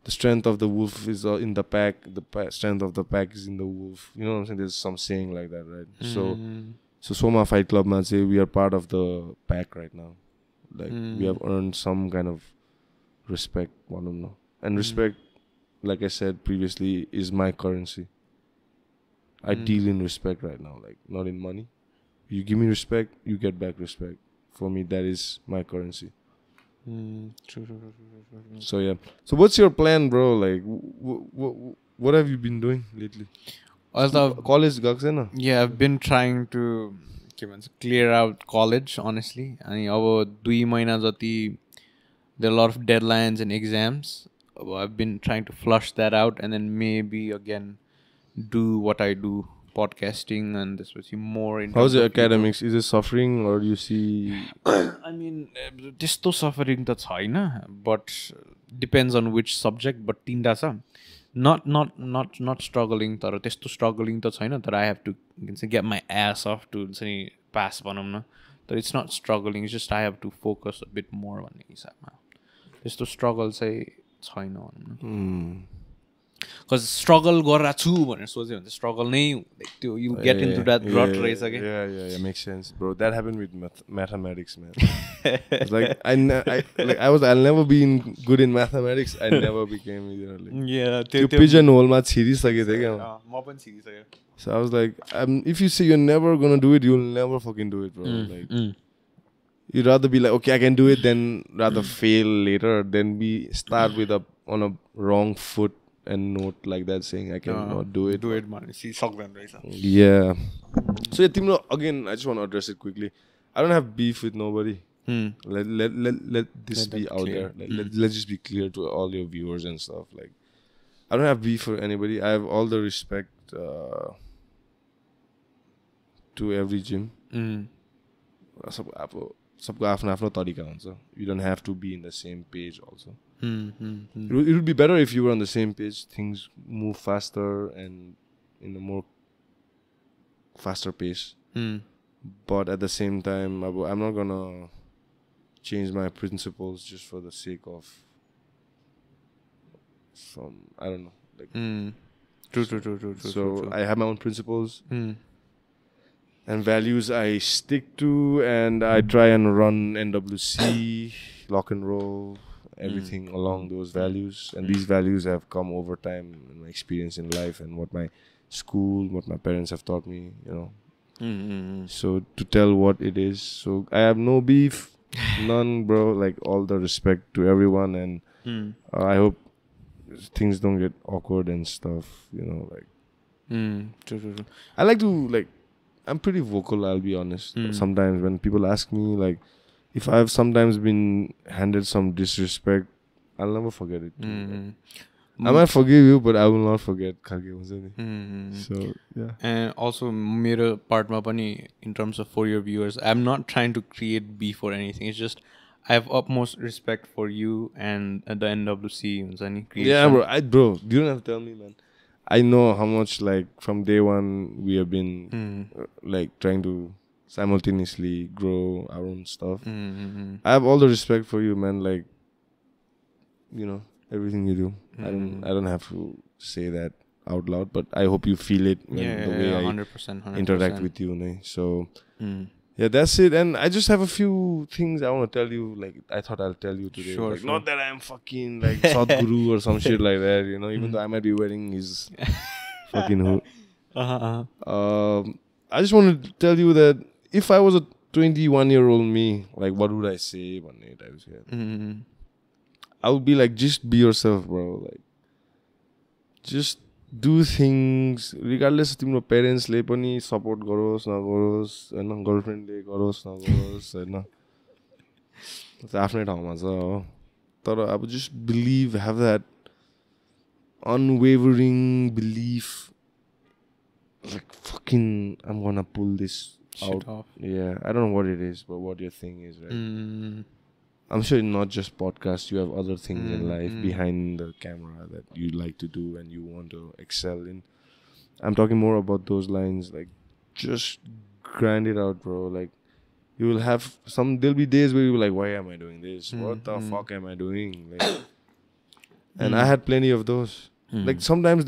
the strength of the wolf is in the pack. The strength of the pack is in the wolf. You know what I'm saying? There's some saying like that, right? So Soma Fight Club man say we are part of the pack right now. Like we have earned some kind of respect. And respect, like I said previously, is my currency. I deal in respect right now, like not in money. You give me respect, you get back respect. For me, that is my currency. True. So yeah. So what's your plan, bro? Like, what have you been doing lately? College gaks haina? Yeah, I've been trying to clear out college, honestly. And अब 2 महिना जति there are a lot of deadlines and exams. I've been trying to flush that out and then maybe again do what I do, podcasting, and this was more in. How's the academics? Is it suffering or do you see? I mean, त्यस्तो suffering त छैन, but depends on which subject. But तीनटा छ. Not struggling, तर त्यस्तो struggling त छैन, तर I have to get my ass off to pass भनौँ न. तर it's not struggling, it's just I have to focus a bit more भन्ने हिसाबमा. त्यस्तो struggle चाहिँ छैन भनौँ न. Because struggle गरेर छु भनेर सोच्यो भने चाहिँ struggle नै त्यो you get into that rut race again. Yeah, makes sense, bro. That happened with mathematics, man. It's like I'll never be good in mathematics. I never became either. Like, yeah, त्यो pigeonhole मा छिरिसके थिए क्या. म पनि छिरिसके. So I was like, if you say you're never gonna do it, you'll never fucking do it, bro. Like, you'd rather be like, okay, I can do it, than rather fail later, than start on a wrong foot and note like that, saying I cannot do it. Do it, man. See, सक्दैन रहेछ. Yeah. So yeah, again, I just want to address it quickly. I don't have beef with nobody. Let this be out there. Let's just be clear to all your viewers and stuff. Like, I don't have beef for anybody. I have all the respect to every gym. सबको आफ्नो तरिका हुन्छ. You don't have to be in the same page also. It would be better if you were on the same page. Things move faster and in a more faster pace. But at the same time, I'm not gonna change my principles just for the sake of some, I don't know. Like, True. So I have my own principles. And values I stick to, and I try and run NWC, lock and roll, everything along those values. And these values have come over time in my experience in life and what my school, what my parents have taught me, you know. So to tell what it is. So I have no beef, none, bro. Like, all the respect to everyone, and I hope things don't get awkward and stuff, you know, like. True. I like to, I'm pretty vocal, I'll be honest. Sometimes when people ask me, like, if I've sometimes been handed some disrespect, I'll never forget it. I might forgive you, but I will not forget. So, yeah. And also, मेरो partमा पनि, in terms of for your viewers, I'm not trying to create beef or anything. It's just, I have utmost respect for you and the NWC. Yeah, bro, you don't have to tell me, man. I know how much, like, from day one, we have been, like, trying to simultaneously grow our own stuff. I have all the respect for you, man. Like, you know, everything you do. I don't have to say that out loud, but I hope you feel it the way I 100%. interact with you. Ne? So, yeah, that's it. And I just have a few things I want to tell you. Like, I thought I'll tell you today. Sure. Not that I'm fucking like Sadhguru or some shit like that, you know, even though I might be wearing his fucking hood. I just want to tell you that if I was a 21-year-old me, like, what would I say? I would be like, just be yourself, bro. Like, just do things regardless of your parents ले पनि support गरोस् नगरोस् हैन, girlfriend ले गरोस् नगरोस् हैन, आफ्नै ठाउँमा छ हो. तर अब just believe, have that unwavering belief like fucking I'm gonna pull this Shit out. off. Yeah, I don't know what it is, but what your thing is, right? Mm. I'm sure not just podcasts. You have other things in life Mm. behind the camera that you like to do and you want to excel in. I'm talking more about those lines. Like, just grind it out, bro. Like, you will have there'll be days where you'll be like, why am I doing this? What the fuck am I doing? Like, and I had plenty of those. Like, sometimes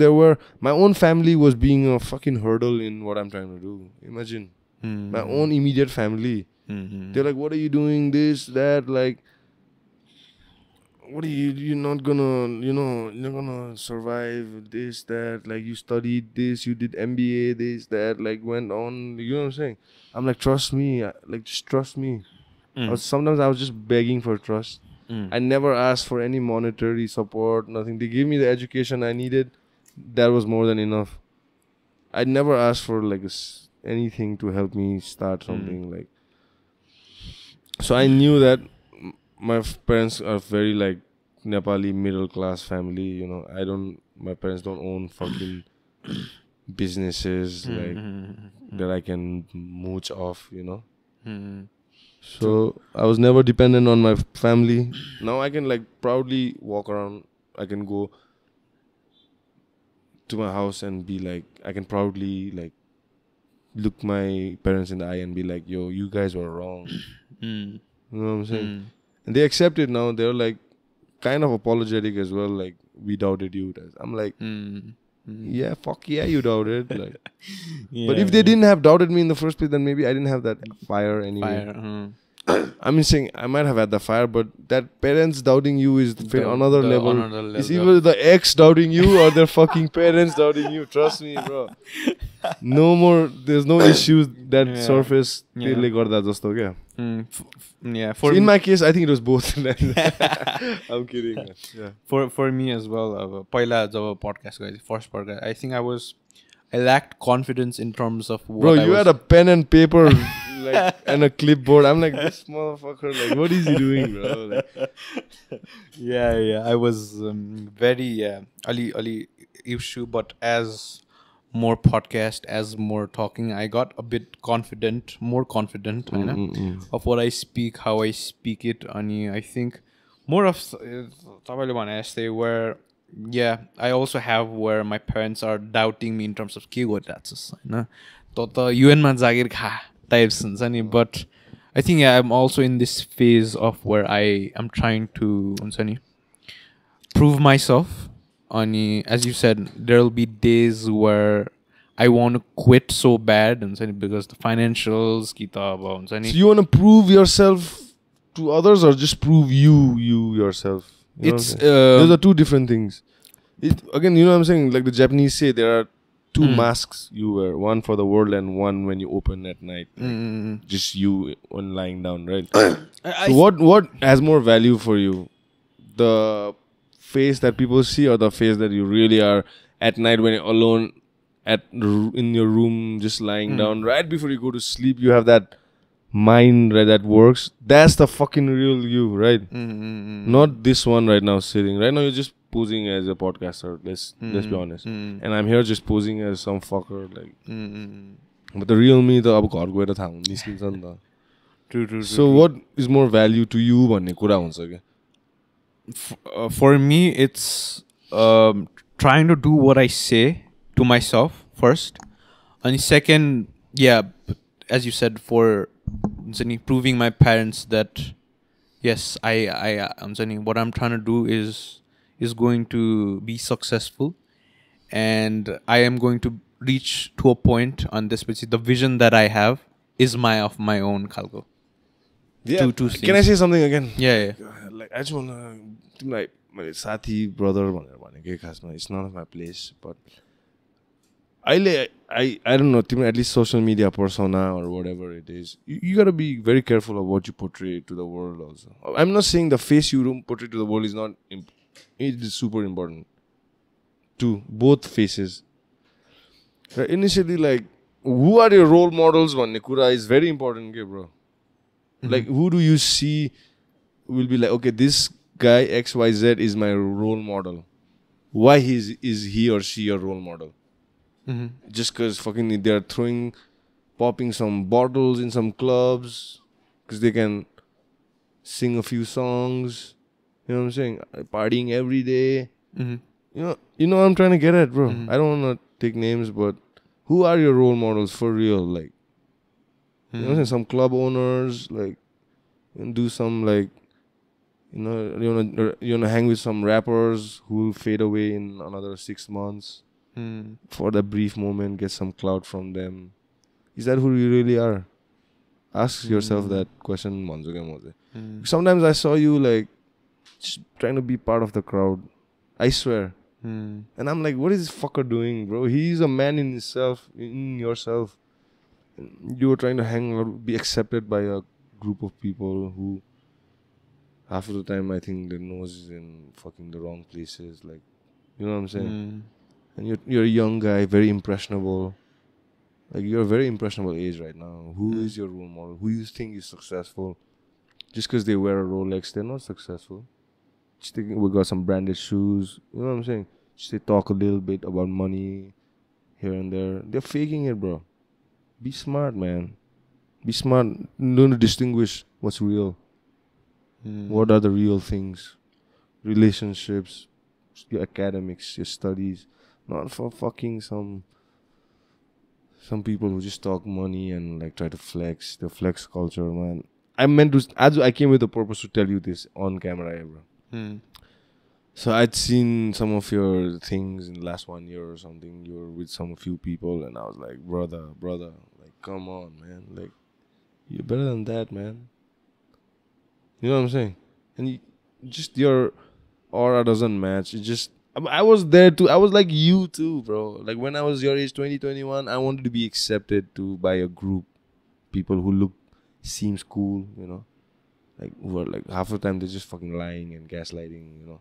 my own family was being a fucking hurdle in what I'm trying to do. Imagine. My own immediate family. They're like, what are you doing? This, that, like, what are you're not gonna, you're not gonna survive this, that, like, you studied this, you did MBA, this, that, like, went on, you know what I'm saying? I'm like, trust me, like, just trust me. Sometimes I was just begging for trust. I never asked for any monetary support, nothing. They gave me the education I needed. That was more than enough. I never asked for, like, anything to help me start something, like. So I knew that my parents are very, like, Nepali middle class family, you know. My parents don't own fucking businesses like that I can mooch off, you know. So I was never dependent on my family. Now I can, like, proudly walk around. I can go to my house and be like, I can proudly, like, look my parents in the eye and be like, yo, you guys were wrong. You know what I'm saying? And they accept it now. They're, like, kind of apologetic as well. Like, we doubted you. I'm like, yeah, fuck yeah, you doubted. Like, but if they didn't have doubted me in the first place, then maybe I didn't have that fire anyway. I mean, saying I might have had the fire, but that parents doubting you is another level. It's either the ex doubting you or their fucking parents doubting you. Trust me, bro. No more. There's no issues that surface. So in my case, I think it was both. I'm kidding. Man. Yeah. For me as well. Paila jab podcast guys, first podcast. I think I lacked confidence in terms of what. Bro, you had a pen and paper, like, and a clipboard. I'm like, this motherfucker. Like, what is he doing, bro? Like, yeah. I was very Ali issue, but as more podcast, as more talking, I got a bit more confident, you know, of what I speak, how I speak it. And I think more of where, yeah, I also have where my parents are doubting me in terms of ke that's the UN man jagir kha types, but I think I'm also in this phase of where I am trying to prove myself. As you said, there'll be days where I want to quit so bad because the financials so you want to prove yourself to others or just prove you yourself? You those are two different things. Again, you know what I'm saying? Like the Japanese say, there are two masks you wear. One for the world and one when you open at night. Like just you when lying down, right? So what has more value for you? The face that people see or the face that you really are at night when you're alone in your room just lying down right before you go to sleep? You have that mind, right, that works. That's the fucking real you, right? Not this one right now sitting. Right now you're just posing as a podcaster. Let's be honest. And I'm here just posing as some fucker, like. But the real me, the अब घर गएर थाहा निस्किन्छ नि त. True. So what is more value to you भन्ने कुरा हुन्छ के? For me, it's trying to do what I say to myself first, and second, yeah, as you said, for proving my parents that yes, I'm saying what I'm trying to do is going to be successful, and I am going to reach to a point on this, which is the vision that I have is of my own khalko. Yeah. Can I say something again? Yeah. Like I just wanna, like, my Sathi brother, it's none of my place, but I don't know, at least social media persona or whatever it is, you gotta be very careful of what you portray to the world also. I'm not saying the face you portray to the world is not, it is super important too, both faces. Initially, like, who are your role models? One kura is very important, okay, bro. Like, who do you see will be like, okay, this guy XYZ is my role model. Why is he or she your role model? Just because fucking they're popping some bottles in some clubs because they can sing a few songs. You know what I'm saying? Partying every day. You know what I'm trying to get at, bro. I don't want to take names, but who are your role models for real? Like, you know what I'm saying? Some club owners, like, and do some like, you wanna hang with some rappers who will fade away in another 6 months. For the brief moment, get some clout from them. Is that who you really are? Ask yourself that question. Sometimes I saw you like just trying to be part of the crowd. I swear. And I'm like, what is this fucker doing, bro? He's a man in himself, in yourself. You were trying to hang out, be accepted by a group of people who half of the time I think their nose is in fucking the wrong places. Like, you know what I'm saying? And you're a young guy, very impressionable. Like, you're a very impressionable age right now. Who is your role model? Who you think is successful? Just because they wear a Rolex, they're not successful. Just thinking we got some branded shoes. You know what I'm saying? Just they talk a little bit about money here and there. They're faking it, bro. Be smart, man. Be smart. Learn to distinguish what's real. What are the real things? Relationships, your academics, your studies. Not for fucking some people who just talk money and like try to flex. The flex culture, man. I came with the purpose to tell you this on camera, bro. So I'd seen some of your things in the last 1 year or something. You were with some few people, and I was like, brother, like, come on, man. Like, you're better than that, man. You know what I'm saying? And your aura doesn't match. I was there too. I was like you too, bro. Like when I was your age, 2021, I wanted to be accepted by a group. People who seems cool, you know. Like, who are like, half the time they're just fucking lying and gaslighting, you know.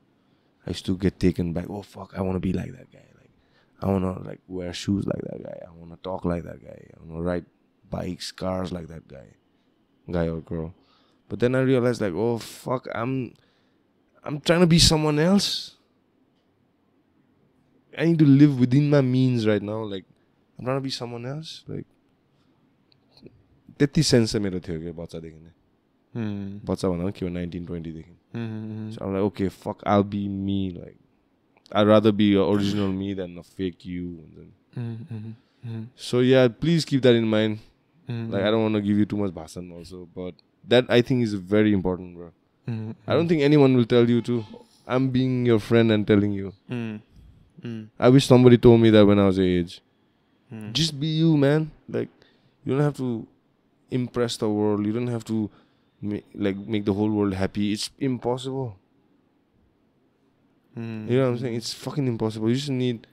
I used to get taken back. Oh, fuck, I want to be like that guy. Like, I want to like wear shoes like that guy. I want to talk like that guy. I want to ride bikes, cars like that guy or girl. But then I realized, like, oh, fuck, I'm trying to be someone else. I need to live within my means right now. Like, I'm trying to be someone else. Like, त्यति sense चाहिँ मेरो थियो कि बच्चादेखि नै बच्चा भन्दा के हो 19-20 देखि so I'm like, okay, fuck, I'll be me. Like, I'd rather be an original me than a fake you. So yeah, please keep that in mind. Like, I don't want to give you too much bhasan also, but that I think is very important, bro. I don't think anyone will tell you to. I'm being your friend and telling you. I wish somebody told me that when I was your age. Just be you, man. Like, you don't have to impress the world. You don't have to make the whole world happy. It's impossible. You know what I'm saying? It's fucking impossible. You just need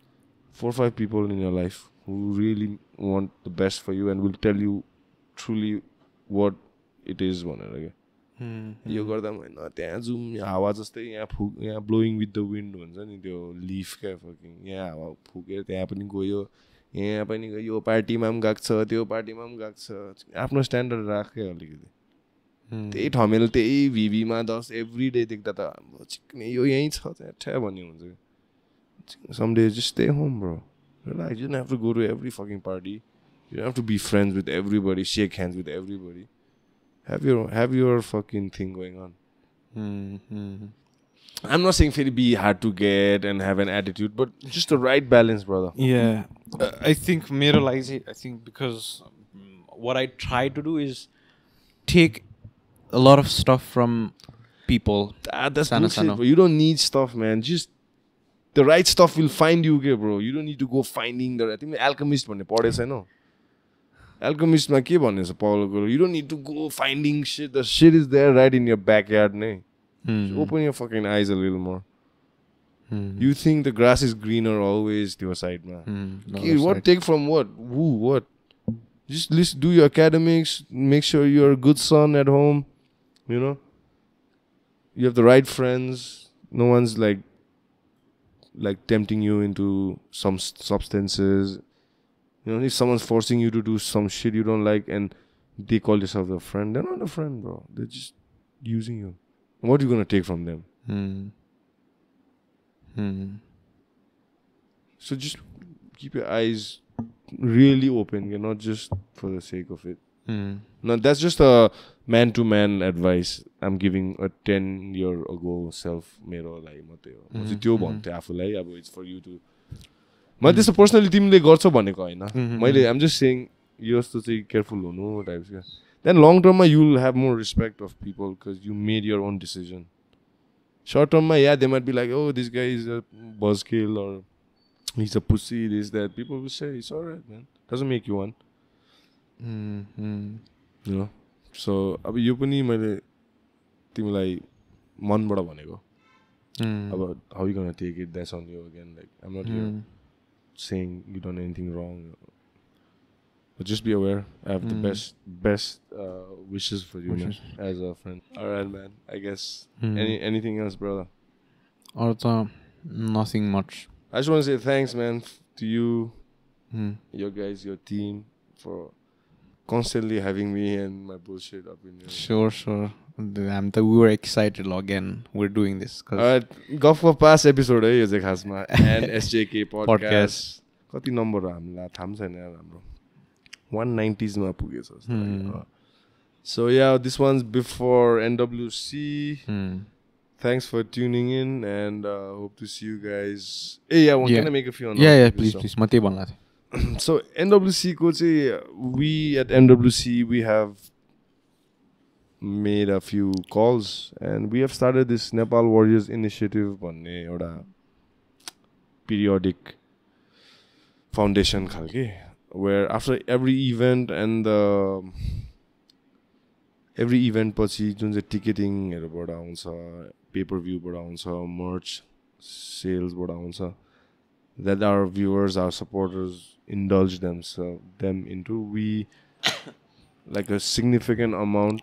4 or 5 people in your life who really want the best for you and will tell you truly what it is. यो गर्दा पनि हैन त्यहाँ जुम हावा जस्तै यहाँ blowing with the wind भन्छ नि त्यो लिफ क्या फकिङ यहाँ हावा फुकेर त्यहाँ पनि गयो यहाँ पनि गयो यो पार्टीमा पनि गएको छ त्यो पार्टीमा पनि गएको छ आफ्नो स्ट्यान्डर्ड राख्यो अलिकति त्यही ठमेल त्यही भिभीमा 10 एभ्री डे देख्दा त चिक्ने यो यहीँ छ ठ्या भन्ने हुन्छ some day just stay home bro relax. You don't have to go to every fucking party. You don't have to be friends with everybody, shake hands with everybody. Have your fucking thing going on. I'm not saying for it to be hard to get and have an attitude, but just the right balance, brother. Yeah. I think because what I try to do is take a lot of stuff from people. That's bullshit, bro. You don't need stuff, man. Just the right stuff will find you, okay, bro. You don't need to go finding the right thing. Alchemist भन्ने पढेछ हैन Alchemist मा के भन्ने छ Paulo Coelho. You don't need to go finding shit. The shit is there right in your backyard, नै. Just open your fucking eyes a little more. You think the grass is greener always to your side, man. Okay, what take from what? Who? What? Just do your academics. Make sure you're a good son at home. You know. You have the right friends. No one's like tempting you into some substances. You know, if someone's forcing you to do some shit you don't like and they call themselves a friend, they're not a friend, bro. They're just using you. What are you gonna take from them? So just keep your eyes really open, not just for the sake of it. No, that's just a man-to-man advice I'm giving a 10-year ago self. मेरो लागि मात्रै हो. म चाहिँ त्यो भन्थे आफूलाई अब it's for you to. मैले त्यस्तो पर्सनली तिमीले गर्छौ भनेको हैन. मैले I'm just saying यो जस्तो चाहिँ केयरफुल हुनु टाइप्स के. Then long term you will have more respect of people because you made your own decision. Short term yeah, they might be like, oh, this guy is a buzzkill or he's a pussy, this, that. People will say, it's alright, man. Doesn't make you one. You know? So, अब यो पनि मैले तिमीलाई मनबाट भनेको. About how you gonna take it, that's on you again. Like, I'm not here saying you done anything wrong. But just be aware. I have the best wishes for you, man, as a friend. Alright, man. I guess. Anything else, brother? Or nothing much. I just want to say thanks, man, to you, your guys, your team, for constantly having me and my bullshit up in here. Sure. We were excited again. We're doing this. Alright, Guff Guff Pass episode है यो चाहिँ खासमा and SJK podcast. कति number हो हामीलाई थाहा छैन यार हाम्रो 190s मा पुगेछ. So yeah, this one's before NWC. Thanks for tuning in and hope to see you guys. Hey, can I make a few announcements? Yeah, please. म त्यही भन्ला थिए. So NWC को चाहिँ we at NWC we have made a few calls and we have started this Nepal Warriors Initiative भन्ने एउटा periodic foundation खालके where after every event and every event पछि जुन चाहिँ टिकेटिङहरुबाट आउँछ pay-per-view बाट आउँछ merch sales बाट आउँछ that our viewers, our supporters indulge them into, we like a significant amount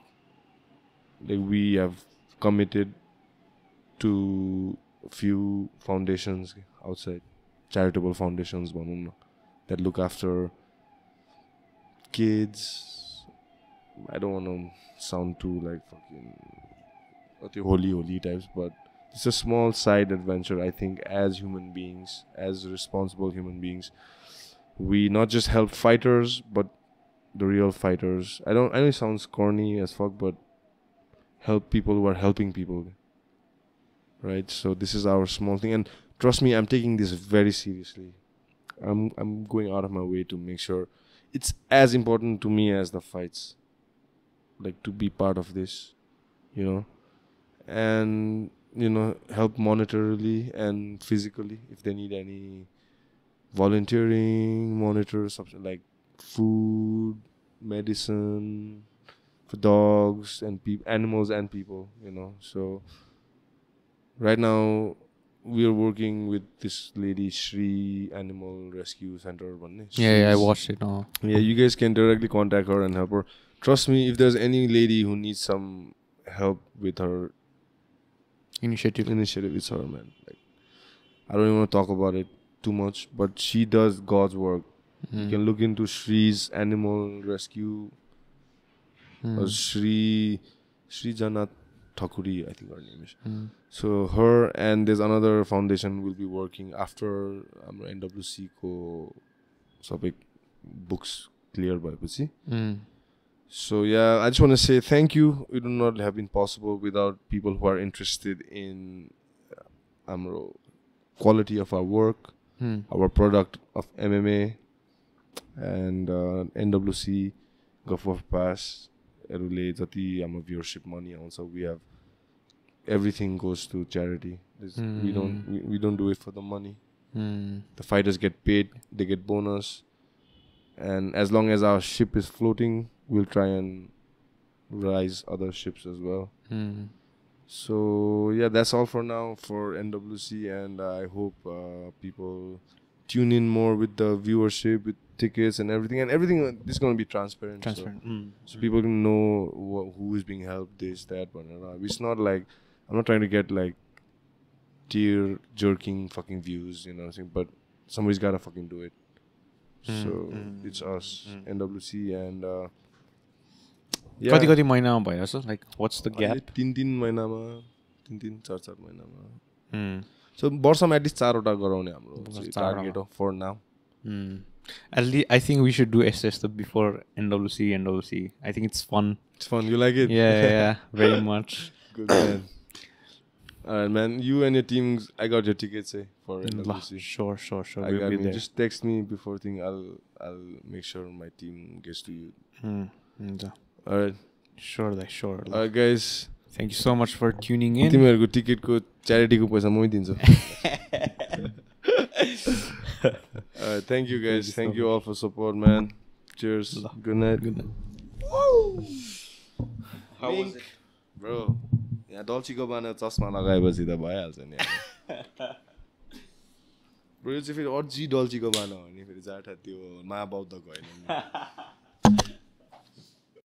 like we have committed to a few foundations outside, charitable foundations that look after kids. I don't want to sound too like fucking holy types, but it's a small side adventure. I think as human beings, as responsible human beings, we not just help fighters, but the real fighters. I know it sounds corny as fuck, but help people who are helping people. Right? So this is our small thing, and trust me, I'm taking this very seriously. I'm going out of my way to make sure it's as important to me as the fights. Like to be part of this, and help monetarily and physically if they need any volunteering, monitor something like food, medicine for dogs and animals and people, So right now we are working with this lady Shri Animal Rescue Center. Yeah, I watched it now. Yeah, you guys can directly contact her and help her. Trust me, if there's any lady who needs some help with her initiative, it's her, man. Like, I don't even want to talk about it too much, but she does God's work. You can look into Shri's Animal Rescue or Shri Janat Thakuri, I think her name is. So her and there's another foundation will be working after NWC ko sabai books clear bhayeपछि. So yeah, I just want to say thank you. It would not have been possible without people who are interested in quality of our work, our product of MMA, and NWC, Guff Guff Pass. Viewership money also. We have everything goes to charity. We don't do it for the money. The fighters get paid, they get bonus, and as long as our ship is floating, we'll try and rise other ships as well. So yeah, that's all for now for NWC, and I hope people tune in more with the viewership, with tickets and everything. And everything this is going to be transparent. So people can know who is being helped, this, that, whatever. It's not like I'm not trying to get like tear jerking fucking views, but somebody's gotta fucking do it. So it's us, NWC, and yeah. कति महिनामा भइरहेछ? Like what's the gap? 3 महिनामा 4 महिनामा. So वर्षमा at least 4 वटा गराउने हाम्रो target हो for now. At least I think we should do SS before NWC. I think it's fun. It's fun. You like it? Yeah, very much. Good man. Alright, man. You and your team, I got your tickets for NWC. Sure. I We'll got be me. there. Just text me before thing. I'll make sure my team gets to you. Alright. Sure. Alright, guys. Thank you so much for tuning in. तिमीहरुको टिकटको च्यारिटीको पैसा मै दिन्छु. Thank you guys. Thank you all for support, man. Cheers. Good night. Woo! How was it? Bro, यहाँ डल्चीको बाना चस्मा लगाएपछि त भइहाल्छ नि. Bro यो चाहिँ फेरि अझै डल्चीको बाना हो नि फेरि जाठा त्यो महाबौद्धको होइन नि.